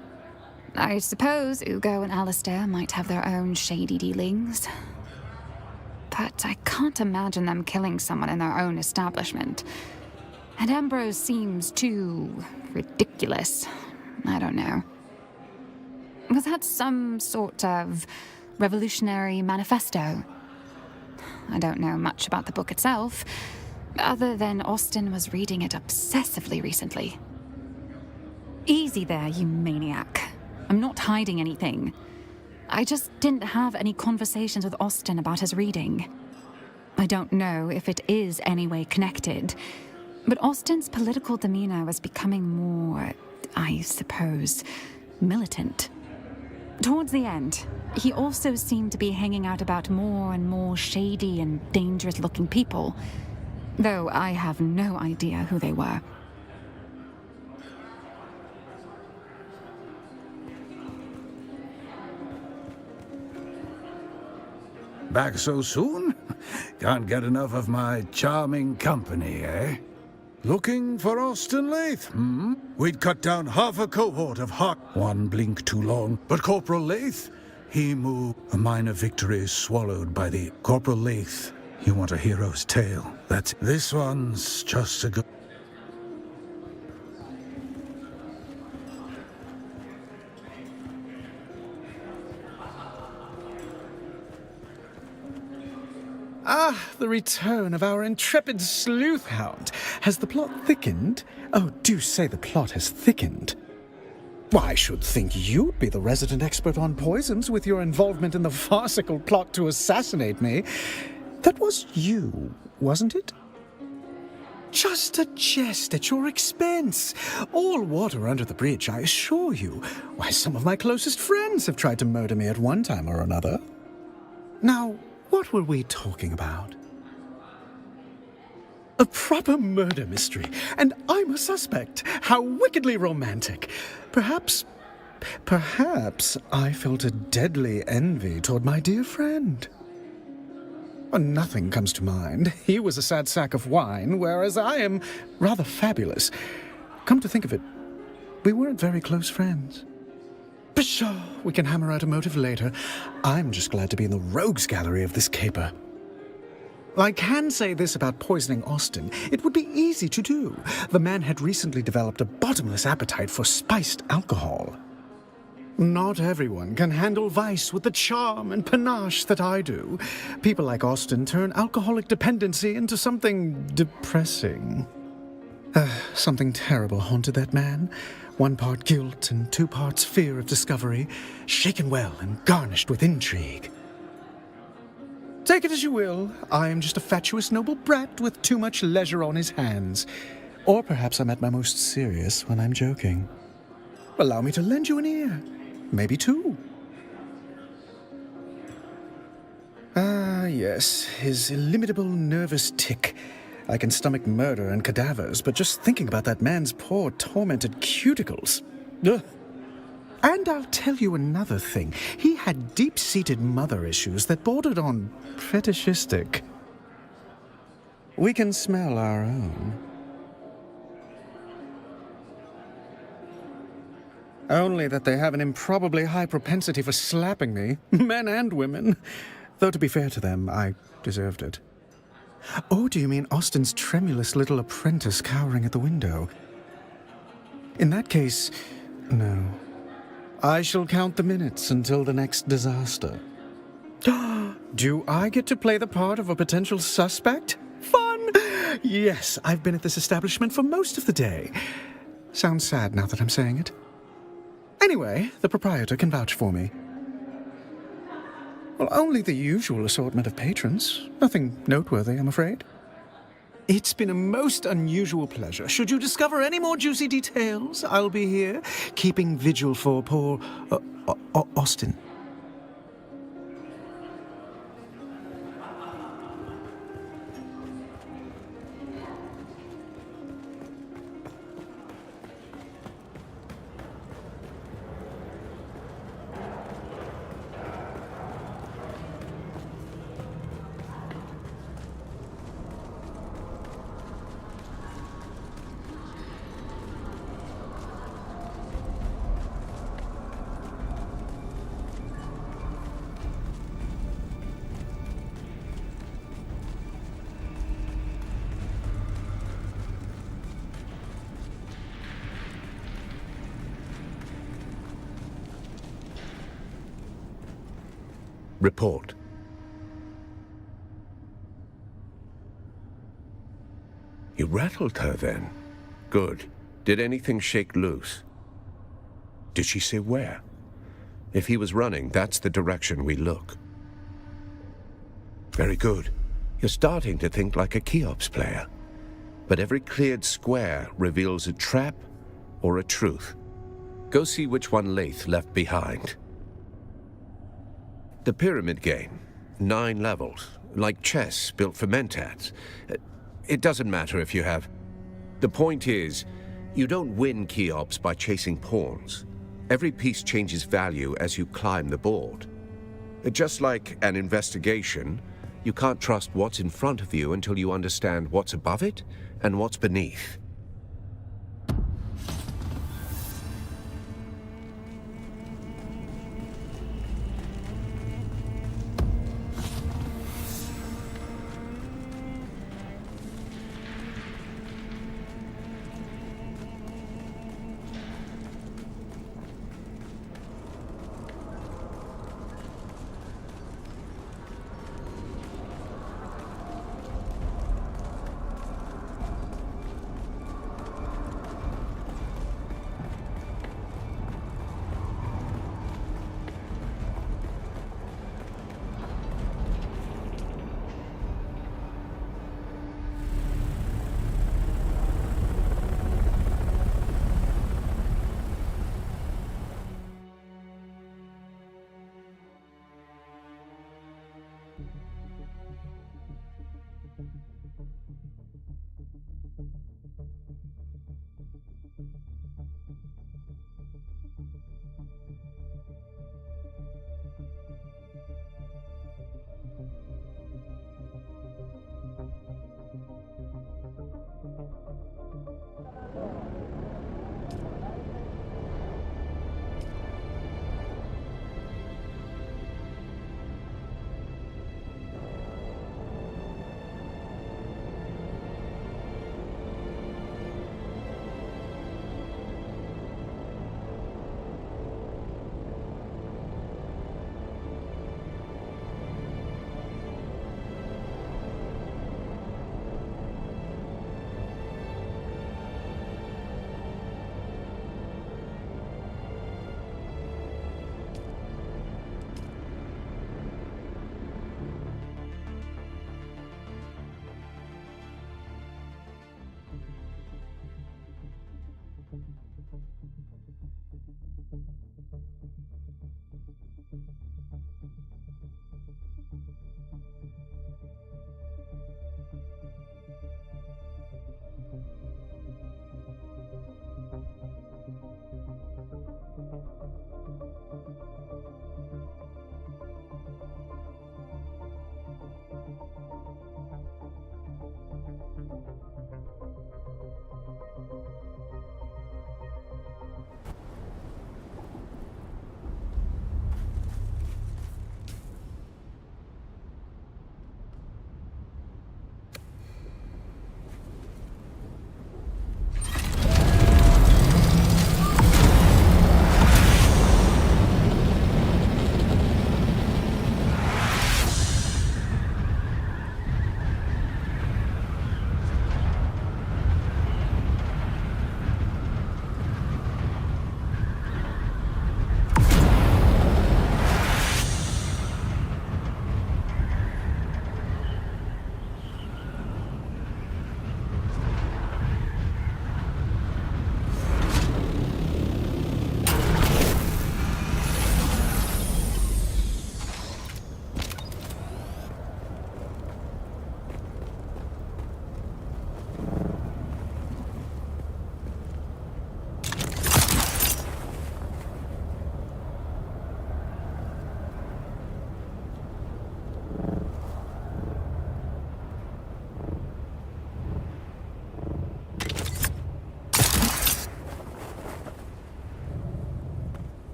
I suppose Ugo and Alistair might have their own shady dealings. But I can't imagine them killing someone in their own establishment. And Ambrose seems too ridiculous. I don't know. Was that some sort of revolutionary manifesto? I don't know much about the book itself, other than Austin was reading it obsessively recently. Easy there, you maniac. I'm not hiding anything. I just didn't have any conversations with Austin about his reading. I don't know if it is any way connected, but Austin's political demeanor was becoming more, I suppose, militant. Towards the end, he also seemed to be hanging out about more and more shady and dangerous-looking people, though I have no idea who they were. Back so soon? Can't get enough of my charming company, eh? Looking for Austin Lath, hmm? We'd cut down half a cohort of hot. One blink too long. But Corporal Lath, he moved. A minor victory swallowed by the Corporal Lath. You want a hero's tale? That's this one's just a good. Ah, the return of our intrepid sleuth hound. Has the plot thickened? Oh, do say the plot has thickened. Why, I should think you'd be the resident expert on poisons with your involvement in the farcical plot to assassinate me. That was you, wasn't it? Just a jest at your expense. All water under the bridge, I assure you. Why, some of my closest friends have tried to murder me at one time or another. Now, what were we talking about? A proper murder mystery, and I'm a suspect. How wickedly romantic. Perhaps I felt a deadly envy toward my dear friend. Nothing comes to mind. He was a sad sack of wine, whereas I am rather fabulous. Come to think of it, we weren't very close friends. Pshaw, we can hammer out a motive later. I'm just glad to be in the rogues gallery of this caper. I can say this about poisoning Austin. It would be easy to do. The man had recently developed a bottomless appetite for spiced alcohol. Not everyone can handle vice with the charm and panache that I do. People like Austin turn alcoholic dependency into something depressing. Something terrible haunted that man. 1 part guilt and 2 parts fear of discovery, shaken well and garnished with intrigue. Take it as you will. I am just a fatuous noble brat with too much leisure on his hands. Or perhaps I'm at my most serious when I'm joking. Allow me to lend you an ear. Maybe 2. Ah, yes, his illimitable nervous tic. I can stomach murder and cadavers, but just thinking about that man's poor, tormented cuticles. Ugh. And I'll tell you another thing. He had deep-seated mother issues that bordered on fetishistic. We can smell our own. Only that they have an improbably high propensity for slapping me, men and women. Though to be fair to them, I deserved it. Oh, do you mean Austin's tremulous little apprentice cowering at the window? In that case, no. I shall count the minutes until the next disaster. Do I get to play the part of a potential suspect? Fun! Yes, I've been at this establishment for most of the day. Sounds sad now that I'm saying it. Anyway, the proprietor can vouch for me. Well, only the usual assortment of patrons. Nothing noteworthy, I'm afraid. It's been a most unusual pleasure. Should you discover any more juicy details, I'll be here, keeping vigil for poor Austin. Report. You rattled her then? Good. Did anything shake loose? Did she say where? If he was running, that's the direction we look. Very good. You're starting to think like a Cheops player. But every cleared square reveals a trap or a truth. Go see which one Lath left behind. The pyramid game. 9 levels. Like chess built for mentats. It doesn't matter if you have... The point is, you don't win Cheops by chasing pawns. Every piece changes value as you climb the board. Just like an investigation, you can't trust what's in front of you until you understand what's above it and what's beneath.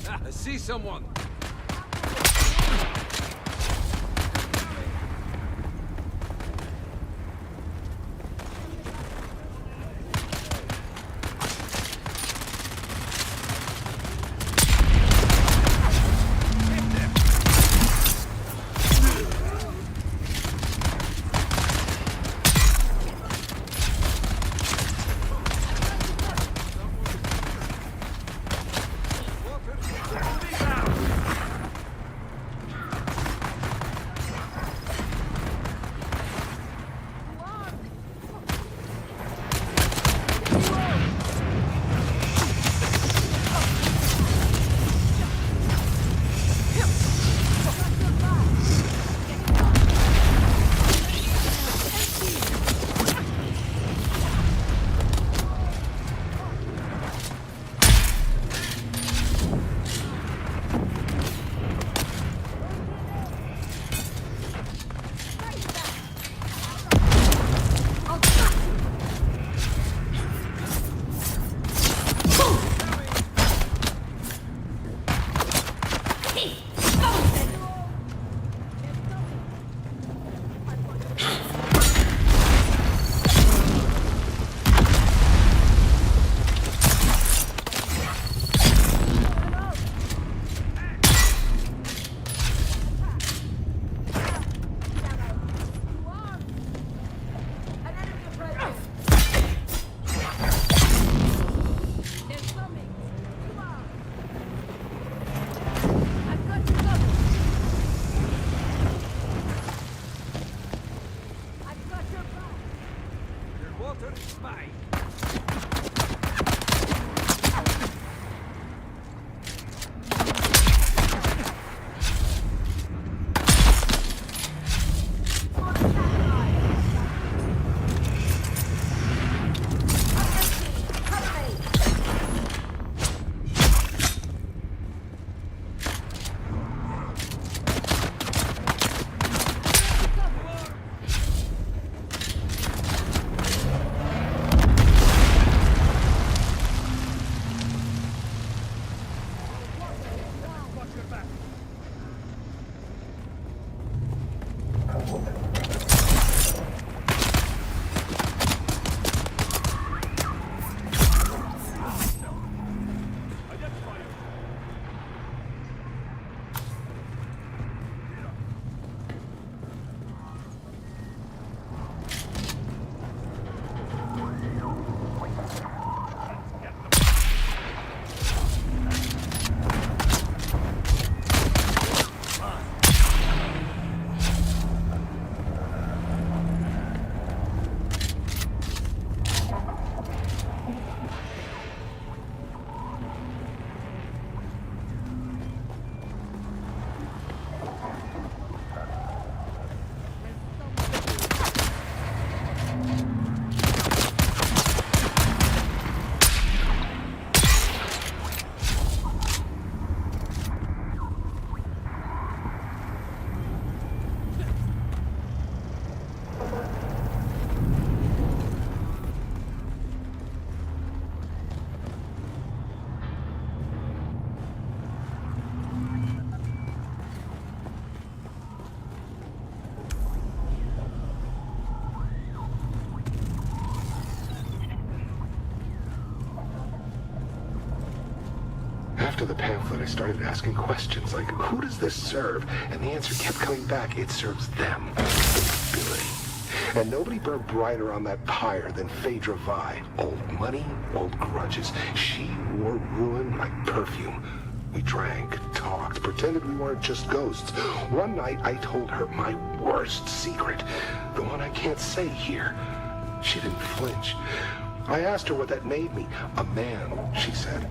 I see someone. After the pamphlet, I started asking questions like, who does this serve? And the answer kept coming back, it serves them. Billy. And nobody burned brighter on that pyre than Phaedra Vi. Old money, old grudges. She wore ruin like perfume. We drank, talked, pretended we weren't just ghosts. One night, I told her my worst secret, the one I can't say here. She didn't flinch. I asked her what that made me. A man, she said.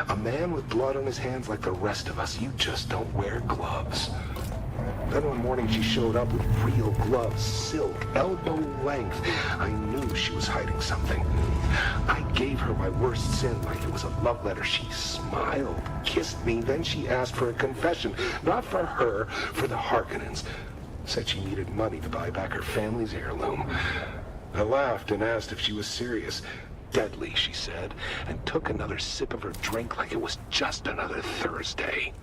A man with blood on his hands like the rest of us. You just don't wear gloves. Then one morning she showed up with real gloves, silk, elbow length. I knew she was hiding something. I gave her my worst sin like it was a love letter. She smiled, kissed me, then she asked for a confession. Not for her, for the Harkonnens. Said she needed money to buy back her family's heirloom. I laughed and asked if she was serious. deadly, she said, and took another sip of her drink like it was just another Thursday.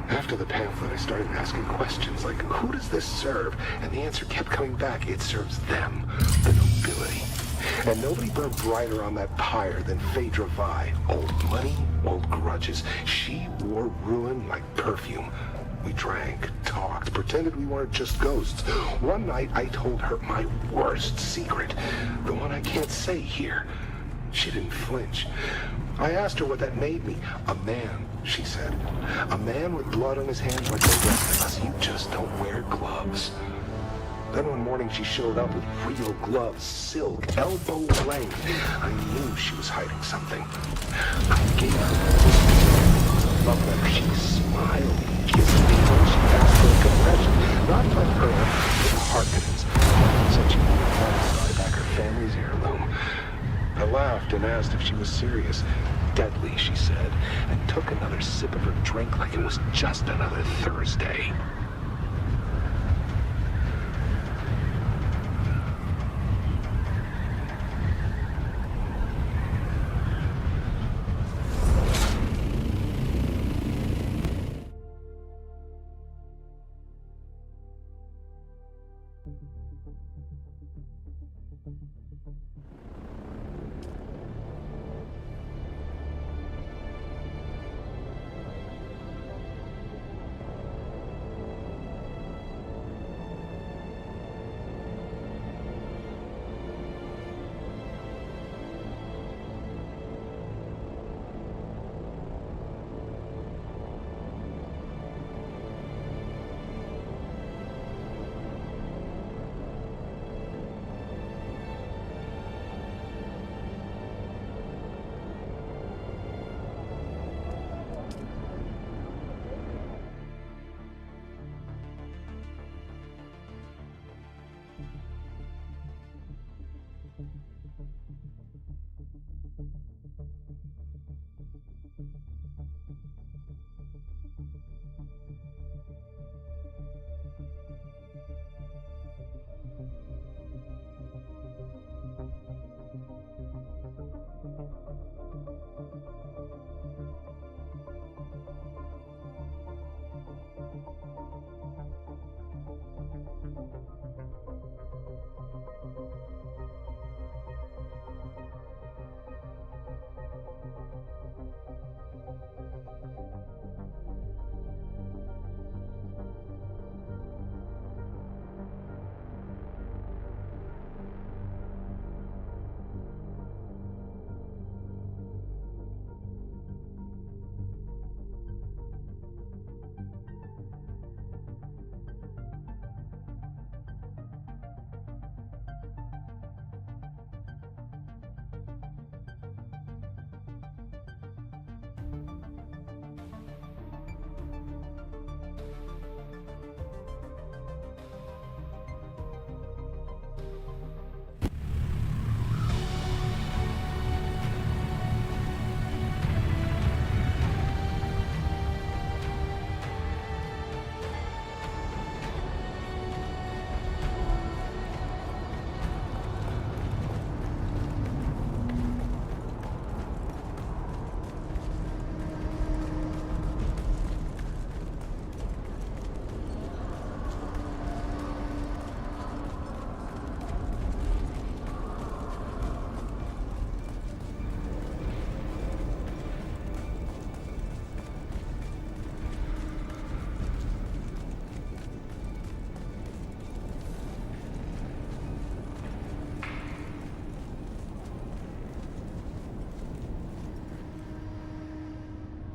After the pamphlet, I started asking questions like, who does this serve? And the answer kept coming back, it serves them, the nobility. And nobody burned brighter on that pyre than Phaedra Vi. Old money, old grudges. She wore ruin like perfume. We drank, talked, pretended we weren't just ghosts. One night, I told her my worst secret, the one I can't say here. She didn't flinch. I asked her what that made me. A man, she said. A man with blood on his hands like the rest of us. You just don't wear gloves. Then one morning she showed up with real gloves, silk, elbow length. I knew she was hiding something. I gave her a love letter. She smiled, kissed me when she asked for a confession. Not from her, but the Harkonnens. Said she wanted to buy back her family's heirloom. I laughed and asked if she was serious. Deadly, she said, and took another sip of her drink like it was just another Thursday.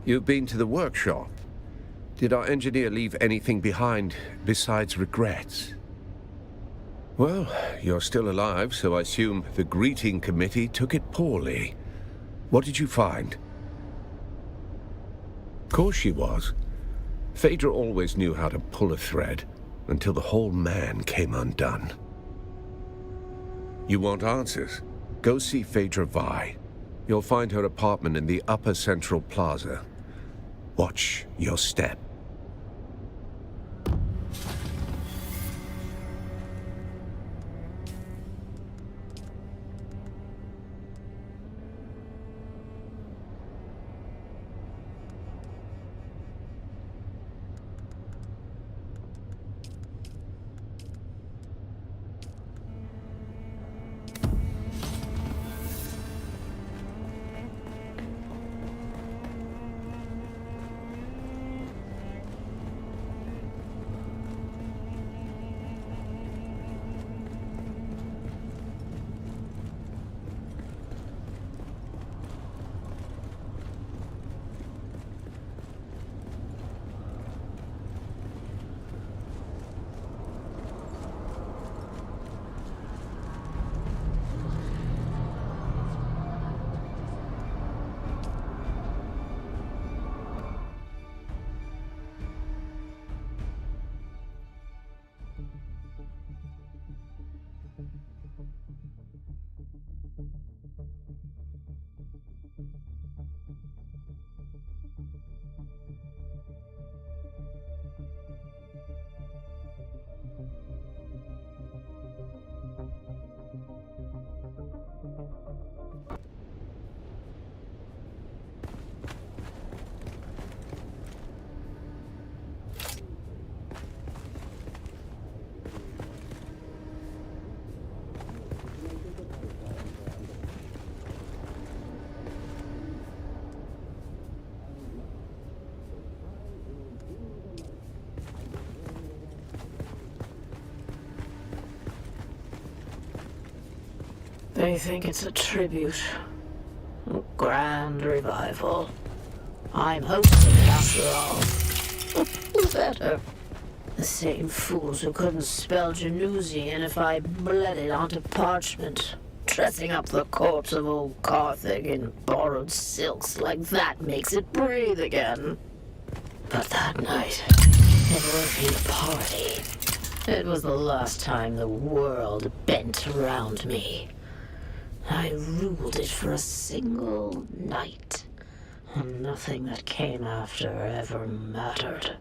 You've been to the workshop. Did our engineer leave anything behind besides regrets? Well, you're still alive, so I assume the greeting committee took it poorly. What did you find? Of course she was. Phaedra always knew how to pull a thread, until the whole man came undone. You want answers? Go see Phaedra Vi. You'll find her apartment in the Upper Central Plaza. Watch your step. They think it's a tribute. A grand revival. I'm hosting it after all. Who's better? The same fools who couldn't spell Genusian if I bled it onto parchment, dressing up the corpse of old Carthage in borrowed silks like that makes it breathe again. But that night, it wasn't a party. It was the last time the world bent around me. I ruled it for a single night, and nothing that came after ever mattered.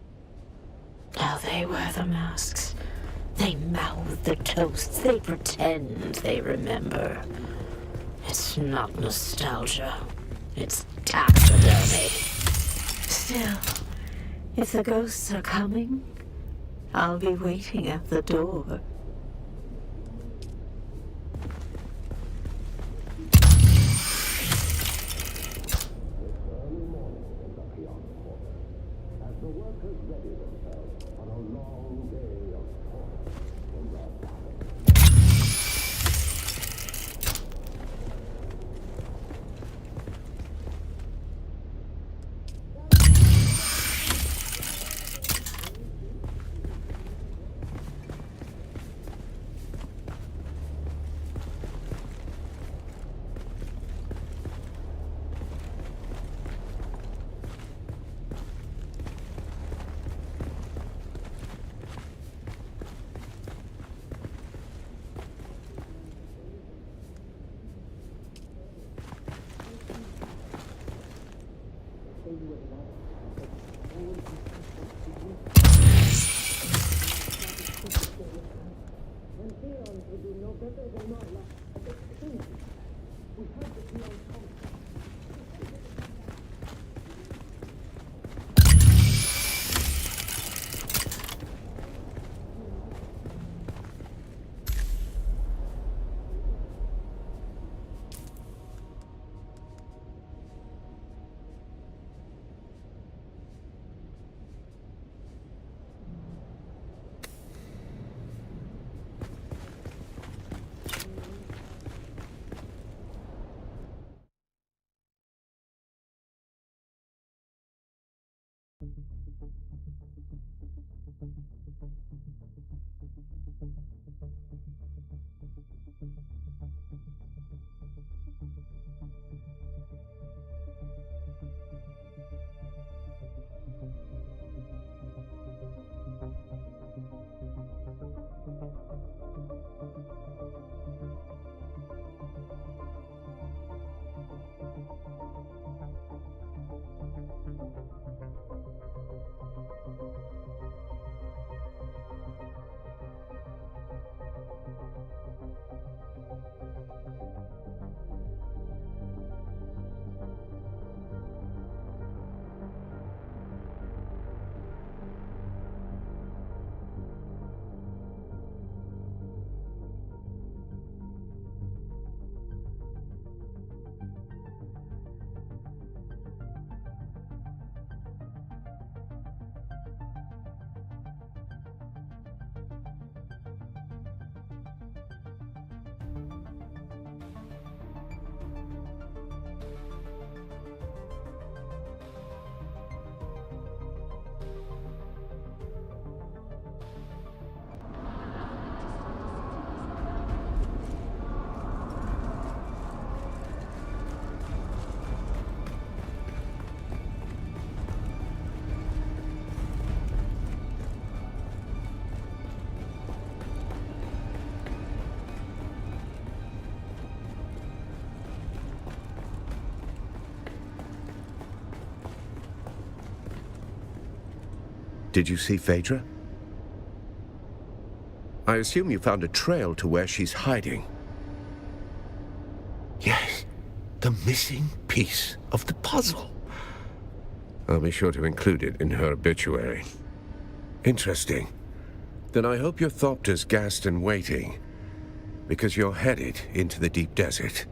Now they wear the masks. They mouth the toasts. They pretend they remember. It's not nostalgia. It's taxidermy. Still, if the ghosts are coming, I'll be waiting at the door. Did you see Phaedra? I assume you found a trail to where she's hiding. Yes, the missing piece of the puzzle. I'll be sure to include it in her obituary. Interesting. Then I hope your Thopter's gassed and waiting, because you're headed into the deep desert.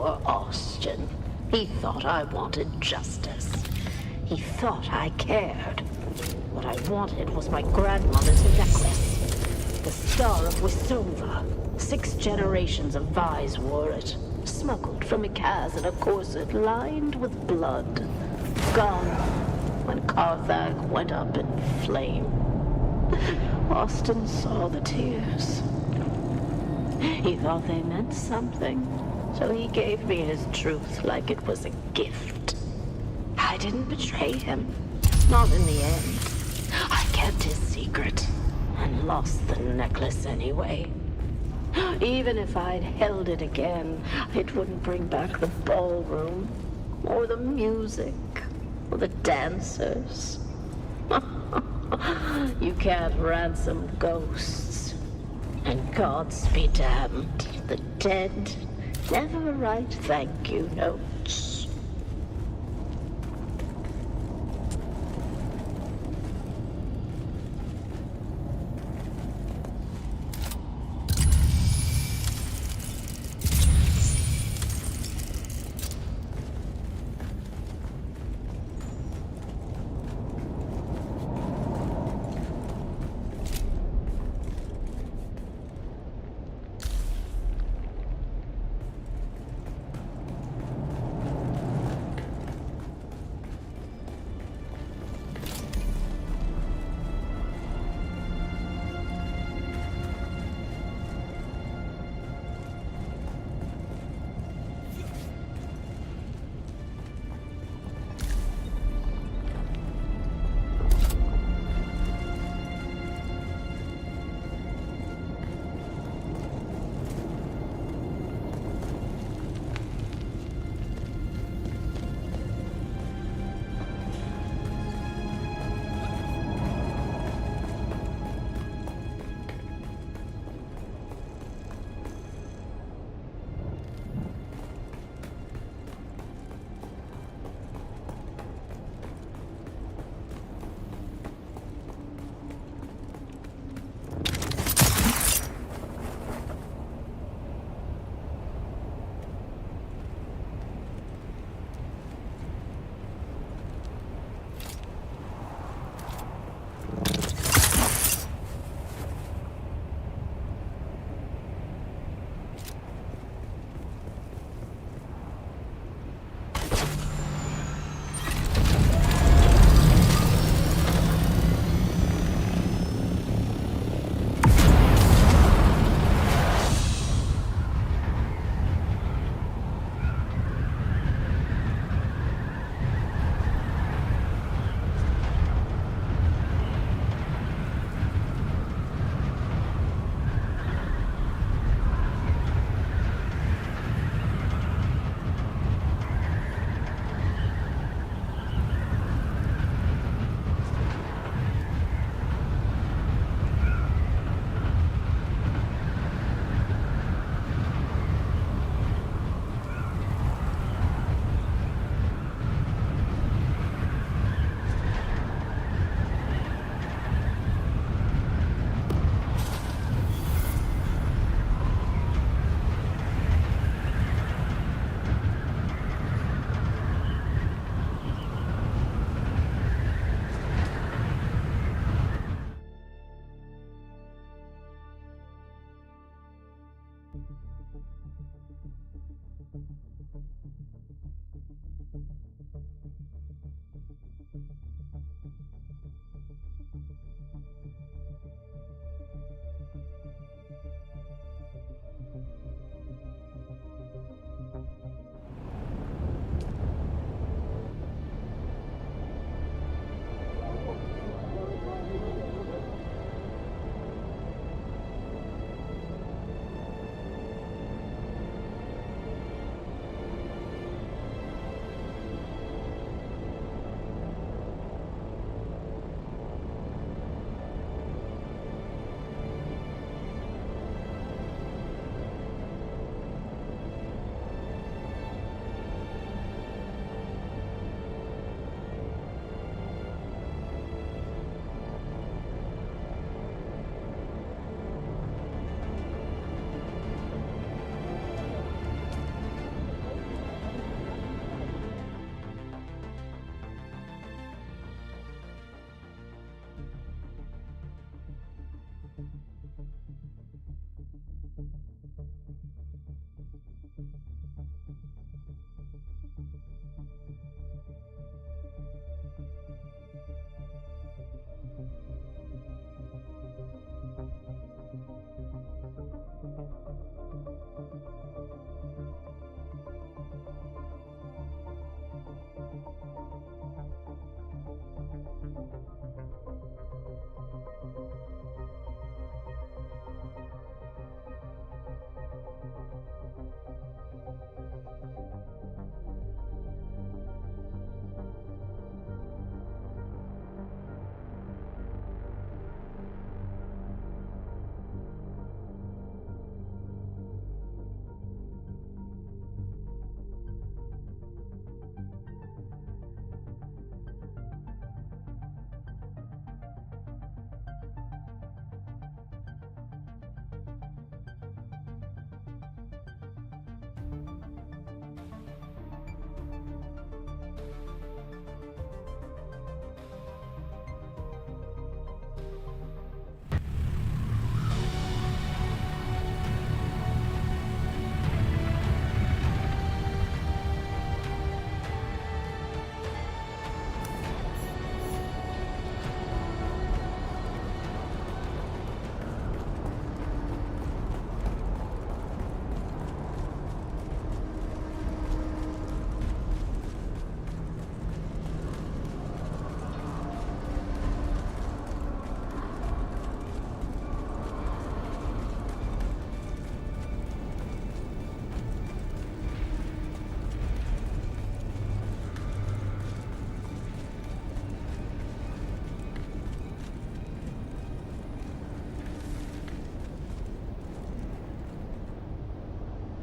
Poor Austin. He thought I wanted justice. He thought I cared. What I wanted was my grandmother's necklace. The Star of Wisova. 6 generations of Vise wore it. Smuggled from beccause in a corset lined with blood. Gone when Carthag went up in flame. Austin saw the tears. He thought they meant something, so he gave me his truth like it was a gift. I didn't betray him, not in the end. I kept his secret and lost the necklace anyway. Even if I'd held it again, it wouldn't bring back the ballroom, or the music, or the dancers. You can't ransom ghosts. And gods be damned, the dead never write thank you notes.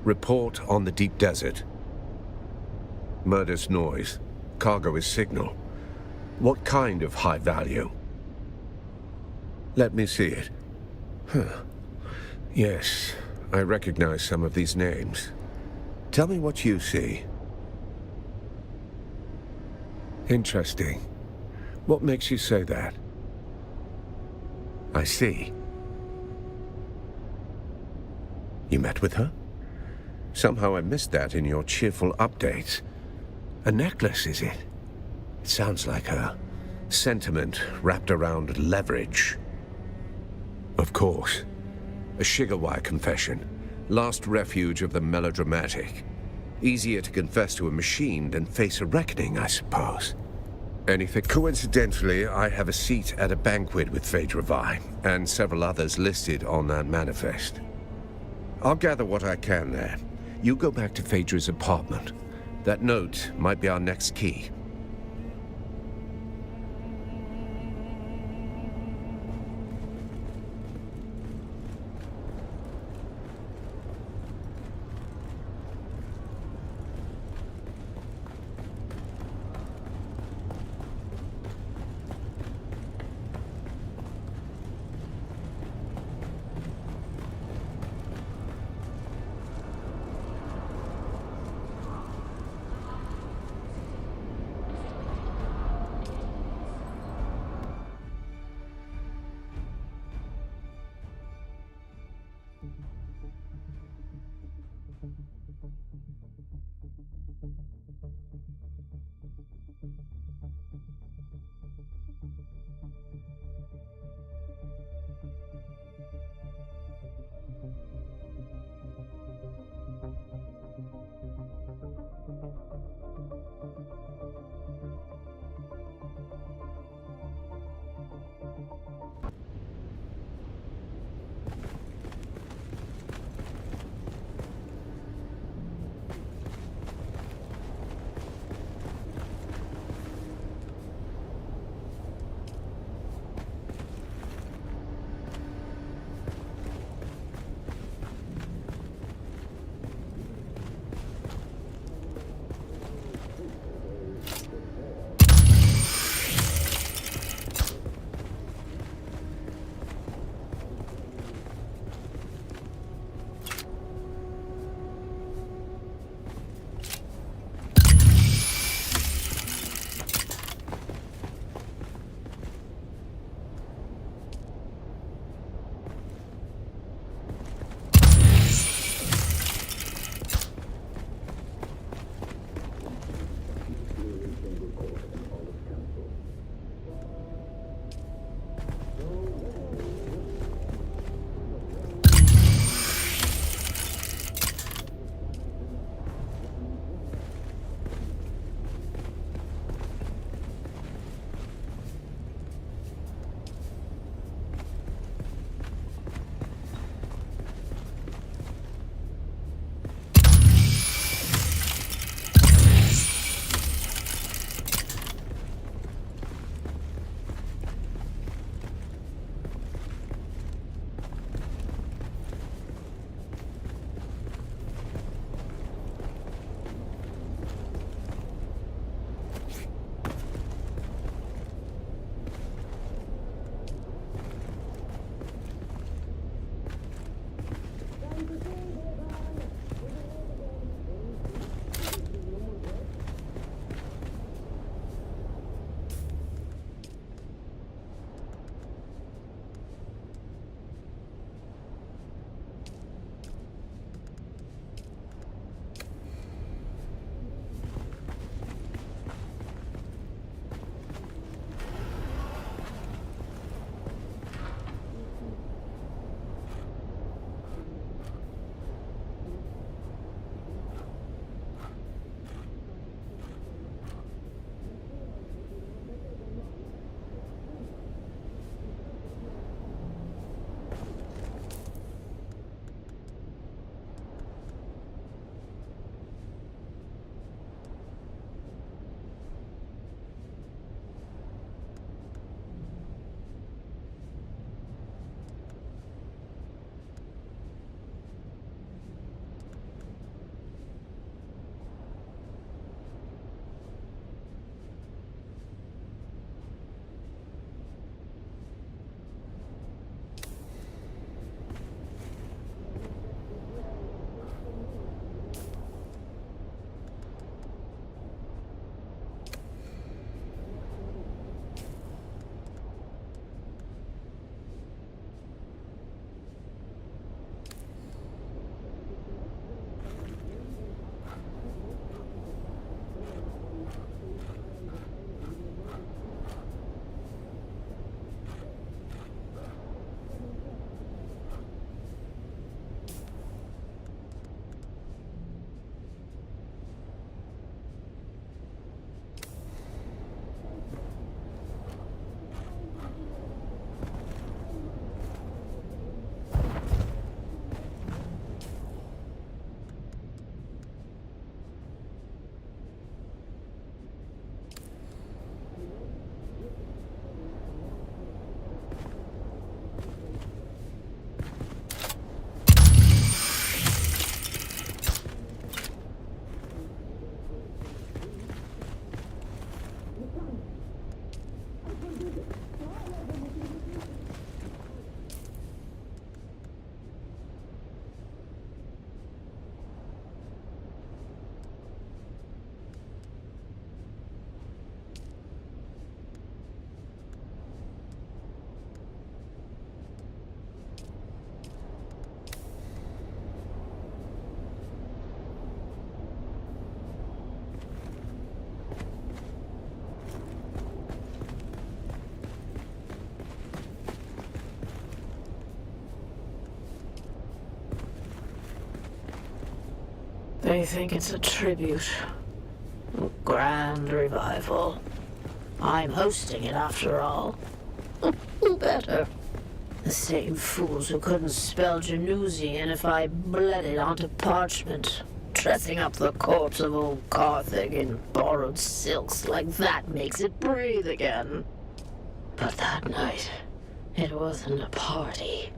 Report on the deep desert. Murder's noise. Cargo is signal. What kind of high value? Let me see it. Huh. Yes, I recognize some of these names. Tell me what you see. Interesting. What makes you say that? I see. You met with her? Somehow I missed that in your cheerful updates. A necklace, is it? It sounds like a sentiment wrapped around leverage. Of course. A Shigawai confession. Last refuge of the melodramatic. Easier to confess to a machine than face a reckoning, I suppose. Anything? Coincidentally, I have a seat at a banquet with Phaedra Vi, and several others listed on that manifest. I'll gather what I can there. You go back to Phaedra's apartment. That note might be our next key. They think it's a tribute. A grand revival. I'm hosting it after all. Who better? The same fools who couldn't spell Genusian if I bled it onto parchment. Dressing up the corpse of old Carthage in borrowed silks like that makes it breathe again. But that night, it wasn't a party.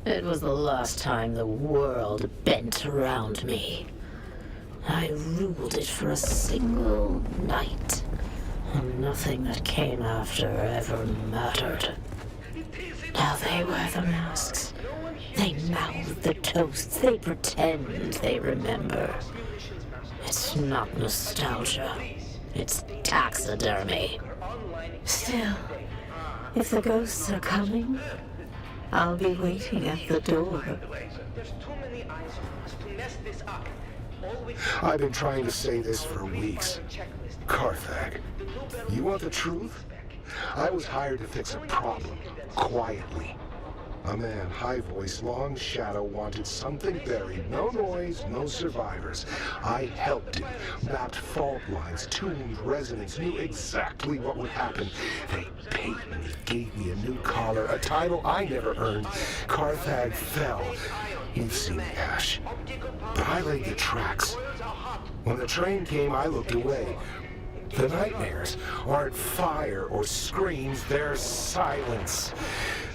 It was the last time the world bent around me. I ruled it for a single night, and nothing that came after ever mattered. Now they wear the masks. They mouth the toasts. They pretend they remember. It's not nostalgia. It's taxidermy. Still, if the ghosts are coming, I'll be waiting at the door. I've been trying to say this for weeks. Carthag, you want the truth? I was hired to fix a problem, quietly. A man, high voice, long shadow, wanted something buried. No noise, no survivors. I helped him, mapped fault lines, tuned resonance, knew exactly what would happen. They paid me, gave me a new collar, a title I never earned. Carthag fell. You've seen the ash. But I laid the tracks. When the train came, I looked away. The nightmares aren't fire or screams, they're silence.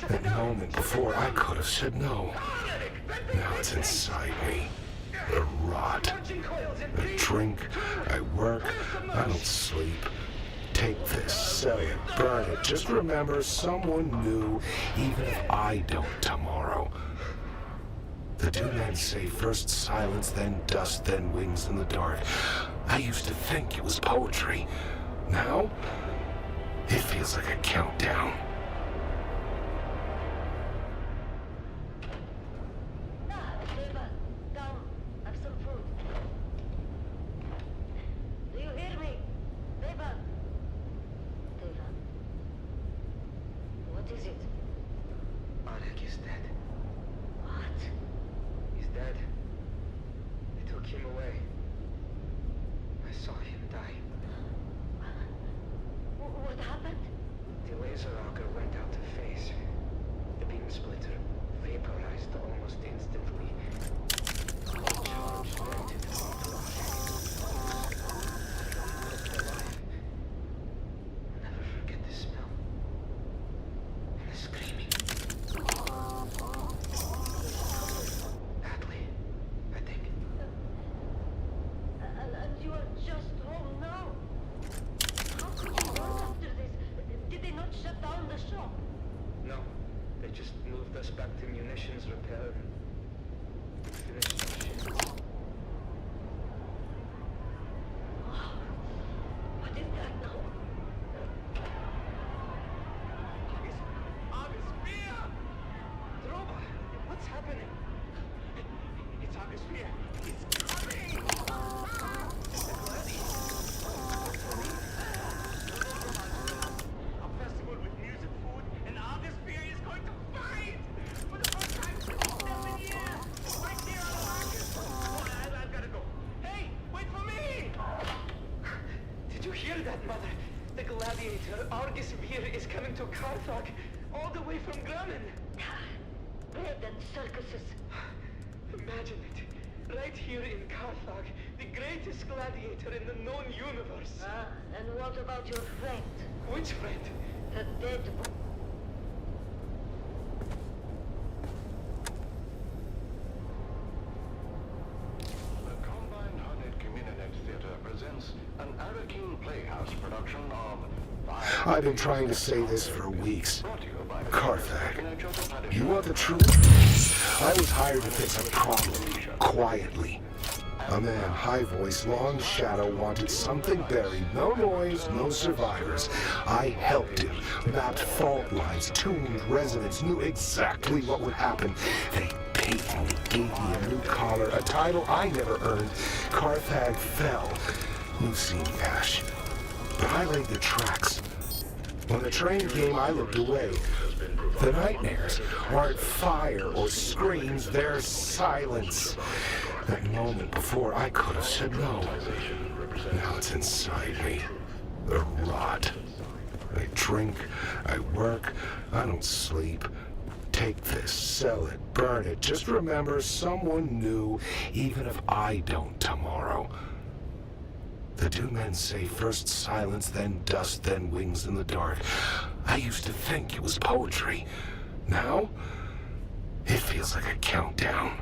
That moment before, I could have said no. Now it's inside me. The rot. I drink, I work, I don't sleep. Take this, sell it, burn it. Just remember, someone knew, even if I don't tomorrow. The two men say first silence, then dust, then wings in the dark. I used to think it was poetry. Now, it feels like a countdown. Imagine it. Right here in Carthage, the greatest gladiator in the known universe. Ah, and what about your friend? Which friend? The dead one. The Combined Hunted Community Theater presents an Arakin Playhouse production of... I've been trying to say this for weeks. Carthag, you want the truth? I was hired to fix a problem, quietly. A man, high voice, long shadow, wanted something buried. No noise, no survivors. I helped him, mapped fault lines, tuned resonance, knew exactly what would happen. They paid me, gave me a new collar, a title I never earned. Carthag fell. You've seen the ash. But I laid the tracks. When the train came, I looked away. The nightmares aren't fire or screams, they're silence. That moment before, I could have said no. Now it's inside me. The rot. I drink, I work, I don't sleep. Take this, sell it, burn it. Just remember, someone knew, even if I don't tomorrow. The Dune men say first silence, then dust, then wings in the dark. I used to think it was poetry. Now, it feels like a countdown.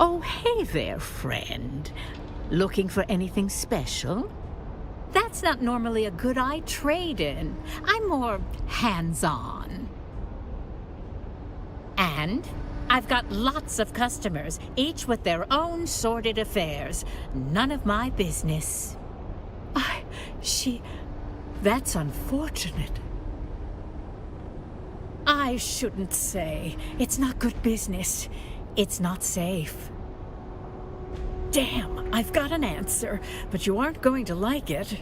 Oh, hey there, friend. Looking for anything special? That's not normally a good eye trade-in. I'm more hands-on. And I've got lots of customers, each with their own sordid affairs. None of my business. That's unfortunate. I shouldn't say. It's not good business. It's not safe. Damn, I've got an answer, but you aren't going to like it.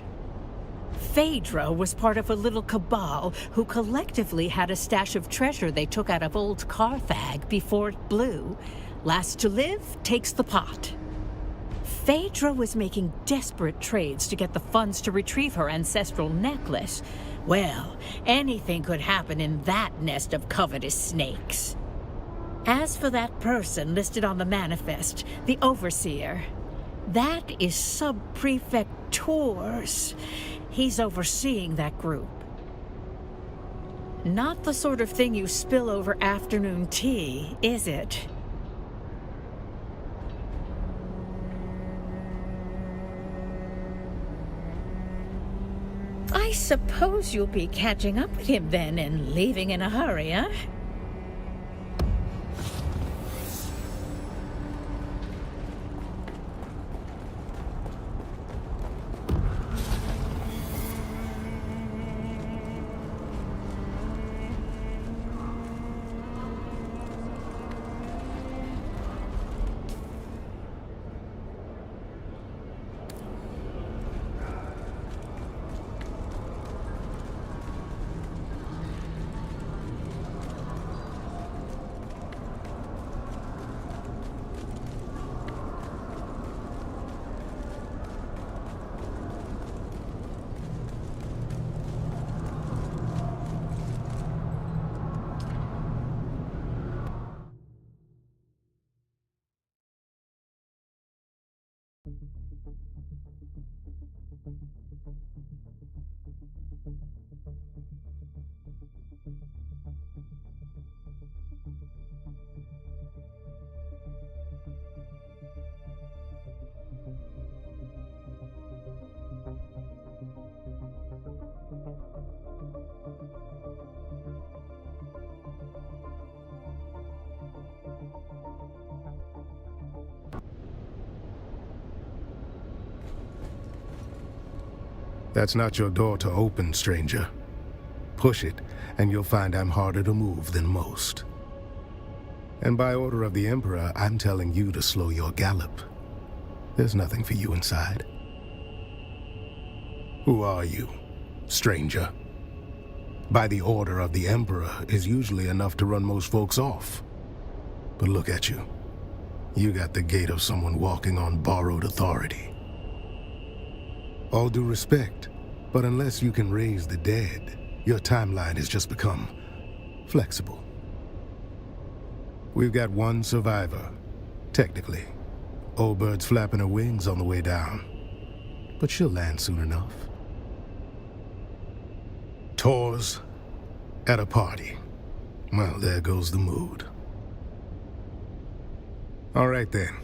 Phaedra was part of a little cabal who collectively had a stash of treasure they took out of old Carthag before it blew. Last to live takes the pot. Phaedra was making desperate trades to get the funds to retrieve her ancestral necklace. Well, anything could happen in that nest of covetous snakes. As for that person listed on the manifest, the Overseer, that is Sub-Prefect Tours. He's overseeing that group. Not the sort of thing you spill over afternoon tea, is it? I suppose you'll be catching up with him then and leaving in a hurry, huh? That's not your door to open, stranger. Push it, and you'll find I'm harder to move than most. And by order of the Emperor, I'm telling you to slow your gallop. There's nothing for you inside. Who are you, stranger? By the order of the Emperor is usually enough to run most folks off. But look at you. You got the gait of someone walking on borrowed authority. All due respect, but unless you can raise the dead, your timeline has just become flexible. We've got one survivor, technically. Old bird's flapping her wings on the way down. But she'll land soon enough. Tours at a party. Well, there goes the mood. All right then,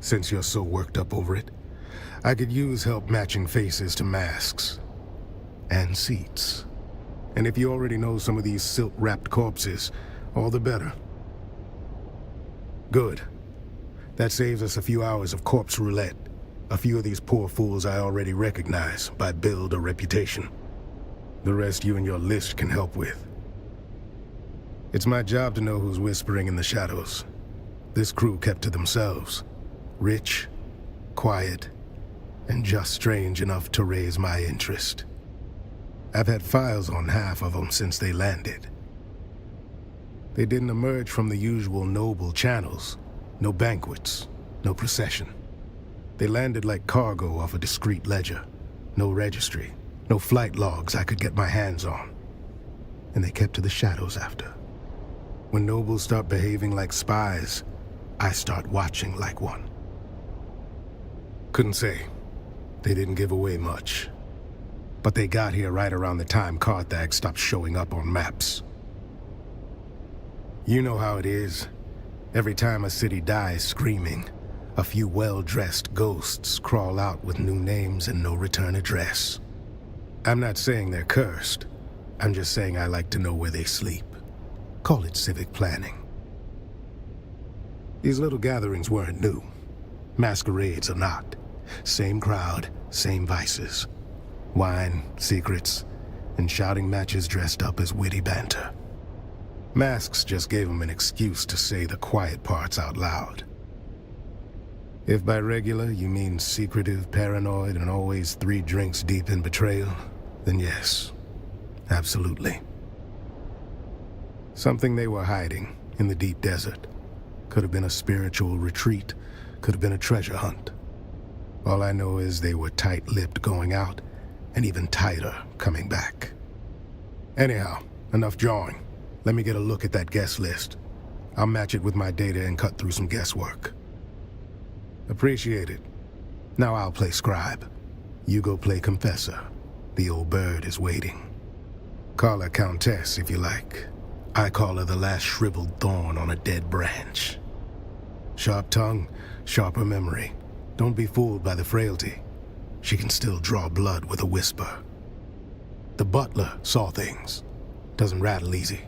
since you're so worked up over it, I could use help matching faces to masks. And seats. And if you already know some of these silk-wrapped corpses, all the better. Good. That saves us a few hours of corpse roulette. A few of these poor fools I already recognize by build or reputation. The rest you and your list can help with. It's my job to know who's whispering in the shadows. This crew kept to themselves. Rich, quiet, and just strange enough to raise my interest. I've had files on half of them since they landed. They didn't emerge from the usual noble channels. No banquets, no procession. They landed like cargo off a discreet ledger. No registry, no flight logs I could get my hands on. And they kept to the shadows after. When nobles start behaving like spies, I start watching like one. Couldn't say. They didn't give away much. But they got here right around the time Carthage stopped showing up on maps. You know how it is. Every time a city dies screaming, a few well-dressed ghosts crawl out with new names and no return address. I'm not saying they're cursed. I'm just saying I like to know where they sleep. Call it civic planning. These little gatherings weren't new. Masquerades are not. Same crowd, same vices. Wine, secrets, and shouting matches dressed up as witty banter. Masks just gave them an excuse to say the quiet parts out loud. If by regular you mean secretive, paranoid, and always 3 drinks deep in betrayal, then yes, absolutely. Something they were hiding in the deep desert. Could have been a spiritual retreat, could have been a treasure hunt. All I know is they were tight-lipped going out, and even tighter coming back. Anyhow, enough jawing. Let me get a look at that guest list. I'll match it with my data and cut through some guesswork. Appreciate it. Now I'll play scribe. You go play confessor. The old bird is waiting. Call her countess if you like. I call her the last shriveled thorn on a dead branch. Sharp tongue, sharper memory. Don't be fooled by the frailty. She can still draw blood with a whisper. The butler saw things. Doesn't rattle easy.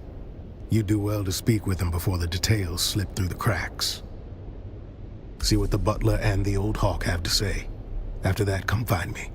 You do well to speak with him before the details slip through the cracks. See what the butler and the old hawk have to say. After that, come find me.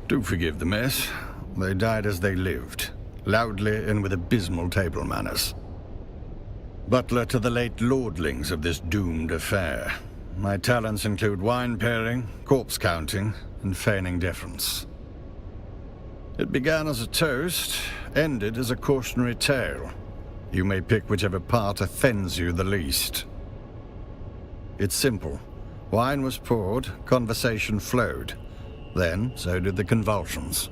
Do forgive the mess. They died as they lived, loudly and with abysmal table manners. Butler to the late lordlings of this doomed affair. My talents include wine pairing, corpse counting, and feigning deference. It began as a toast, ended as a cautionary tale. You may pick whichever part offends you the least. It's simple. Wine was poured, conversation flowed. Then, so did the convulsions.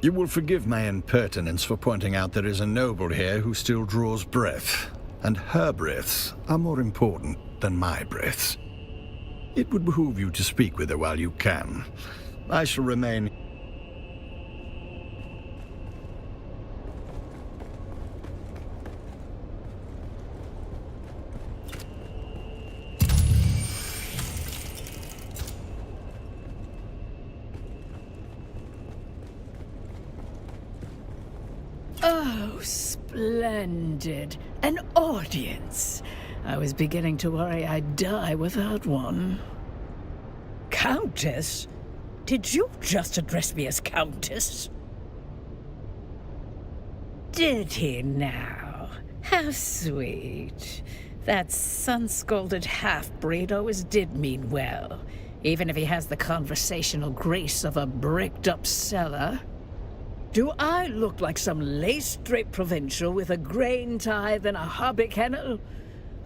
You will forgive my impertinence for pointing out there is a noble here who still draws breath, and her breaths are more important than my breaths. It would behoove you to speak with her while you can. I shall remain... Oh, splendid. An audience. I was beginning to worry I'd die without one. Countess? Did you just address me as Countess? Did he now? How sweet. That sun-scalded half-breed always did mean well, even if he has the conversational grace of a bricked-up cellar. Do I look like some lace-draped provincial with a grain tithe and a hobby kennel?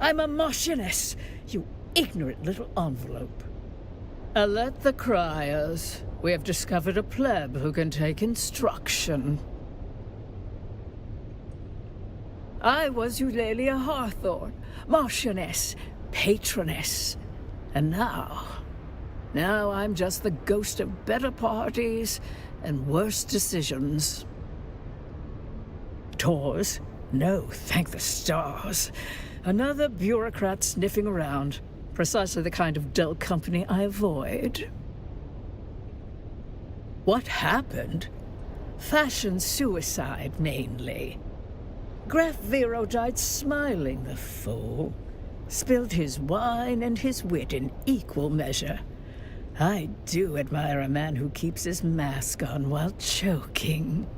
I'm a marchioness, you ignorant little envelope. Alert the criers. We have discovered a pleb who can take instruction. I was Eulalia Hawthorne, marchioness, patroness. And now I'm just the ghost of better parties and worse decisions. Tours? No, thank the stars. Another bureaucrat sniffing around. Precisely the kind of dull company I avoid. What happened? Fashion suicide, mainly. Graf Vero died smiling, the fool. Spilled his wine and his wit in equal measure. I do admire a man who keeps his mask on while choking.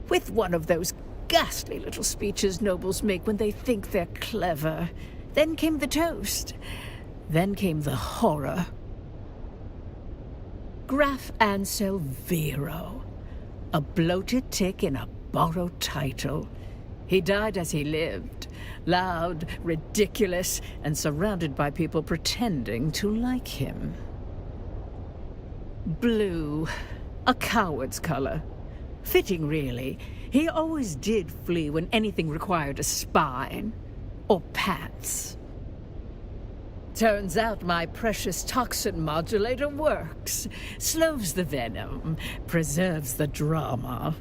With one of those ghastly little speeches nobles make when they think they're clever. Then came the toast. Then came the horror. Graf Ansel Vero. A bloated tick in a borrowed title. He died as he lived. Loud, ridiculous, and surrounded by people pretending to like him. Blue. A coward's color. Fitting, really. He always did flee when anything required a spine. Or pats. Turns out my precious toxin modulator works. Slows the venom, preserves the drama.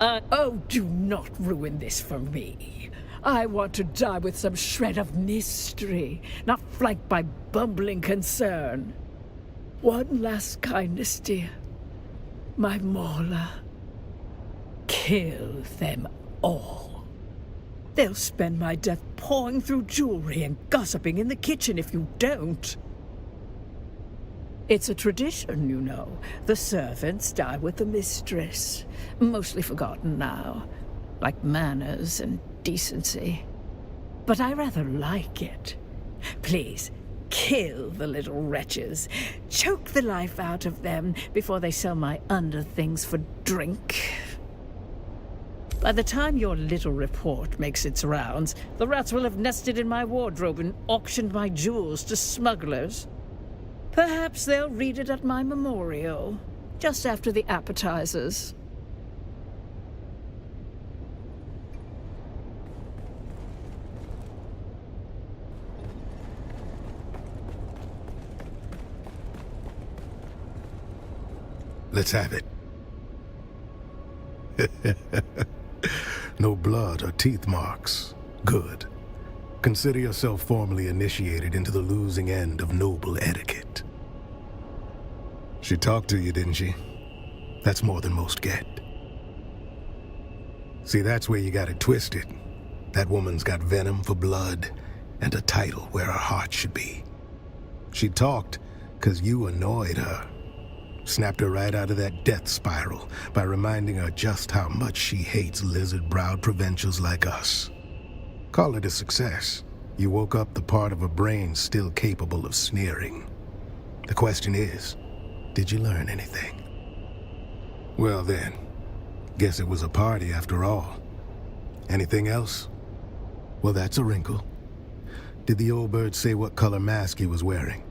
Oh, do not ruin this for me. I want to die with some shred of mystery, not flanked by bumbling concern. One last kindness, dear. My Morla. Kill them all. They'll spend my death pawing through jewelry and gossiping in the kitchen if you don't. It's a tradition, you know. The servants die with the mistress. Mostly forgotten now. Like manners and decency. But I rather like it. Please, kill the little wretches. Choke the life out of them before they sell my underthings for drink. By the time your little report makes its rounds, the rats will have nested in my wardrobe and auctioned my jewels to smugglers. Perhaps they'll read it at my memorial, just after the appetizers. Let's have it. No blood or teeth marks. Good. Consider yourself formally initiated into the losing end of noble etiquette. She talked to you, didn't she? That's more than most get. See, that's where you got it twisted. That woman's got venom for blood and a title where her heart should be. She talked because you annoyed her. Snapped her right out of that death spiral by reminding her just how much she hates lizard-browed provincials like us. Call it a success. You woke up the part of her brain still capable of sneering. The question is, did you learn anything? Well then, guess it was a party after all. Anything else? Well, that's a wrinkle. Did the old bird say what color mask he was wearing?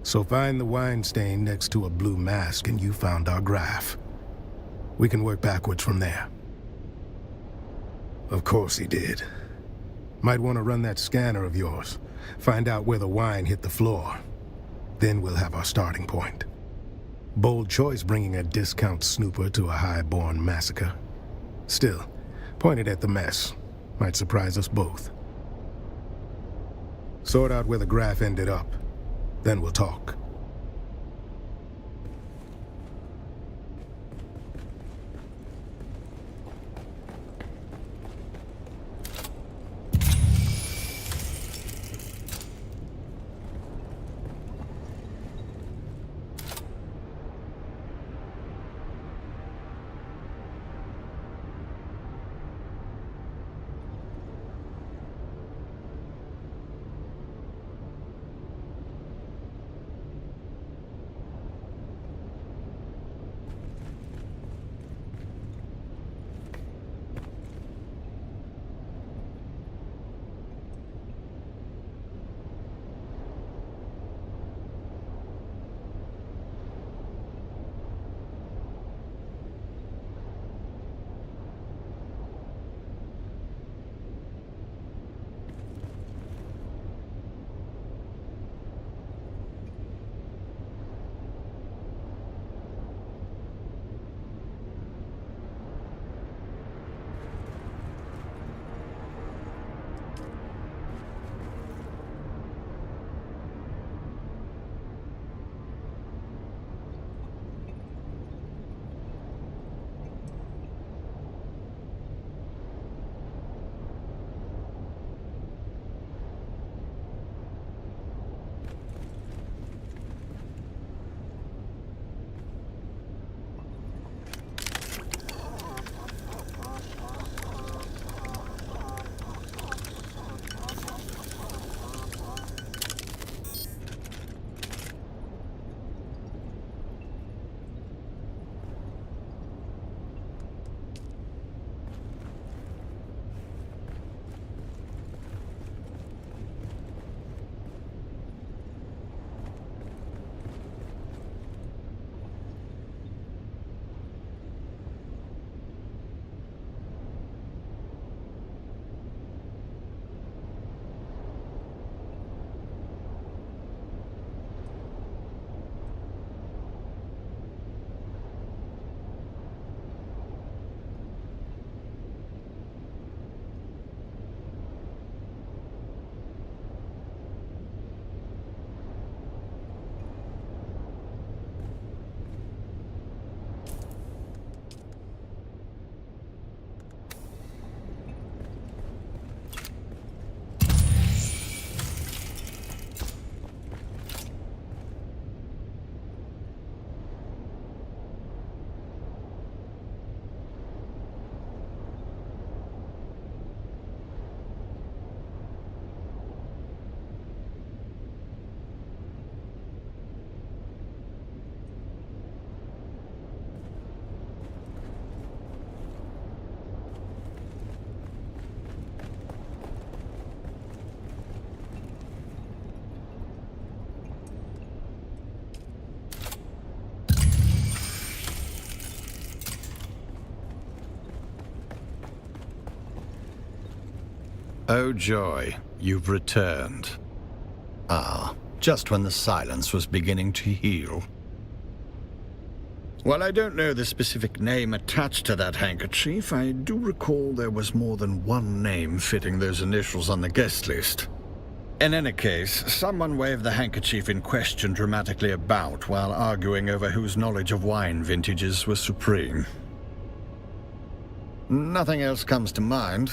So find the wine stain next to a blue mask and you found our graph. We can work backwards from there. Of course he did. Might want to run that scanner of yours. Find out where the wine hit the floor. Then we'll have our starting point. Bold choice bringing a discount snooper to a high-born massacre. Still, point it at the mess. Might surprise us both. Sort out where the graph ended up. Then we'll talk. Oh joy, you've returned. Ah, just when the silence was beginning to heal. While I don't know the specific name attached to that handkerchief, I do recall there was more than one name fitting those initials on the guest list. In any case, someone waved the handkerchief in question dramatically about while arguing over whose knowledge of wine vintages was supreme. Nothing else comes to mind,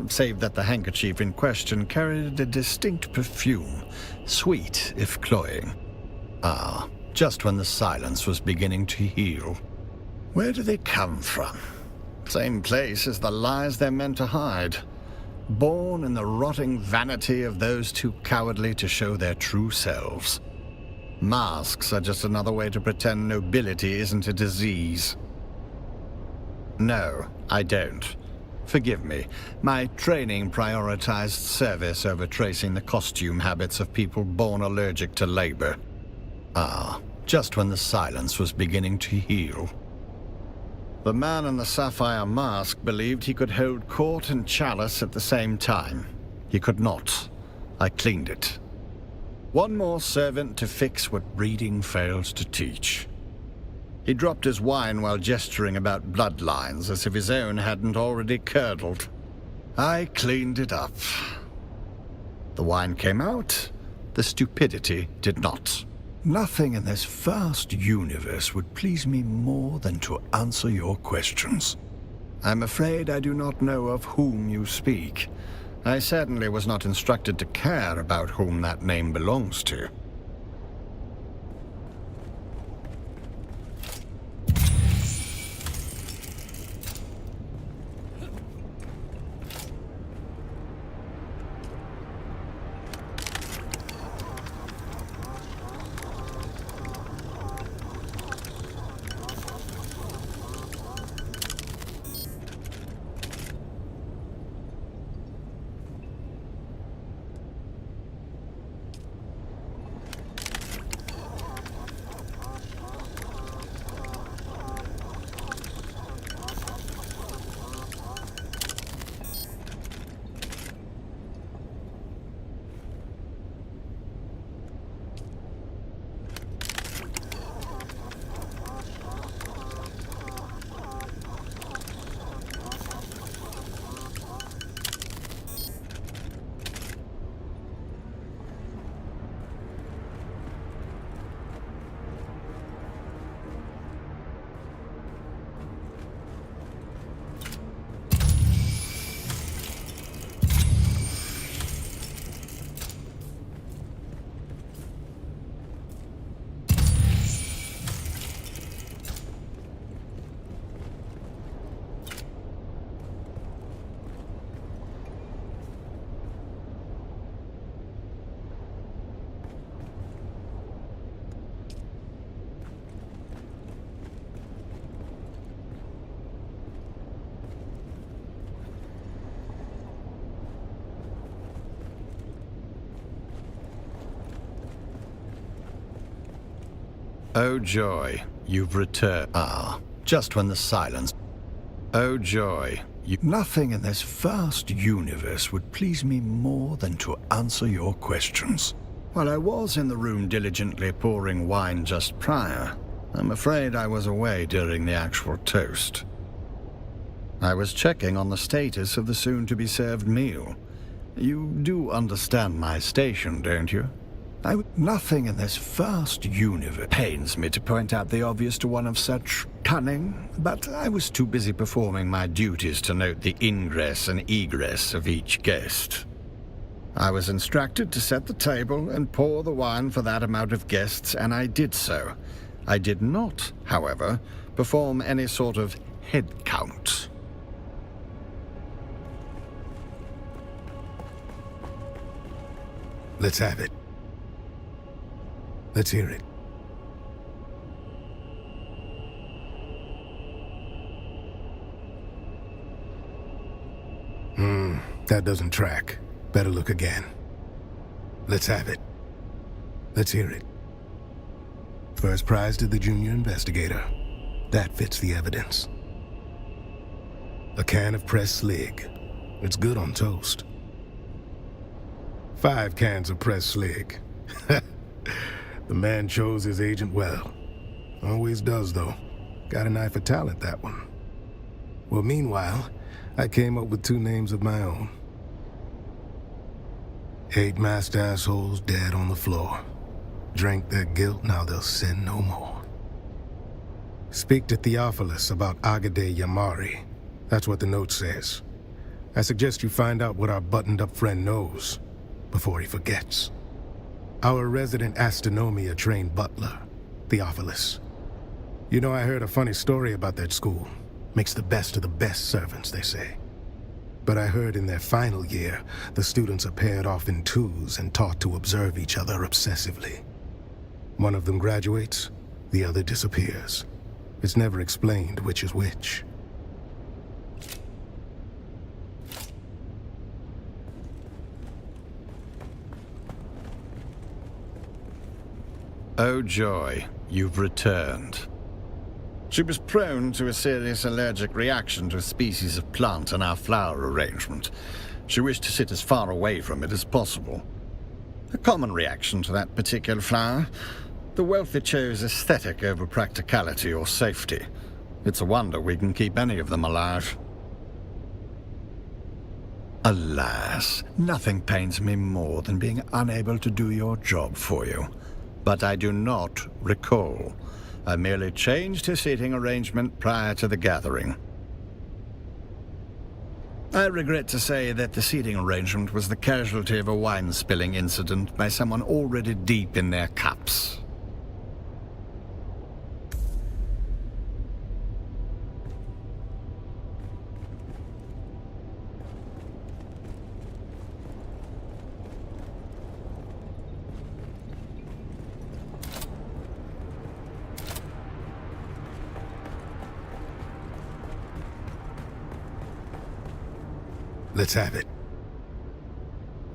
save that the handkerchief in question carried a distinct perfume, Sweet, if cloying. Ah, just when the silence was beginning to heal. Where do they come from? Same place as the lies they're meant to hide. Born in the rotting vanity of those too cowardly to show their true selves. Masks are just another way to pretend nobility isn't a disease. No, I don't. Forgive me. My training prioritized service over tracing the costume habits of people born allergic to labor. Ah, just when the silence was beginning to heal. The man in the sapphire mask believed he could hold court and chalice at the same time. He could not. I cleaned it. One more servant to fix what breeding fails to teach. He dropped his wine while gesturing about bloodlines as if his own hadn't already curdled. I cleaned it up. The wine came out, the stupidity did not. Nothing in this vast universe would please me more than to answer your questions. I'm afraid I do not know of whom you speak. I certainly was not instructed to care about whom that name belongs to. Oh joy, you've returned. Ah, just when the silence... Oh joy, nothing in this vast universe would please me more than to answer your questions. While I was in the room diligently pouring wine just prior, I'm afraid I was away during the actual toast. I was checking on the status of the soon-to-be-served meal. You do understand my station, don't you? Nothing in this vast universe pains me to point out the obvious to one of such cunning, but I was too busy performing my duties to note the ingress and egress of each guest. I was instructed to set the table and pour the wine for that amount of guests, and I did so. I did not, however, perform any sort of head count. Let's have it. Let's hear it. That doesn't track. Better look again. Let's have it. Let's hear it. First prize to the junior investigator. That fits the evidence. A can of pressed slig. It's good on toast. 5 cans of pressed slig. The man chose his agent well. Always does, though. Got an eye for talent, that one. Well, meanwhile, I came up with 2 names of my own. 8 masked assholes dead on the floor. Drank their guilt, now they'll sin no more. Speak to Theophilus about Agade Yamari. That's what the note says. I suggest you find out what our buttoned-up friend knows before he forgets. Our resident astronomia-trained butler, Theophilus. You know, I heard a funny story about that school. Makes the best of the best servants, they say. But I heard in their final year, the students are paired off in twos and taught to observe each other obsessively. One of them graduates, the other disappears. It's never explained which is which. Oh joy, you've returned. She was prone to a serious allergic reaction to a species of plant in our flower arrangement. She wished to sit as far away from it as possible. A common reaction to that particular flower. The wealthy chose aesthetic over practicality or safety. It's a wonder we can keep any of them alive. Alas, nothing pains me more than being unable to do your job for you. But I do not recall. I merely changed her seating arrangement prior to the gathering. I regret to say that the seating arrangement was the casualty of a wine-spilling incident by someone already deep in their cups. Let's have it.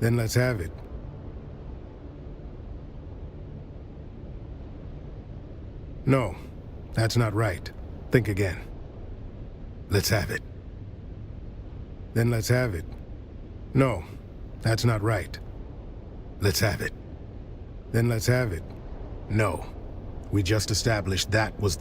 Then let's have it. No, that's not right. Think again. Let's have it. Then let's have it. No, that's not right. Let's have it. Then let's have it. No, we just established that was...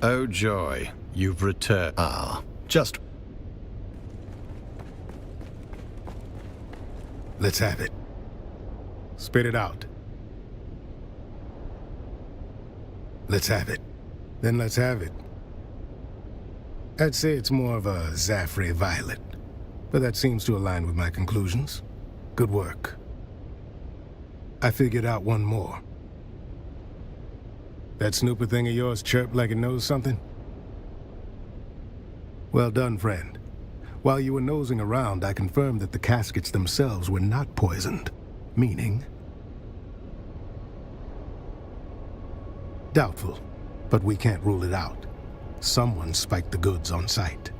Oh joy, you've returned. Ah, just... Let's have it. Spit it out. Let's have it. Then let's have it. I'd say it's more of a Zaffrey violet, but that seems to align with my conclusions. Good work. I figured out one more. That snooper thing of yours chirped like it knows something? Well done, friend. While you were nosing around, I confirmed that the caskets themselves were not poisoned. Meaning... doubtful. But we can't rule it out. Someone spiked the goods on site.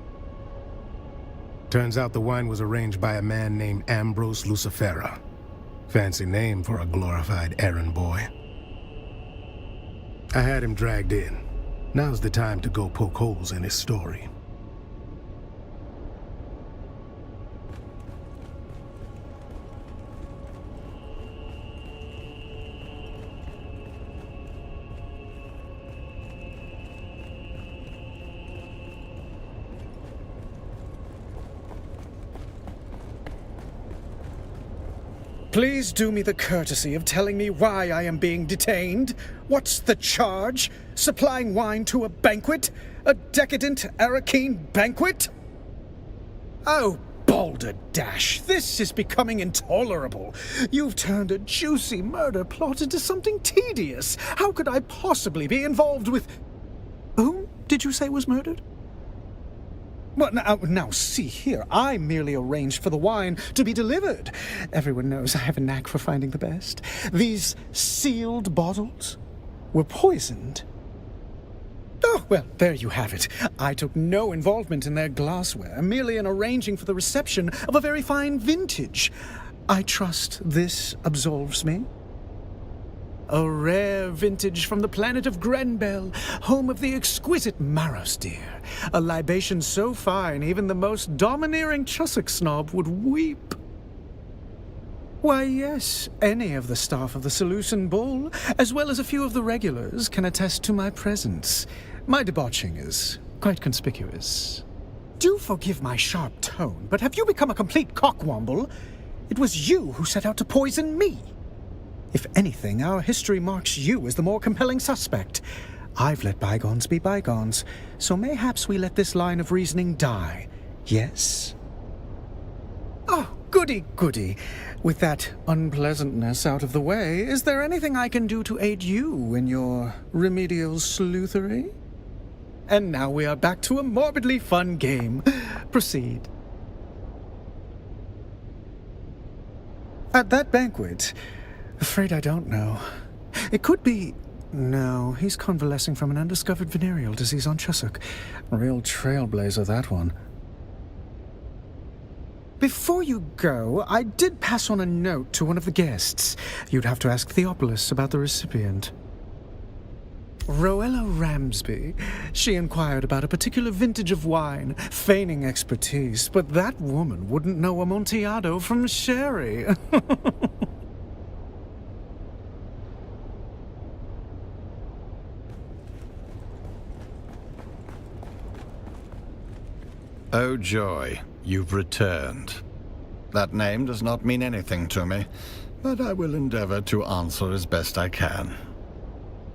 Turns out the wine was arranged by a man named Ambrose Lucifera. Fancy name for a glorified errand boy. I had him dragged in. Now's the time to go poke holes in his story. Please do me the courtesy of telling me why I am being detained. What's the charge? Supplying wine to a banquet? A decadent Arakeen banquet? Oh, balderdash, this is becoming intolerable. You've turned a juicy murder plot into something tedious. How could I possibly be involved with... Whom did you say was murdered? Well, now, see here. I merely arranged for the wine to be delivered. Everyone knows I have a knack for finding the best. These sealed bottles were poisoned. Oh, well, there you have it. I took no involvement in their glassware, merely in arranging for the reception of a very fine vintage. I trust this absolves me. A rare vintage from the planet of Grenbel, home of the exquisite Maros deer. A libation so fine even the most domineering Chussock snob would weep. Why, yes, any of the staff of the Seleucid Bull, as well as a few of the regulars, can attest to my presence. My debauching is quite conspicuous. Do forgive my sharp tone, but have you become a complete cockwomble? It was you who set out to poison me. If anything, our history marks you as the more compelling suspect. I've let bygones be bygones, so mayhaps we let this line of reasoning die. Yes? Oh, goody, goody. With that unpleasantness out of the way, is there anything I can do to aid you in your remedial sleuthery? And now we are back to a morbidly fun game. Proceed. At that banquet... Afraid I don't know. It could be... No, he's convalescing from an undiscovered venereal disease on Chussock. Real trailblazer, that one. Before you go, I did pass on a note to one of the guests. You'd have to ask Theopolis about the recipient. Roella Ramsby. She inquired about a particular vintage of wine, feigning expertise, but that woman wouldn't know Amontillado from sherry. Oh joy, you've returned. That name does not mean anything to me, but I will endeavor to answer as best I can.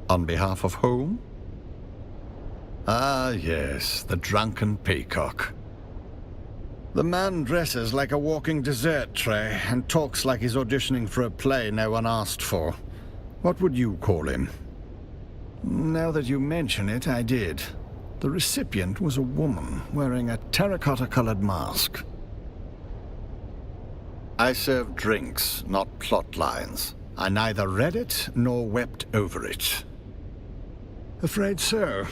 On behalf of whom? Ah, yes, the drunken peacock. The man dresses like a walking dessert tray and talks like he's auditioning for a play no one asked for. What would you call him? Now that you mention it, I did. The recipient was a woman wearing a terracotta-colored mask. I serve drinks, not plot lines. I neither read it nor wept over it. Afraid so.